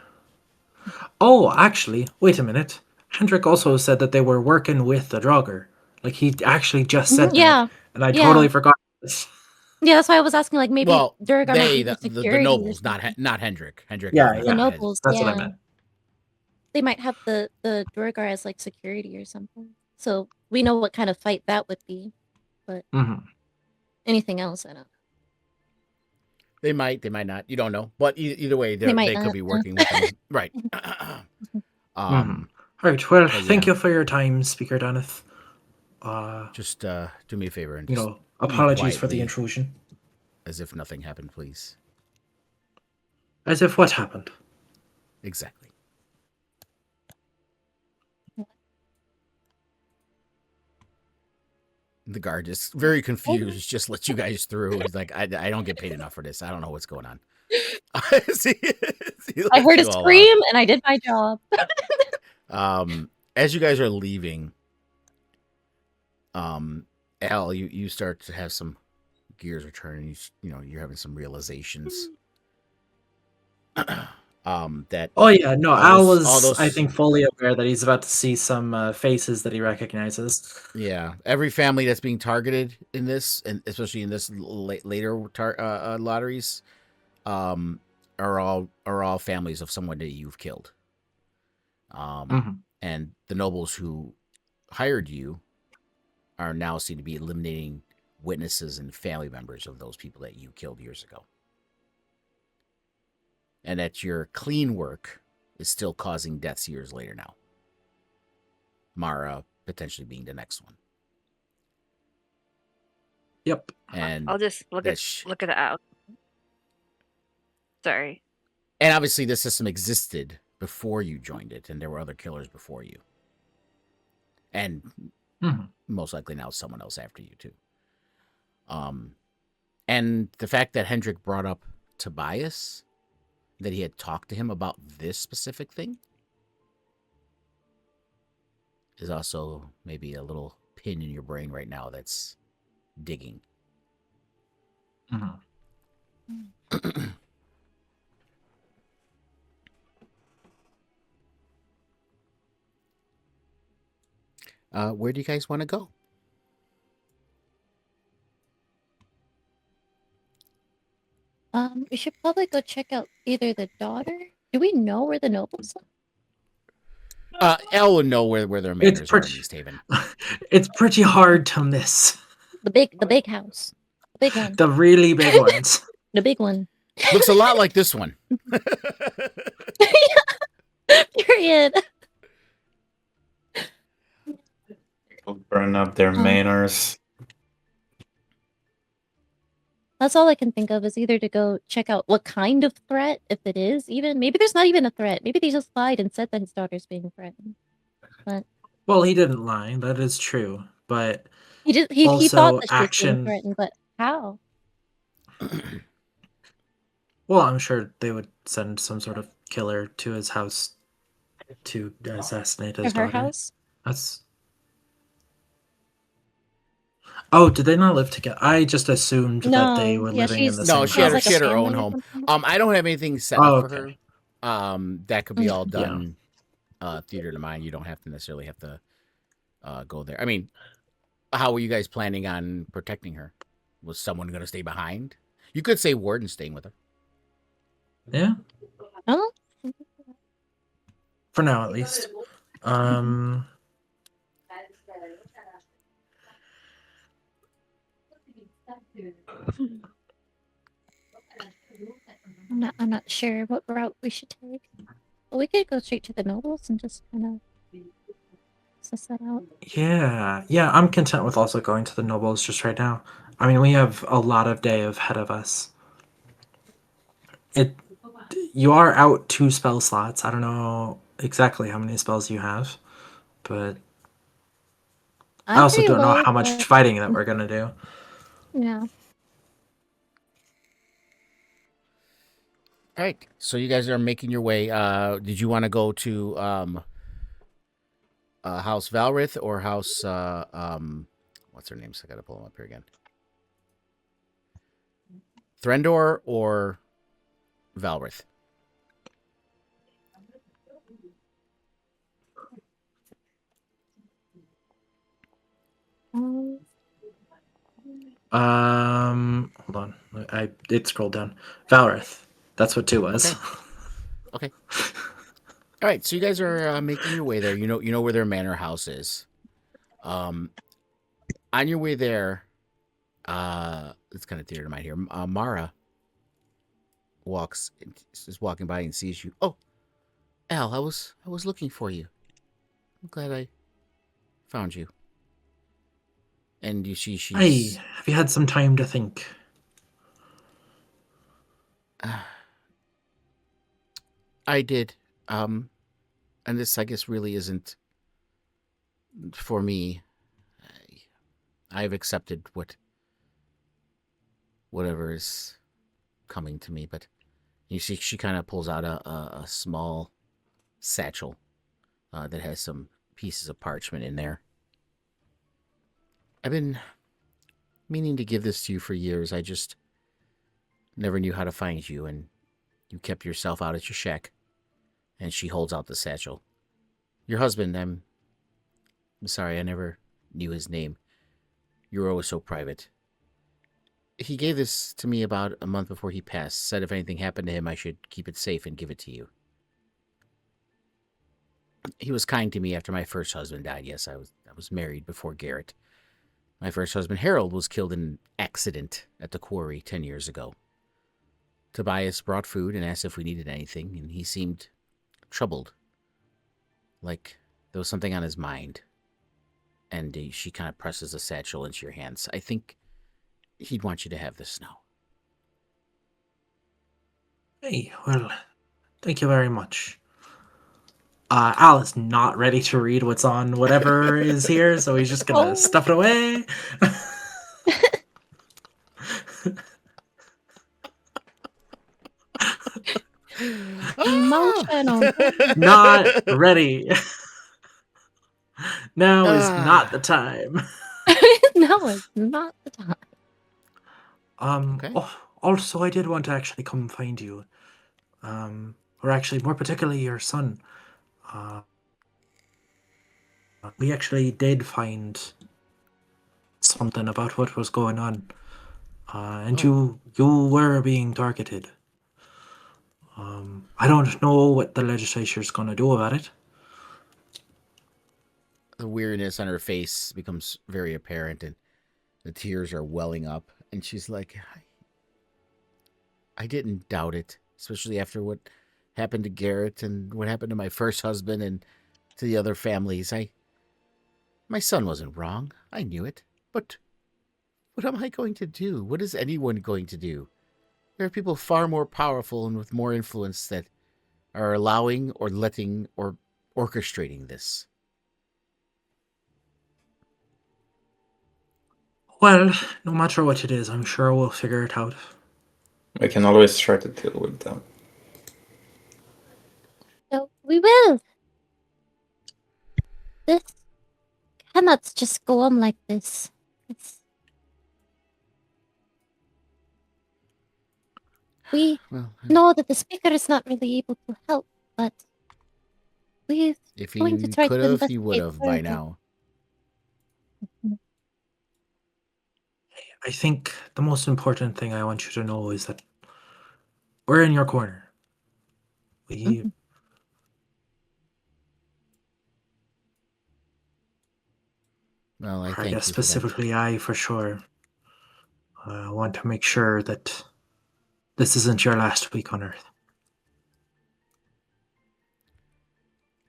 Oh, actually, wait a minute. Hendrik also said that they were working with the Draugr. Like, he actually just said that. Yeah, And I yeah. totally forgot this. yeah. That's why I was asking. Like maybe Well, Duergar might they be for the security. or nobles, something. not Hendrik. Hendrik, Yeah, is yeah. The not nobles. That's yeah. what I meant. They might have the Duergar as like security or something. So we know what kind of fight that would be. Mm-hmm. Anything else, I don't. They might not. You don't know. But either way, They might they could not, be yeah. working with them. Right. Right, well, but thank yeah. you for your time, Speaker Daneth. Just do me a favor and You just know, apologies for the quietly. intrusion. As if nothing happened, please. As if what happened? Exactly. The guard is very confused, just let you guys through. He's like, I don't get paid enough for this. I don't know what's going on. See, I heard a you all scream and I did my job. as you guys are leaving, Al, you start to have some gears are turning. You're having some realizations. That Oh yeah, no, all Al those, all was, I those, think, fully aware that he's about to see some faces that he recognizes. yeah, every family that's being targeted in this, and especially in this later lotteries, um, are all families of someone that you've killed. Mhm. And the nobles who hired you are now seen to be eliminating witnesses and family members of those people that you killed years ago. And that your clean work is still causing deaths years later now. Mara potentially being the next one. Yep. And I'll just look at it out. Sorry. And obviously the system existed before you joined it, and there were other killers before you. And Mhm. most likely now someone else after you too. And the fact that Hendrik brought up Tobias, that he had talked to him about this specific thing, is also maybe a little pin in your brain right now that's digging. Mhm. Where do you guys want to go? We should probably go check out either the daughter. Do we know where the nobles are? Elle would know where their manners are in Easthaven. It's pretty hard to miss. The big house. The big one. The really big ones. The big one. Looks a lot like this one. Period. Will burn up their manors. That's all I can think of is either to go check out what kind of threat, if it is even. Maybe there's not even a threat. Maybe they just lied and said that his daughter's being threatened. But Well, he didn't lie. That is true. But he also thought that she was being action. threatened, but how? Well, I'm sure they would send some sort of killer to his house to assassinate his To her daughter. house? That's. Oh, did they not live together? I just assumed that they were living in the same No, house. she had like a her own family or home. something? I don't have anything set Oh, up for okay. her. That could be all Yeah. done theater to mind. You don't have to necessarily have to go there. I mean, how were you guys planning on protecting her? Was someone going to stay behind? You could say Warden's staying with her. Yeah, Oh, for now at least. I'm not sure what route we should take. But we could go straight to the nobles and just kind of suss that out. Yeah, I'm content with also going to the nobles just right now. I mean, we have a lot of day ahead of us. You are out 2 spell slots. I don't know exactly how many spells you have, but I also pretty don't know low, how much but fighting that we're gonna do. yeah. All right. So you guys are making your way. Did you want to go to House Valrith or House what's her name? So I got to pull them up here again. Threndor or Valrith? Hold on. I did scroll down. Valrith. That's what 2 was. Okay. All right. So you guys are making your way there. You know where their manor house is. On your way there, it's kind of theater to mind here. Mara is walking by and sees you. Oh, Al, I was looking for you. I'm glad I found you. And you see she's. Hey, have you had some time to think? I did. And this, I guess, really isn't for me. I've accepted whatever is coming to me, but you see, she kind of pulls out a small satchel that has some pieces of parchment in there. I've been meaning to give this to you for years. I just never knew how to find you, and you kept yourself out at your shack. And she holds out the satchel. Your husband, I'm sorry, I never knew his name. You were always so private. He gave this to me about a month before he passed. Said if anything happened to him, I should keep it safe and give it to you. He was kind to me after my first husband died. Yes, I was married before Garrett. My first husband, Harold, was killed in an accident at the quarry 10 years ago. Tobias brought food and asked if we needed anything, and he seemed troubled, like there was something on his mind. And she kind of presses a satchel into your hands. I think he'd want you to have this now. Hey, well, thank you very much. Al is not ready to read what's on whatever is here, so he's just gonna Oh. stuff it away. Emotional. Not ready. Now is not the time. No, it's not the time. Okay. Also, I did want to actually come find you. Or actually, more particularly your son. We actually did find something about what was going on. And you were being targeted. I don't know what the legislature is going to do about it. The weariness on her face becomes very apparent, and the tears are welling up. And she's like, I didn't doubt it, especially after what happened to Garrett and what happened to my first husband and to the other families. My son wasn't wrong. I knew it. But what am I going to do? What is anyone going to do? There are people far more powerful and with more influence that are allowing or letting or orchestrating this. Well, no matter what it is, I'm sure we'll figure it out. I can always try to deal with them. So we will. This cannot just go on like this. We know that the speaker is not really able to help, but we're If going he to try could to have, he would investigate have by further. now. I think the most important thing I want you to know is that we're in your corner. We Well, I I thank guess you for that. specifically I, for sure, want to make sure that this isn't your last week on Earth.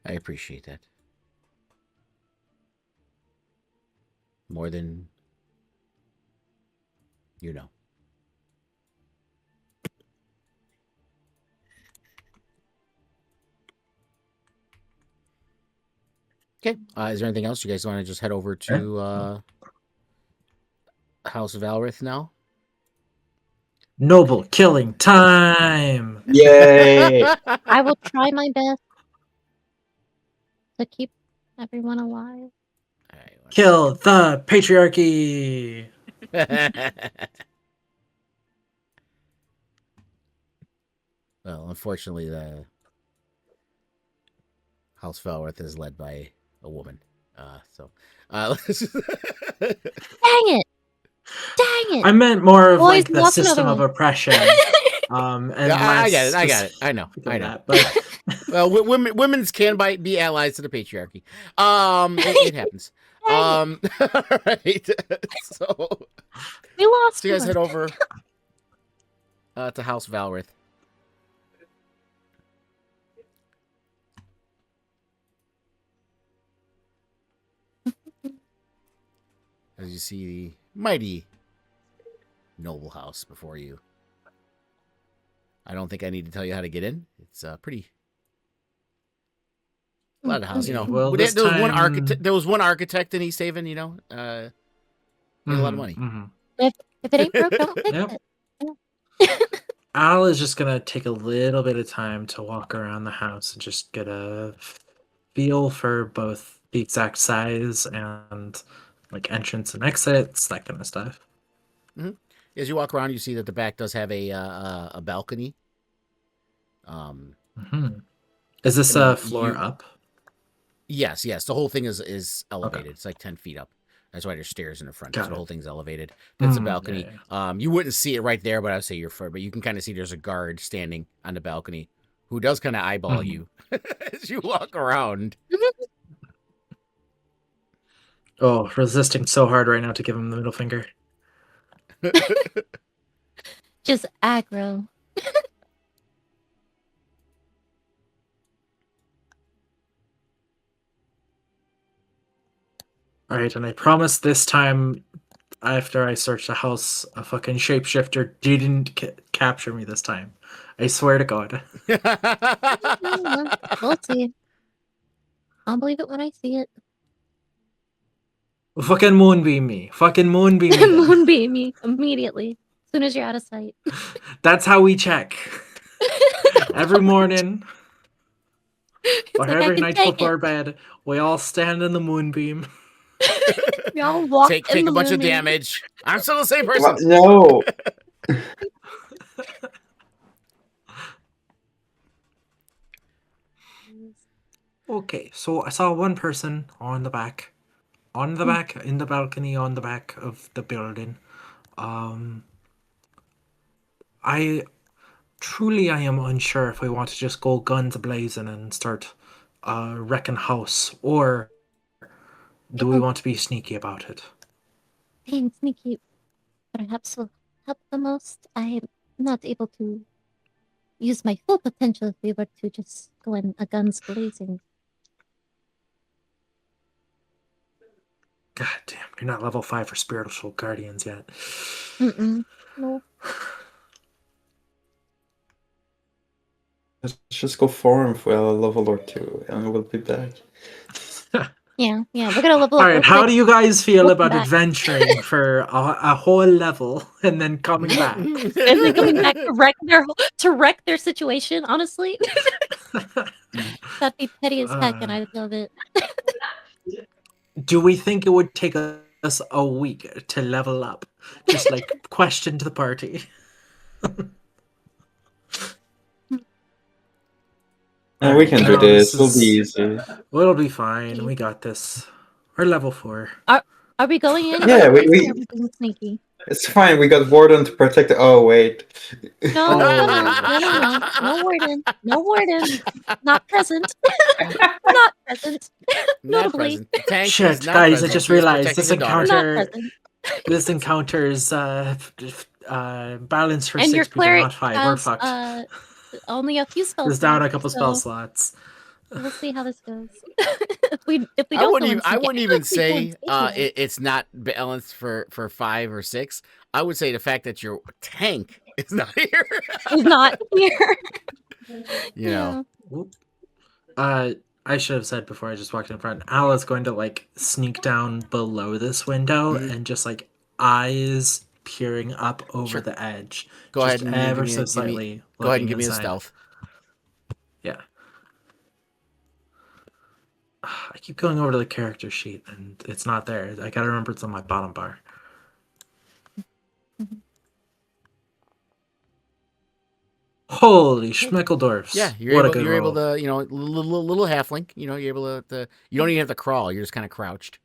I appreciate that. More than you know. Okay. Is there anything else? You guys want to just head over to House of Alrith now? Noble killing time! Yay! I will try my best to keep everyone alive. All right, Kill the patriarchy! Well, unfortunately, the House of Alrith is led by a woman. Let's just- Dang it! Dang it! I meant more of Boys, like the lost system another of one. oppression. And Yeah, I get it. I got it. I know. specific I of know. that, but Well, women's can be allies to the patriarchy. It happens. All right. So We lost you guys one. head over to House Valrith. As you see the mighty noble house before you. I don't think I need to tell you how to get in. It's pretty. A lot of houses, you know. Well, there this was one time- architect. There was one architect in Easthaven. You know, made a lot of money. If it ain't broke, don't fix Yep. it. Al is just gonna take a little bit of time to walk around the house and just get a feel for both the exact size and like entrance and exits, that kind of stuff. As you walk around, you see that the back does have a balcony. Mhm. Is this I mean, floor up? Yes. The whole thing is elevated. It's like 10 feet up. That's why there's stairs in the front. Got So the it. whole thing's elevated. That's a balcony. Yeah. You wouldn't see it right there, but I'd say you're far. But you can kind of see there's a guard standing on the balcony who does kind of eyeball Mhm. you as you walk around. Oh, resisting so hard right now to give him the middle finger. Just aggro. All right, and I promise this time, after I searched the house, a fucking shapeshifter didn't capture me this time. I swear to God. We'll see. I'll believe it when I see it. Fucking moonbeam me. Fucking moonbeam me. then. Moonbeam me immediately. As soon as you're out of sight. That's how we check. Every morning, It's or like, I every can night take before it. bed, we all stand in the moonbeam. We all walk take in a the bunch of moonbeam. damage. I'm still the same What? person. No. Okay, so I saw one person on the back. On the back, in the balcony, on the back of the building. I am unsure if we want to just go guns blazing and start wrecking house, or do we want to be sneaky about it? Being sneaky perhaps will help the most. I'm not able to use my full potential if we were to just go in a guns blazing. God damn, you're not level 5 for spiritual guardians yet. No. Let's just go farm for a level or two, and we'll be back. Yeah, we're gonna level All up right, real how quick. do you guys feel Welcome about back. adventuring for a whole level and then coming back? And then coming back to wreck their situation, honestly. That'd be petty as heck, and I'd love it. Do we think it would take us a week to level up? Just like question to the party. And we can do No, this. this It'll be is- easy. Well, it'll be fine. We got this. We're level 4. Are we going in? Yeah, guns we- blazing, or are we being sneaky? It's fine. We got Warden to protect. Oh wait. No. No warden. No warden. Not present. Not present. Not Notably. present. The tank Shit, is not guys, present. I just She is realized protecting this the daughter. Not encounter. present. This encounter's balance for And your 6 people, cleric not 5. We're has fucked. only a few spells. There's down a left, couple so spell slots. We'll see how this goes. if we I don't wouldn't go even. I sneaky, wouldn't even if we go in say sneaky, it's not balanced for 5 or 6. I would say the fact that your tank is not here. is not here. You know. Whoop. I should have said before I just walked in front. Al is going to like sneak down below this window and just like eyes peering up over Sure. the edge. Go just ahead and ever give me, so give me slightly. Go ahead and looking give me a inside. stealth. Yeah. I keep going over to the character sheet and it's not there. I gotta remember it's on my bottom bar. Holy schmeckledorfs. Yeah, What a good you're able roll. to, little halfling. You're able to. You don't even have to crawl. You're just kind of crouched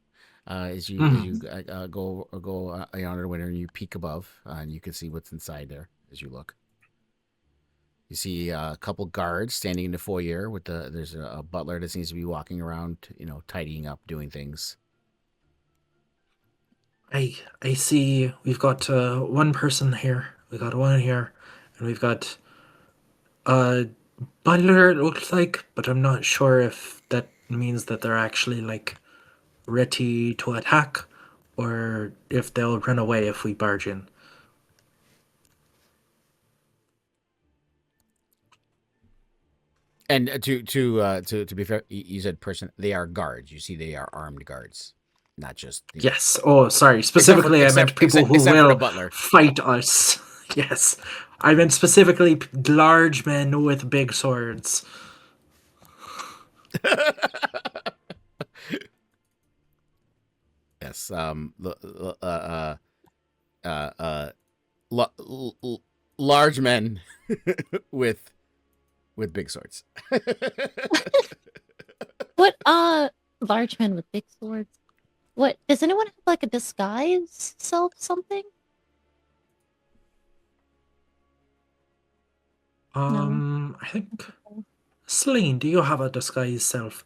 as you go under the window and you peek above, and you can see what's inside there as you look. You see a couple guards standing in the foyer with there's a butler that seems to be walking around, tidying up, doing things. I see we've got one person here. We got one here. And we've got a butler, it looks like, but I'm not sure if that means that they're actually like ready to attack or if they'll run away if we barge in. And to be fair, you said person. They are guards. You see, they are armed guards, not just. Yes. Oh, sorry. Specifically, I meant people who except for the will butler. fight us. Yes. I meant specifically large men with big swords. Yes. large men with big swords. What large men with big swords? What does anyone have like a disguise self something? I think Celine, do you have a disguised self?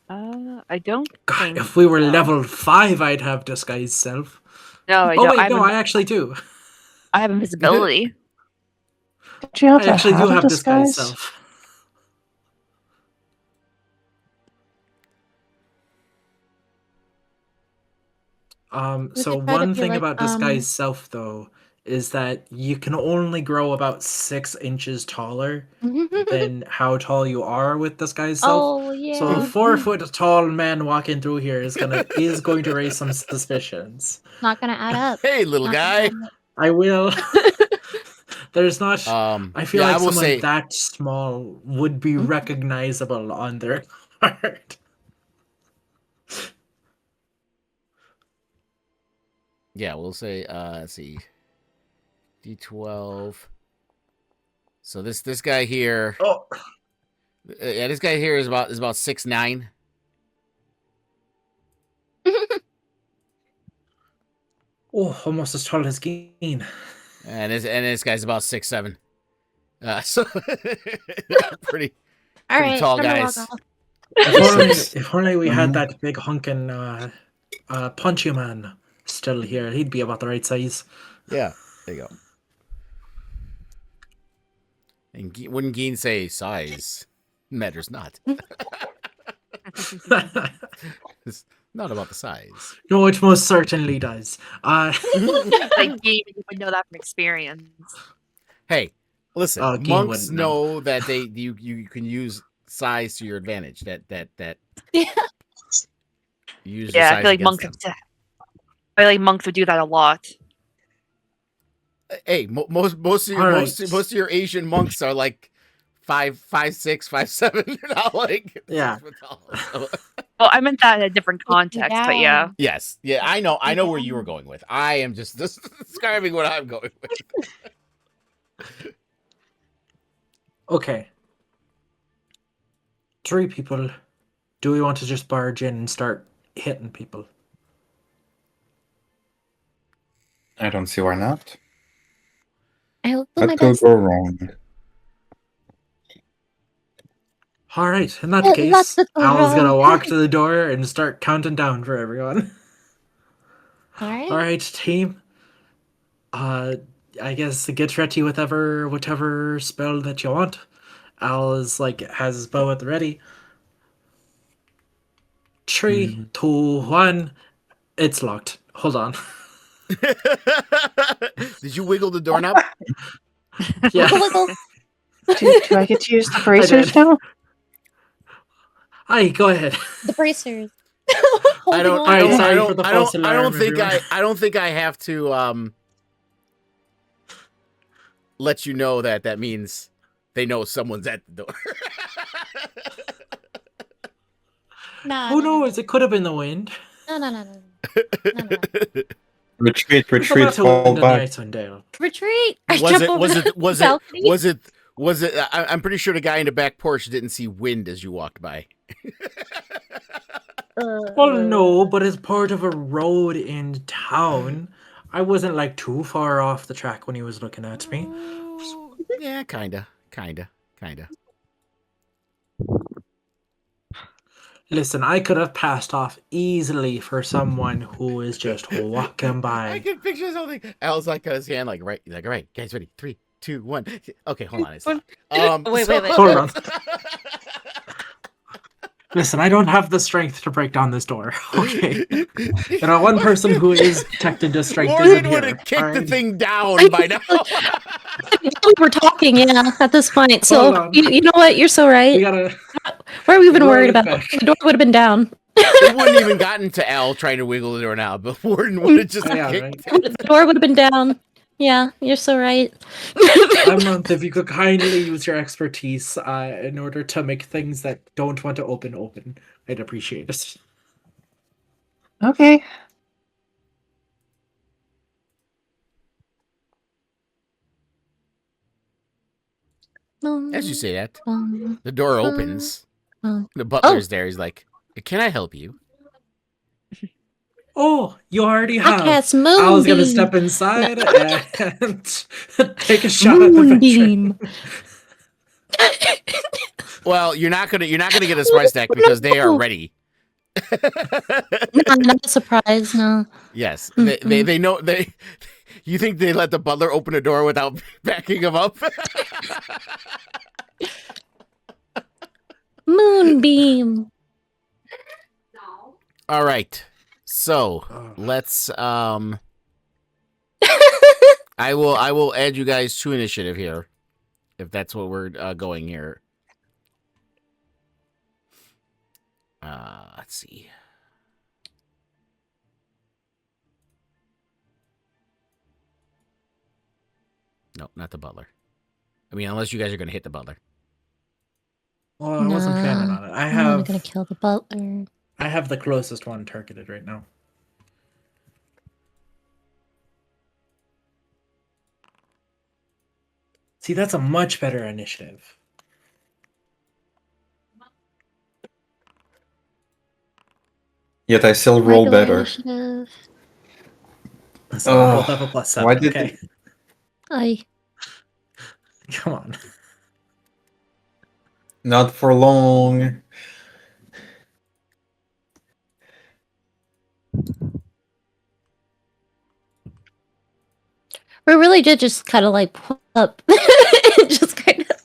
I don't God, think if we were so. level 5, I'd have disguised self. No, I Oh don't. wait, no, I actually do. I have invisibility. Did you have I to actually have do a have disguised disguise? self. Would So you try to one be thing like, about disguised self, though, is that you can only grow about 6 inches taller than how tall you are with disguised self. Oh So a yeah, 4-foot tall man walking through here is going to raise some suspicions. not gonna add up. Hey, little Not gonna guy. add up. I will. There's not. I feel Yeah, like I will someone say. that small would be recognizable on their card. Yeah, we'll say. Let's see. D12. So this guy here. Oh, Yeah, this guy here is about 6'9". oh, almost as tall as Geen. And this guy's about 6'7". So pretty All right, tall time to log guys. off. If only we had Mhm. that big hunkin' punchy man still here, he'd be about the right size. Yeah, there you go. And wouldn't Geen say size matters not? It's not about the size. No, it most certainly does. Like Gabe, you would know that from experience. Hey, listen, Oh, Geen monks wouldn't know. know that you can use size to your advantage. That Yeah. you use your Yeah, I size feel like against monks. them. I feel like monks would do that a lot. Hey, most of All right. most of your Asian monks are like 5'6", 5'7". They're not like Yeah. 6 foot tall. So. Well, I meant that in a different context, but yeah. Yes, yeah, I know where you were going with. I am just describing what I'm going with. Okay. 3 people. Do we want to just barge in and start hitting people? I don't see why not. I will do my What could best. go wrong? All right. In that Lots case, to go Al's gonna wrong. walk to the door and start counting down for everyone. All right. All right, team. I guess get ready with whatever spell that you want. Al is has his bow at the ready. 3, 2, 1. It's locked. Hold on. Did you wiggle the doorknob? Yeah. Wiggle, wiggle. Do I get to use the bracers did. now? Aye, go ahead. The bracers. I don't. Holding Alright, on. sorry for the false I alarm, don't think everyone. I don't think I have to let you know that means they know someone's at the door. Nah, Who no, knows? It could have been the wind. no. Retreat, Go retreat, back to fall wind in the back. Icewind Dale. Retreat. I Was jump it? over Was the it? Was it? balcony. Was it? Was it? I'm pretty sure the guy in the back porch didn't see wind as you walked by. Well, no, but as part of a road in town, I wasn't too far off the track when he was looking at me. Yeah, kinda. Listen, I could have passed off easily for someone who is just walking I by. can picture this whole thing. Al's got his hand right. He's like, all right, guys, ready? 3, 2, 1. Okay, hold on, it's locked. Wait. Hold on. Listen, I don't have the strength to break down this door. Okay. One person who is detected as strength isn't Morgan would here. have kicked the alright? thing down by now. We were talking, yeah, at this point. So Hold on. you know what? You're so right. We gotta. What have we been roll worried it about? back. The door would have been down. It wouldn't even gotten to Al trying to wiggle the door now, but Warden would have just Yeah, kicked right. it. The door would have been down. Yeah, you're so right. Month, if you could kindly use your expertise in order to make things that don't want to open, I'd appreciate it. Okay. As you say that, um, the door opens. um, The butler's there. He's like, "Can I help you?" Oh, you already I have. cast I was gonna Moonbeam. step inside and take a shot at the Moonbeam. veteran. Well, you're not gonna get a surprise attack because they are No. ready. No, not a surprise. No. Yes, Mm-mm. they know they. You think they let the butler open a door without backing him up? Moonbeam. All right, so let's I will add you guys to initiative here, if that's what we're going here. Let's see. No, not the butler. I mean, unless you guys are going to hit the butler. Well, I wasn't planning Nah, on it. I I'm only have gonna kill the butler. I have the closest one targeted right now. See, that's a much better initiative. Yet I still roll Regular better. initiative. So we both have a +7. Why did okay. Come on. Not for long. We really did just kind of like pull up. Just kind of.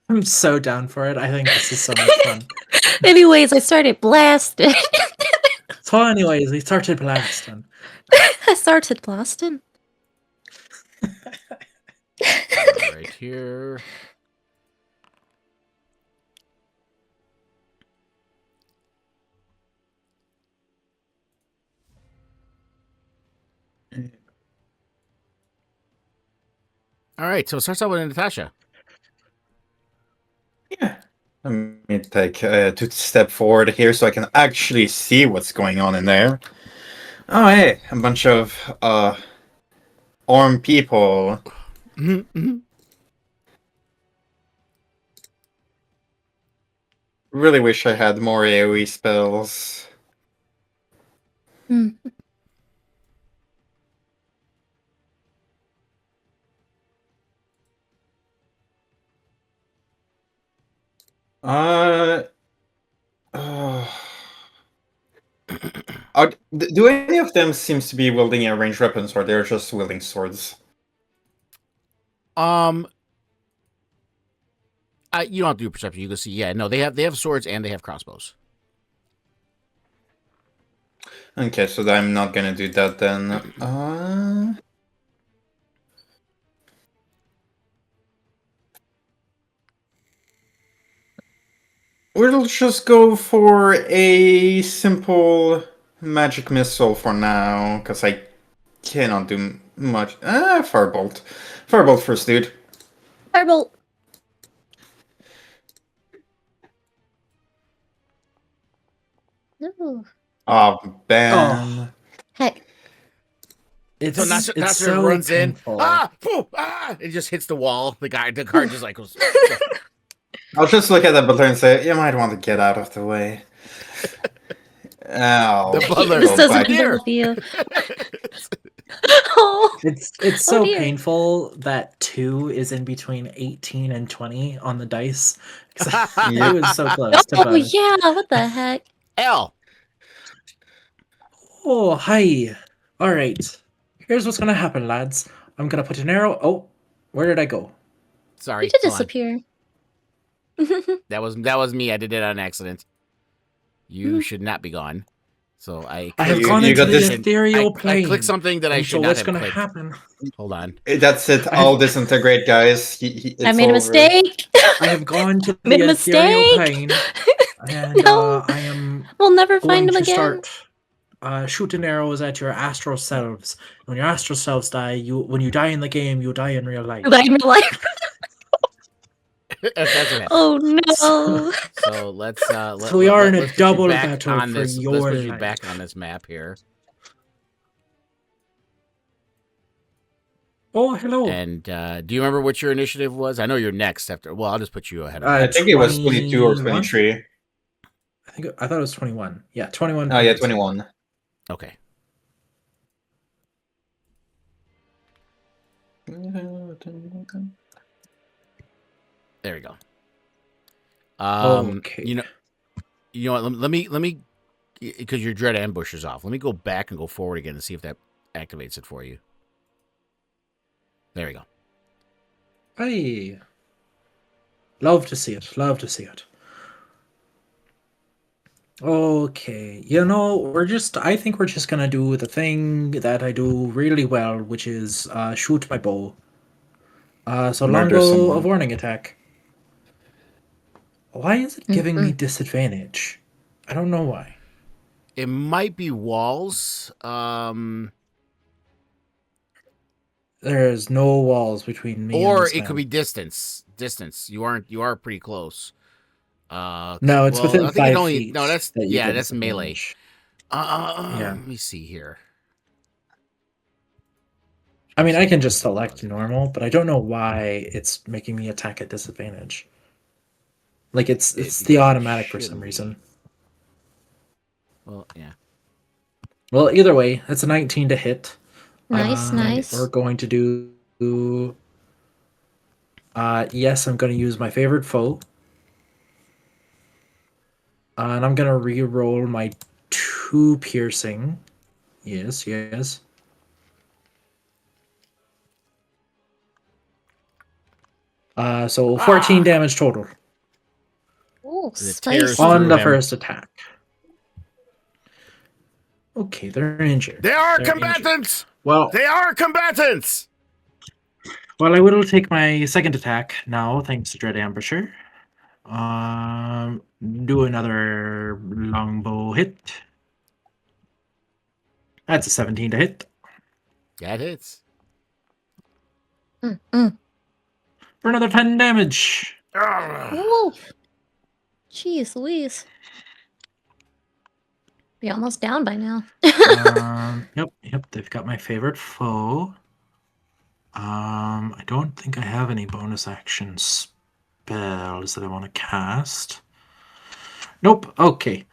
I'm so down for it. I think this is so much fun. Anyways, I started blasting. So anyways, we started blasting. I started blasting. Right here. All right, so it starts out with Natasha. Yeah. Let me take to step forward here so I can actually see what's going on in there. Oh, hey, a bunch of armed people. Really wish I had more AoE spells. Hmm. Do any of them seems to be wielding a ranged weapons, or they're just wielding swords? You don't have to do perception. You can see. Yeah, no, they have swords and they have crossbows. Okay, so I'm not gonna do that then. We'll just go for a simple magic missile for now, because I cannot do much. Firebolt. Firebolt first, dude. Firebolt. Ooh. Oh, bam. Heck. It's, So Nasser it's so runs painful. in. Poof, it just hits the wall. The guard just like goes. I'll just look at the butler and say, you might want to get out of the way. Ow. The butler. This Oh, doesn't back here. involve you. Oh. It's so dear. painful that 2 is in between 18 and 20 on the dice. 'Cause Yeah. it was so close to Oh both. yeah, what the heck? L. Oh, hi. Alright. Here's what's gonna happen, lads. I'm gonna put an arrow. Oh, where did I go? Sorry. You did go on. disappear. That was me. I did it on accident. You should not be gone. So I have You- gone you into got the this- ethereal I plane. clicked something that I And should so not what's have gonna clicked. happen? Hold on. That's it. I'll disintegrate, guys. I made a mistake. I have gone to Made the a ethereal mistake. plane, and No. I am We'll never going find him to again. start shooting arrows at your astral selves. When your astral selves die, when you die in the game, you die in real life. Like in real life. That's what happened. Oh no. So let's So we are in a let's put you double back battle on for this. your Let's put you life. back on this map here. Oh, hello. And do you remember what your initiative was? I know you're next after. Well, I'll just put you ahead of I that. think it was 22 or 21? 23. I thought it was 21. Yeah, 21. Oh, yeah, points. 21. Okay. There we go. Okay. You know what? Let me, because your dread ambush is off. Let me go back and go forward again and see if that activates it for you. There we go. Hey. Love to see it. Love to see it. Okay. I think we're just gonna do the thing that I do really well, which is shoot my bow. So Murder longbow of someone. warning attack. Why is it giving me disadvantage? I don't know why. It might be walls. There's no walls between me and Or this it could man. be distance. Distance. You are pretty close. No, it's Well, within I think it 5 only feet that's that you get that's melee. disadvantage. Yeah. Let me see here. I mean, I can just select normal, but I don't know why it's making me attack at disadvantage. Like it's Because the it automatic for some shouldn't be. reason. Well, yeah. Well, either way, that's a 19 to hit. Nice, nice. We're going to do. Yes, I'm going to use my favorite foe. And I'm going to re-roll my 2 piercing. Yes, yes. So 14 damage total Ooh, It tears spicy. on through the him. first attack. Okay, they're injured. They are They're combatants. injured. Well, They are combatants. I will take my second attack now, thanks to Dread Ambusher. Do another longbow hit. That's a 17 to hit. That hits. For another 10 damage. Woo! Jeez Louise. Be almost down by now. Yep, they've got my favorite foe. I don't think I have any bonus action spells that I want to cast. Nope, okay.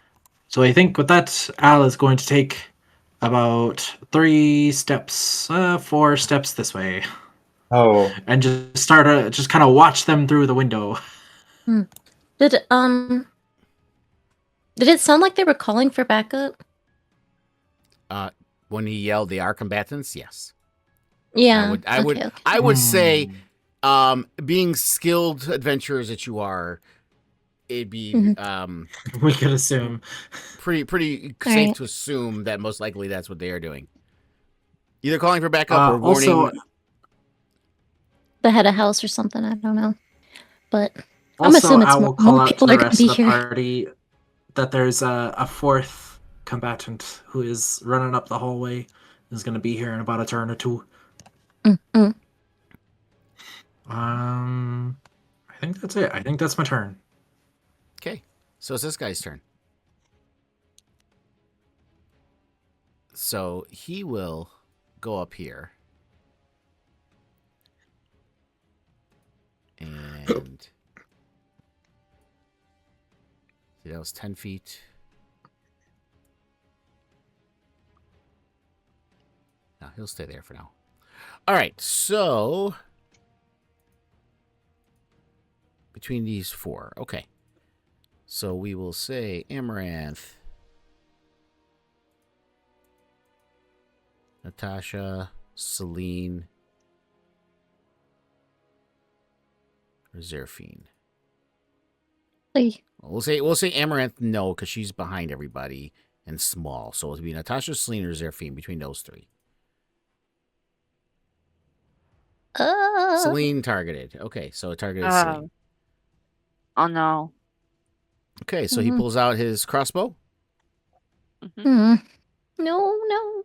So I think with that, Al is going to take about 4 steps this way. Oh, And just just kind of watch them through the window. Did it sound like they were calling for backup? When he yelled, "They are combatants." Yes. Yeah. I would say, Hmm. being skilled adventurers that you are, it'd be We could assume. pretty All safe right. to assume that most likely that's what they are doing. Either calling for backup or Also, warning. The head of house or something. I don't know. But I'm also, assuming it's I will call more out to people the are going to rest be of the here. party that there's a fourth combatant who is running up the hallway. Is going to be here in about a turn or two. Mm-mm. I think that's it. I think that's my turn. Okay, so it's this guy's turn. So he will go up here. And see, that was 10 feet. No, he'll stay there for now. All right, so between these 4. Okay. So we will say Amaranth, Natasha, Celine, or Zerfine. Hey. We'll say Amaranth no, because she's behind everybody and small. So it'll be Natasha, Celine, or Zerfine between those 3. Celine targeted. Okay, so it targeted Celine. Oh no. Okay, so he pulls out his crossbow. No, no.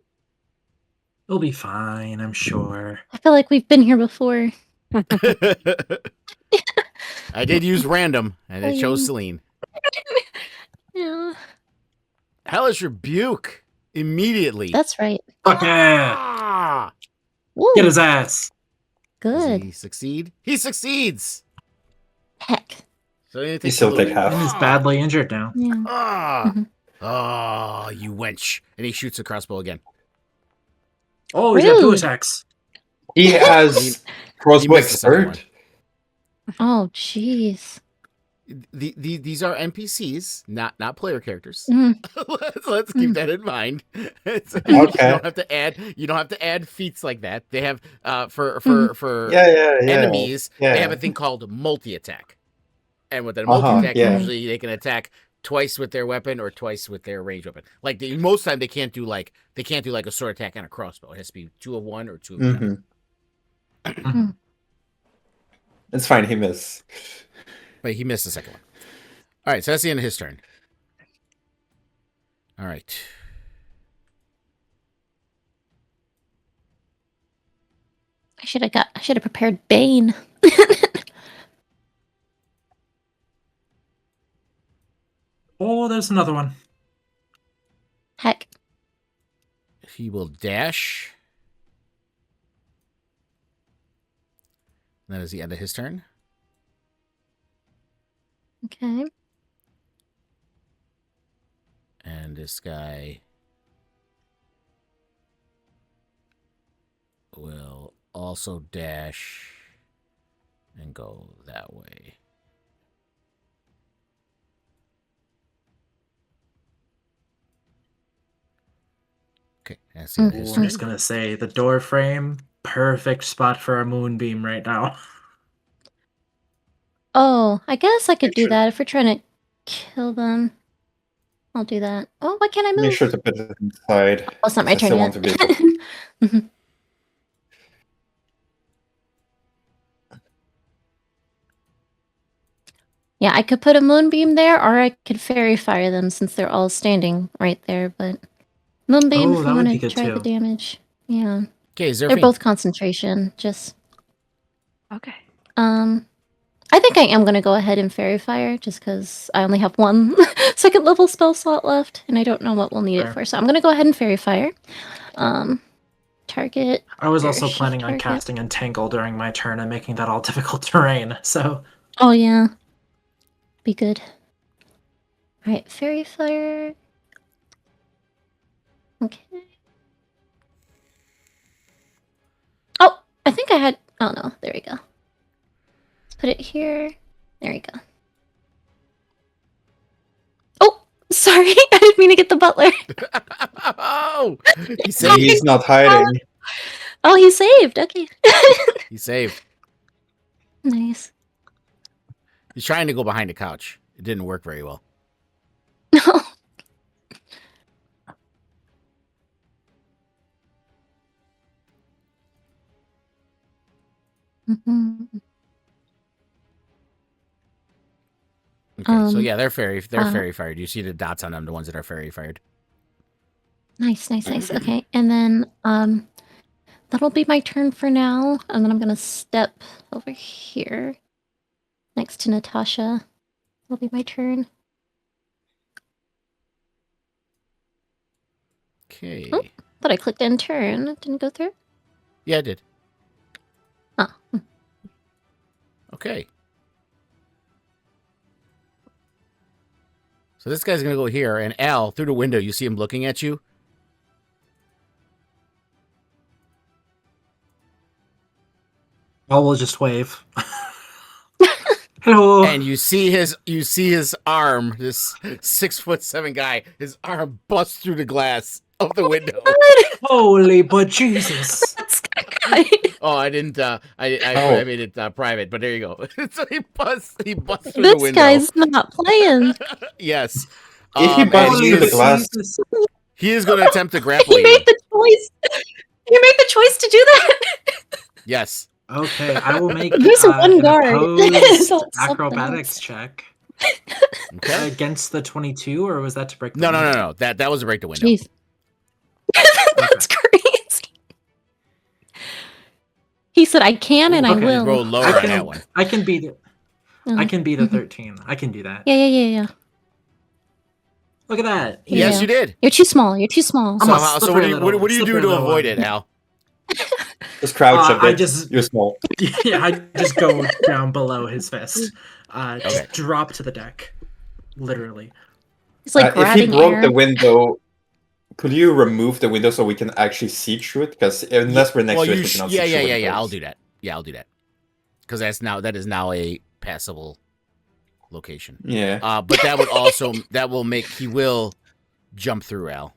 It'll be fine, I'm sure. I feel like we've been here before. I did use random, and it chose Celine. Yeah. Hellish Rebuke immediately. That's right. Fuck yeah! Ah! Woo. Get his ass! Does Good. he succeed? He succeeds! Heck. So he You takes still a take little- half. And he's badly injured now. Yeah. Ah! Mhm. Oh, you wench. And he shoots a crossbow again. Oh, he's got two Rude. attacks. He has crossbow missed the second expert. Oh, jeez. These are NPCs, not player characters. Mm. Let's keep that in mind. You Okay. don't have to add feats like that. They have for Yeah. enemies. Yeah. They have a thing called multi attack, and with a Uh-huh, multi attack, yeah. usually they can attack twice with their weapon or twice with their range weapon. Like most time they can't do like a sword attack and a crossbow. It has to be 2 of one or 2 of the other. Mm-hmm. It's fine. He missed. But he missed the second one. All right, so that's the end of his turn. All right. I should have prepared Bane. Oh, there's another one. Heck. He will dash. That is the end of his turn. Okay. And this guy will also dash and go that way. Okay, that's the end of Ooh, his I'm turn. just gonna say the door frame, perfect spot for a moonbeam right now. Oh, I guess I could Make do sure- that if we're trying to kill them. I'll do that. Oh, why can't I move? Make sure to put it inside. Oh, it's not my I still turn want yet. to be able- Yeah, I could put a moonbeam there, or I could fairy fire them since they're all standing right there. But moonbeam, Oh, if that we would want be to good try the too. damage. Yeah, Okay, they're Zerfine. both concentration. Just Okay. I think I am gonna go ahead and fairy fire just because I only have one second level spell slot left, and I don't know what we'll need Fair. it for. So I'm gonna go ahead and fairy fire. Target. I was or also shift planning on target. casting Entangle during my turn and making that all difficult terrain, so... Oh yeah, be good. All right, fairy fire. Okay. Oh, I think I had. Oh no, there we go. Let's put it here. There we go. Oh, sorry, I didn't mean to get the butler. Oh, he saved. He's not hiding. Oh, he saved. Okay. He saved. Nice. He's trying to go behind a couch. It didn't work very well. No. Mhm. Okay, so yeah, they're uh, fairy fired. You see the dots on them, the ones that are fairy fired. Nice. Okay, and then that'll be my turn for now, and then I'm gonna step over here next to Natasha. That'll be my turn. Okay. Oh. But I clicked end turn. It didn't go through. Yeah, I did. Oh. Okay. So this guy's gonna go here, and Al, through the window, you see him looking at you. Well, we'll just wave. Hello! And you see his arm, this 6'7" guy, his arm busts through the glass of the window. Holy but Jesus! That's kind. Oh, I didn't. I Oh. made it private, but there you go. So he busts through the This window. guy's not playing. Yes. If he And busts he through the is- glass, Jesus. He is going to attempt to grapple He you. made the choice. He made the choice to do that. Yes. Okay, I will make He's a one an guard. opposed So it's something acrobatics else. check Okay. against the 22, or was that to break the No. window? That was to break the window. Jeez. That's crazy. He said, "I can and I Okay. He rolled will." lower on that one. I can beat it. I Mhm. can beat a 13. I can do that. Yeah. Look at that. Yes, Yeah. you did. You're too small. You're too small. I'm So, a so slippery what do you do little to avoid it, one. Al? Just crouch a I bit. just- You're small. Yeah, I just go down below his fist. Okay. Just drop to the deck. Literally. It's like If he grabbing broke air. the window, could you remove the window so we can actually see through it? Because unless we're next to it, we cannot see through what it I'll does. do that. Yeah, I'll do that. Because that is now a passable location. Yeah. But that will make he will jump through Al.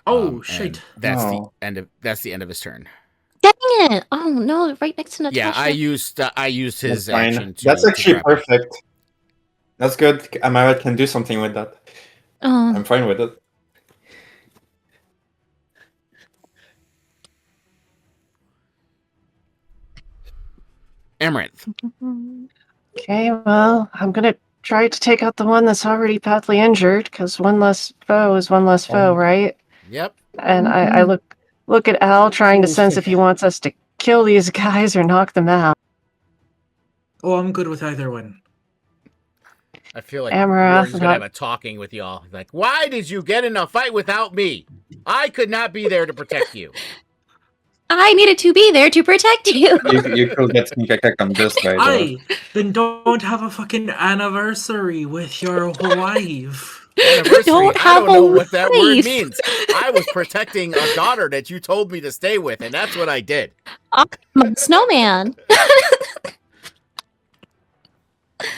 Oh, And shit. that's Oh. the end of his turn. Dang it! Oh no, right next to Natasha. Yeah, I used his That's fine. action to. That's actually grab him. perfect. That's good. Amara can do something with that. Oh, I'm fine with it. Amaranth. Okay, well, I'm gonna try to take out the one that's already badly injured, because one less foe is one less foe, right? Yep. And I look at Al, trying to sense if he wants us to kill these guys or knock them out. Oh, I'm good with either one. I feel like Amarath, we're just gonna have a talking with y'all. Like, why did you get in a fight without me? I could not be there to protect you. I needed to be there to protect you. You could get sneak attack on this guy, though. Then don't have a fucking anniversary with your wife. Anniversary. Don't I have don't know a what that word wife. means. I was protecting a daughter that you told me to stay with, and that's what I did. I'm a snowman.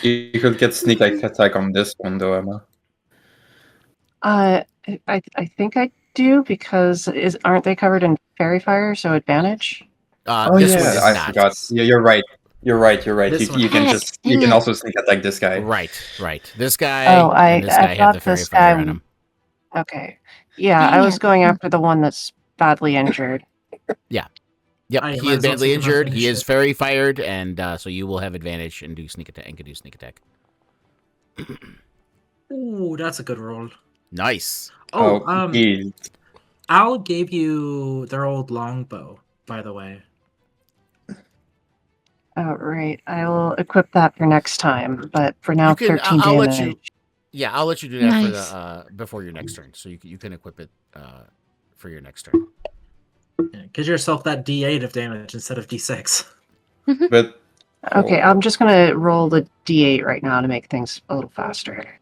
You could get sneak attack on this one, though, Emma. I think I do, because aren't they covered in fairy fire, so advantage? This one is I not. forgot. Yeah, you're right. You're right. This one- You can Heck, you dang can it. also sneak attack this guy. Right. This guy Oh, and this I guy have thought the fairy this fire guy- on him. Okay. Yeah, Dang I was it. going after the one that's badly injured. Yep, I he might is as well badly take him off injured. He is initiative. fairy fired, and so you will have advantage and do sneak attack. And can do sneak attack. Ooh, that's a good roll. Nice. Geez. Al gave you their old longbow, by the way. Oh, right. I will equip that for next time, but for now, You can. 13 I'll damage. let you. Yeah, I'll let you do that Nice. for the before your next turn. So you can equip it for your next turn. Give yourself that D8 of damage instead of D6. But Okay, I'm just going to roll the d8 right now to make things a little faster.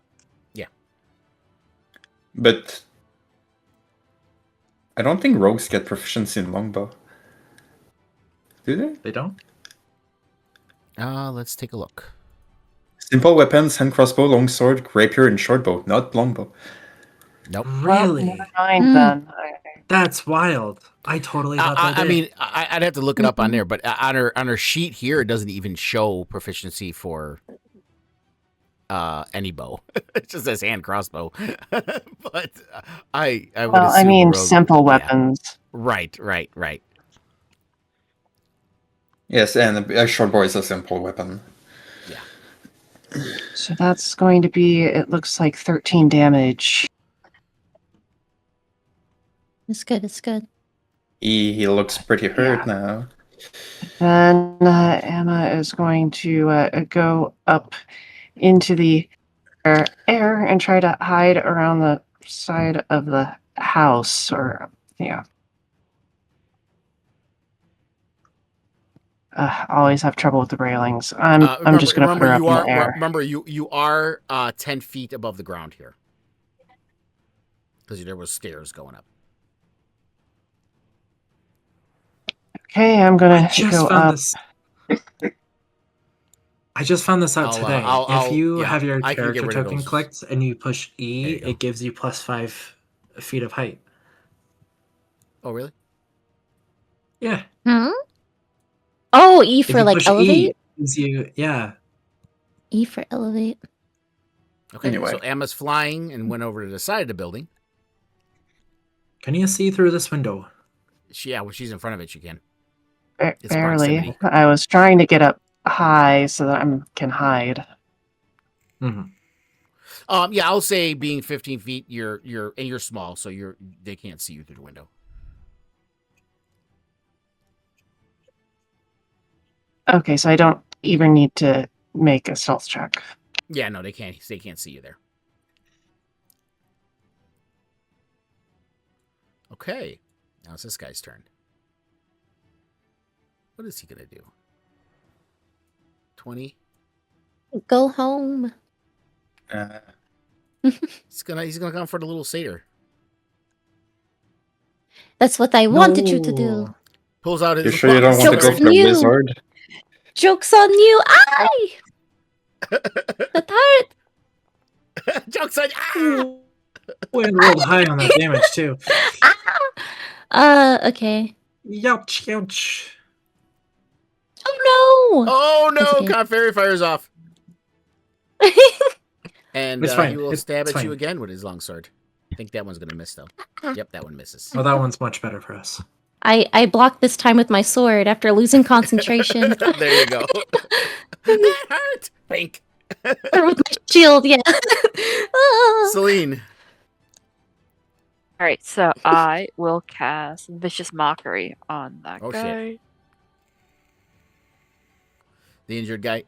But I don't think rogues get proficiency in longbow. Do they? They don't? Let's take a look. Simple weapons, hand crossbow, longsword, rapier, and shortbow, not longbow. Nope. Really? Well, never mind Hmm. then. That's wild. I totally thought they I did. mean, I'd have to look it up on there, but on her sheet here, it doesn't even show proficiency for any bow. It just says hand crossbow. But I would Well, I assume mean, rogue- simple yeah. weapons. Right. Yes, and a shortbow is a simple weapon. So that's going to be, it looks like 13 damage. It's good. It's good. He looks pretty hurt Yeah. now. Then Emma is going to go up into the air and try to hide around the side of the house, or yeah. Always have trouble with the railings. I'm just going to put her up in the air. Remember, you are 10 feet above the ground here because there was stairs going up. Okay, I'm I going to just go found up. this. I just found this out today. If you have your I can get character rid of token those. clicked and you push E, There you go. it gives you +5 feet of height. Oh, really? Yeah. Hmm? Oh, E If for you like push elevate? E, it gives you, yeah. E for elevate. Okay, Anyway. so Emma's flying and went over to the side of the building. Can you see through this window? When she's in front of it, she can. It's Barely. proximity. I was trying to get up high so that I can hide. Mm-hmm. Yeah, I'll say being 15 feet, you're small, so they can't see you through the window. Okay, so I don't even need to make a stealth check. Yeah, no, they can't. They can't see you there. Okay, now it's this guy's turn. What is he gonna do? 20. Go home. He's gonna come for the little satyr. That's what I wanted you to do. No. Pulls out his. You sure you don't want to go Jokes for on a you. wizard? Joke's on you. Aye! The tart. Jokes on you. And rolled high on that damage too. Okay. Youch, youch. Oh no! Oh That's no! okay. Conferi fires off, and It's fine. he will It's stab at fine. you again with his longsword. I think that one's gonna miss though. Yep, that one misses. Oh, that one's much better for us. I blocked this time with my sword after losing concentration. There you go. That hurt. Pink. Or with my shield, yeah. Ah. Celine. All right, so I will cast Vicious Mockery on that Oh, shit. guy. The injured guy.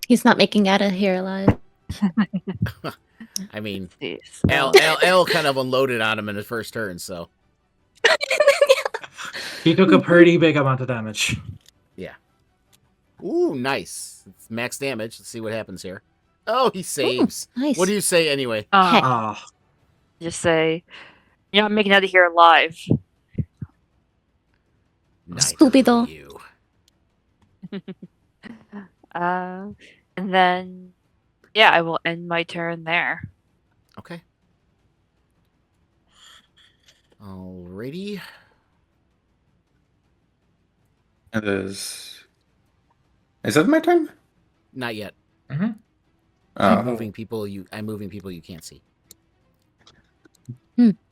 He's not making out of here alive. I mean, See, L kind of unloaded on him in his first turn, so He took a pretty big amount of damage. ooh, nice. It's max damage. Let's see what happens here. Oh, he saves. Nice. What do you say anyway? Heck. Ah, Just say, you're not making out of here alive. Neither Scooby-Doo. are you. And then, yeah, I will end my turn there. Okay. Alrighty. It is. Is it my turn? Not yet. mhm. I'm Oh, moving people. I'm moving people you can't see.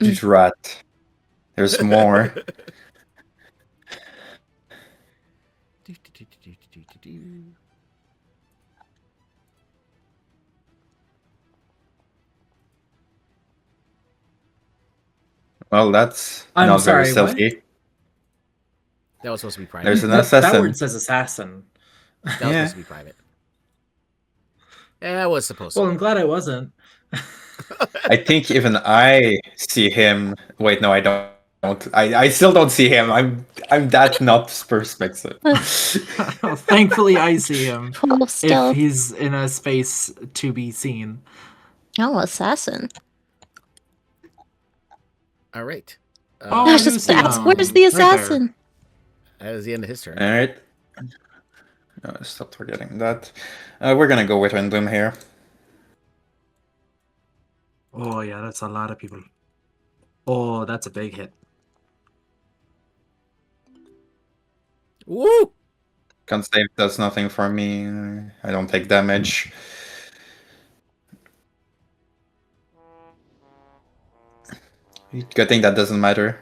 drat. There's more. Well, that's I'm not very sorry, what? stealthy. That was supposed to be private. There's an That assassin. word says assassin. That was Yeah. supposed to be private. Yeah, that was supposed to. Well, I'm glad I wasn't. I think even I see him. Wait, no, I don't. I still don't see him. I'm that not perspective. Thankfully, I see him. Full If stealth. he's in a space to be seen. Oh, assassin. All right. Oh, I was who's just to ask, down? where's the Right there. assassin? That is the end of his turn. All right. Stop forgetting that. We're gonna go with Doom here. Oh yeah, that's a lot of people. Oh, that's a big hit. Woo! Con save does nothing for me. I don't take damage. Good thing that doesn't matter.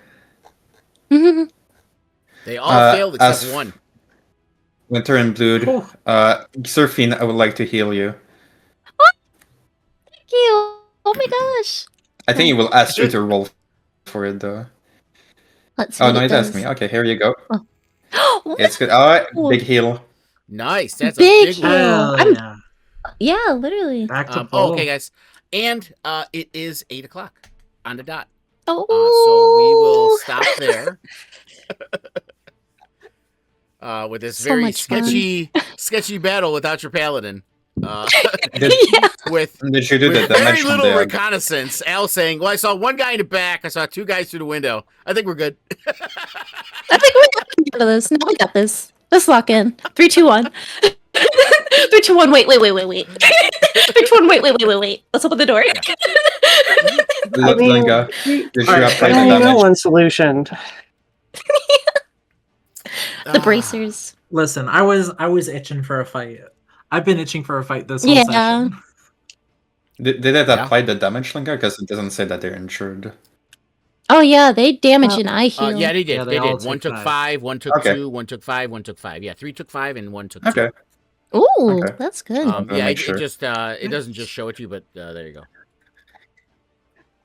They all failed except as- one. Winter and Blood. Oh. Surfine, I would like to heal you. Thank you. Oh my gosh. I think he will ask you to roll for it though. Let's see Oh what no, it it asked does. me. Okay, here you go. What? It's good. Alright, big heal. Nice. That's Big a big heal. one. Hell I'm- yeah. Yeah, literally. Back to Oh, full. okay, guys. And it is 8:00 on the dot. Oh. So we will stop there. With this So very much fun. sketchy battle without your paladin. Did, Yeah. With did you do the with very damage from little the reconnaissance. Al saying, "Well, I saw one guy in the back. I saw two guys through the window. I think we're good." I think we got this. No, we got this. Let's lock in. 3, 2, 1. 3, 2, 1. Wait. 3, 2, 1. Wait. Let's open the door. I mean, Lenga? Did you Alright, apply I the only know damage? one solution. The bracers. Listen, I was itching for a fight. I've been itching for a fight this whole Yeah. session. Did it Yeah. apply the damage, Lenga? Because it doesn't say that they're injured. Oh yeah, they damage and I heal. Yeah, they did. Yeah, they they all did. One took took 5. 5. One took Okay. 2. One took 5. One took 5. Yeah, 3 took 5, and 1 took 2. Okay. Ooh, Okay. that's good. I'll Yeah, make it sure. just it doesn't just show it to you, but there you go.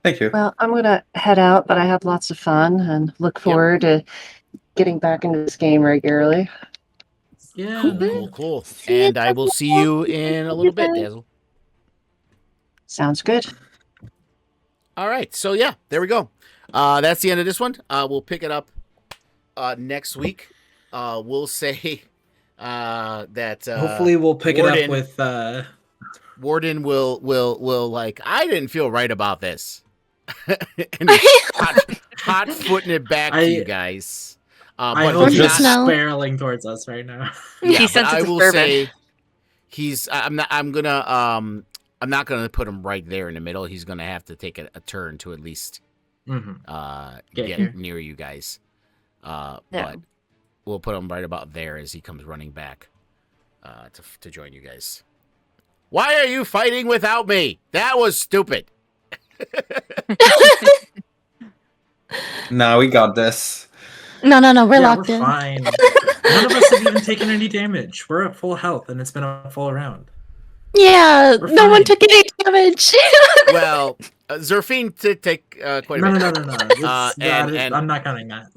Thank you. Well, I'm gonna head out, but I had lots of fun and look forward to getting back into this game regularly. Yeah. Cool. See you, And I will see you in a little bit, Bye. Dazzle. Sounds good. All right. So yeah, there we go. That's the end of this one. We'll pick it up next week, we'll say that Hopefully, we'll pick it up Warden- with. Warden will like, I didn't feel right about this, and he's hot footing it back to you guys. I but hope he's he's just not, now. spiraling towards us right now. yeah, He but senses I will disturbance. say he's. I'm not. I'm not gonna put him right there in the middle. He's gonna have to take a turn to at least Get get here. near you guys. Yeah. But we'll put him right about there as he comes running back to join you guys. Why are you fighting without me? That was stupid. Now we got this. No, we're Yeah, locked we're in. fine. None of us have even taken any damage. We're at full health, and it's been a full round. Yeah, We're no one fine. took any damage. Well, Zerfine did take quite a No, bit. no. It's, and I'm not counting that.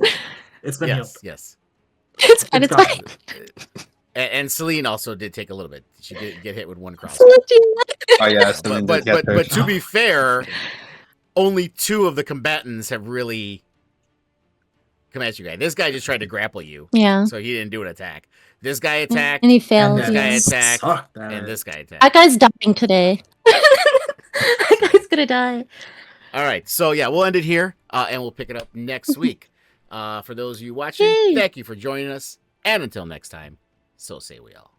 It's been healed. yes. It's fine. It's It's gone. fine. And Celine also did take a little bit. She did get hit with one cross. Oh yeah, Celine did get hurt. But to be fair, only 2 of the combatants have really come at you guys. This guy just tried to grapple you, Yeah, so he didn't do an attack. This guy attacked, and he failed. this guy Yeah. attacked, Sucked at and it. this guy attacked. That guy's dying today. That guy's gonna die. All right, so yeah, we'll end it here, and we'll pick it up next week. For those of you watching, Yay. thank you for joining us, and until next time, so say we all.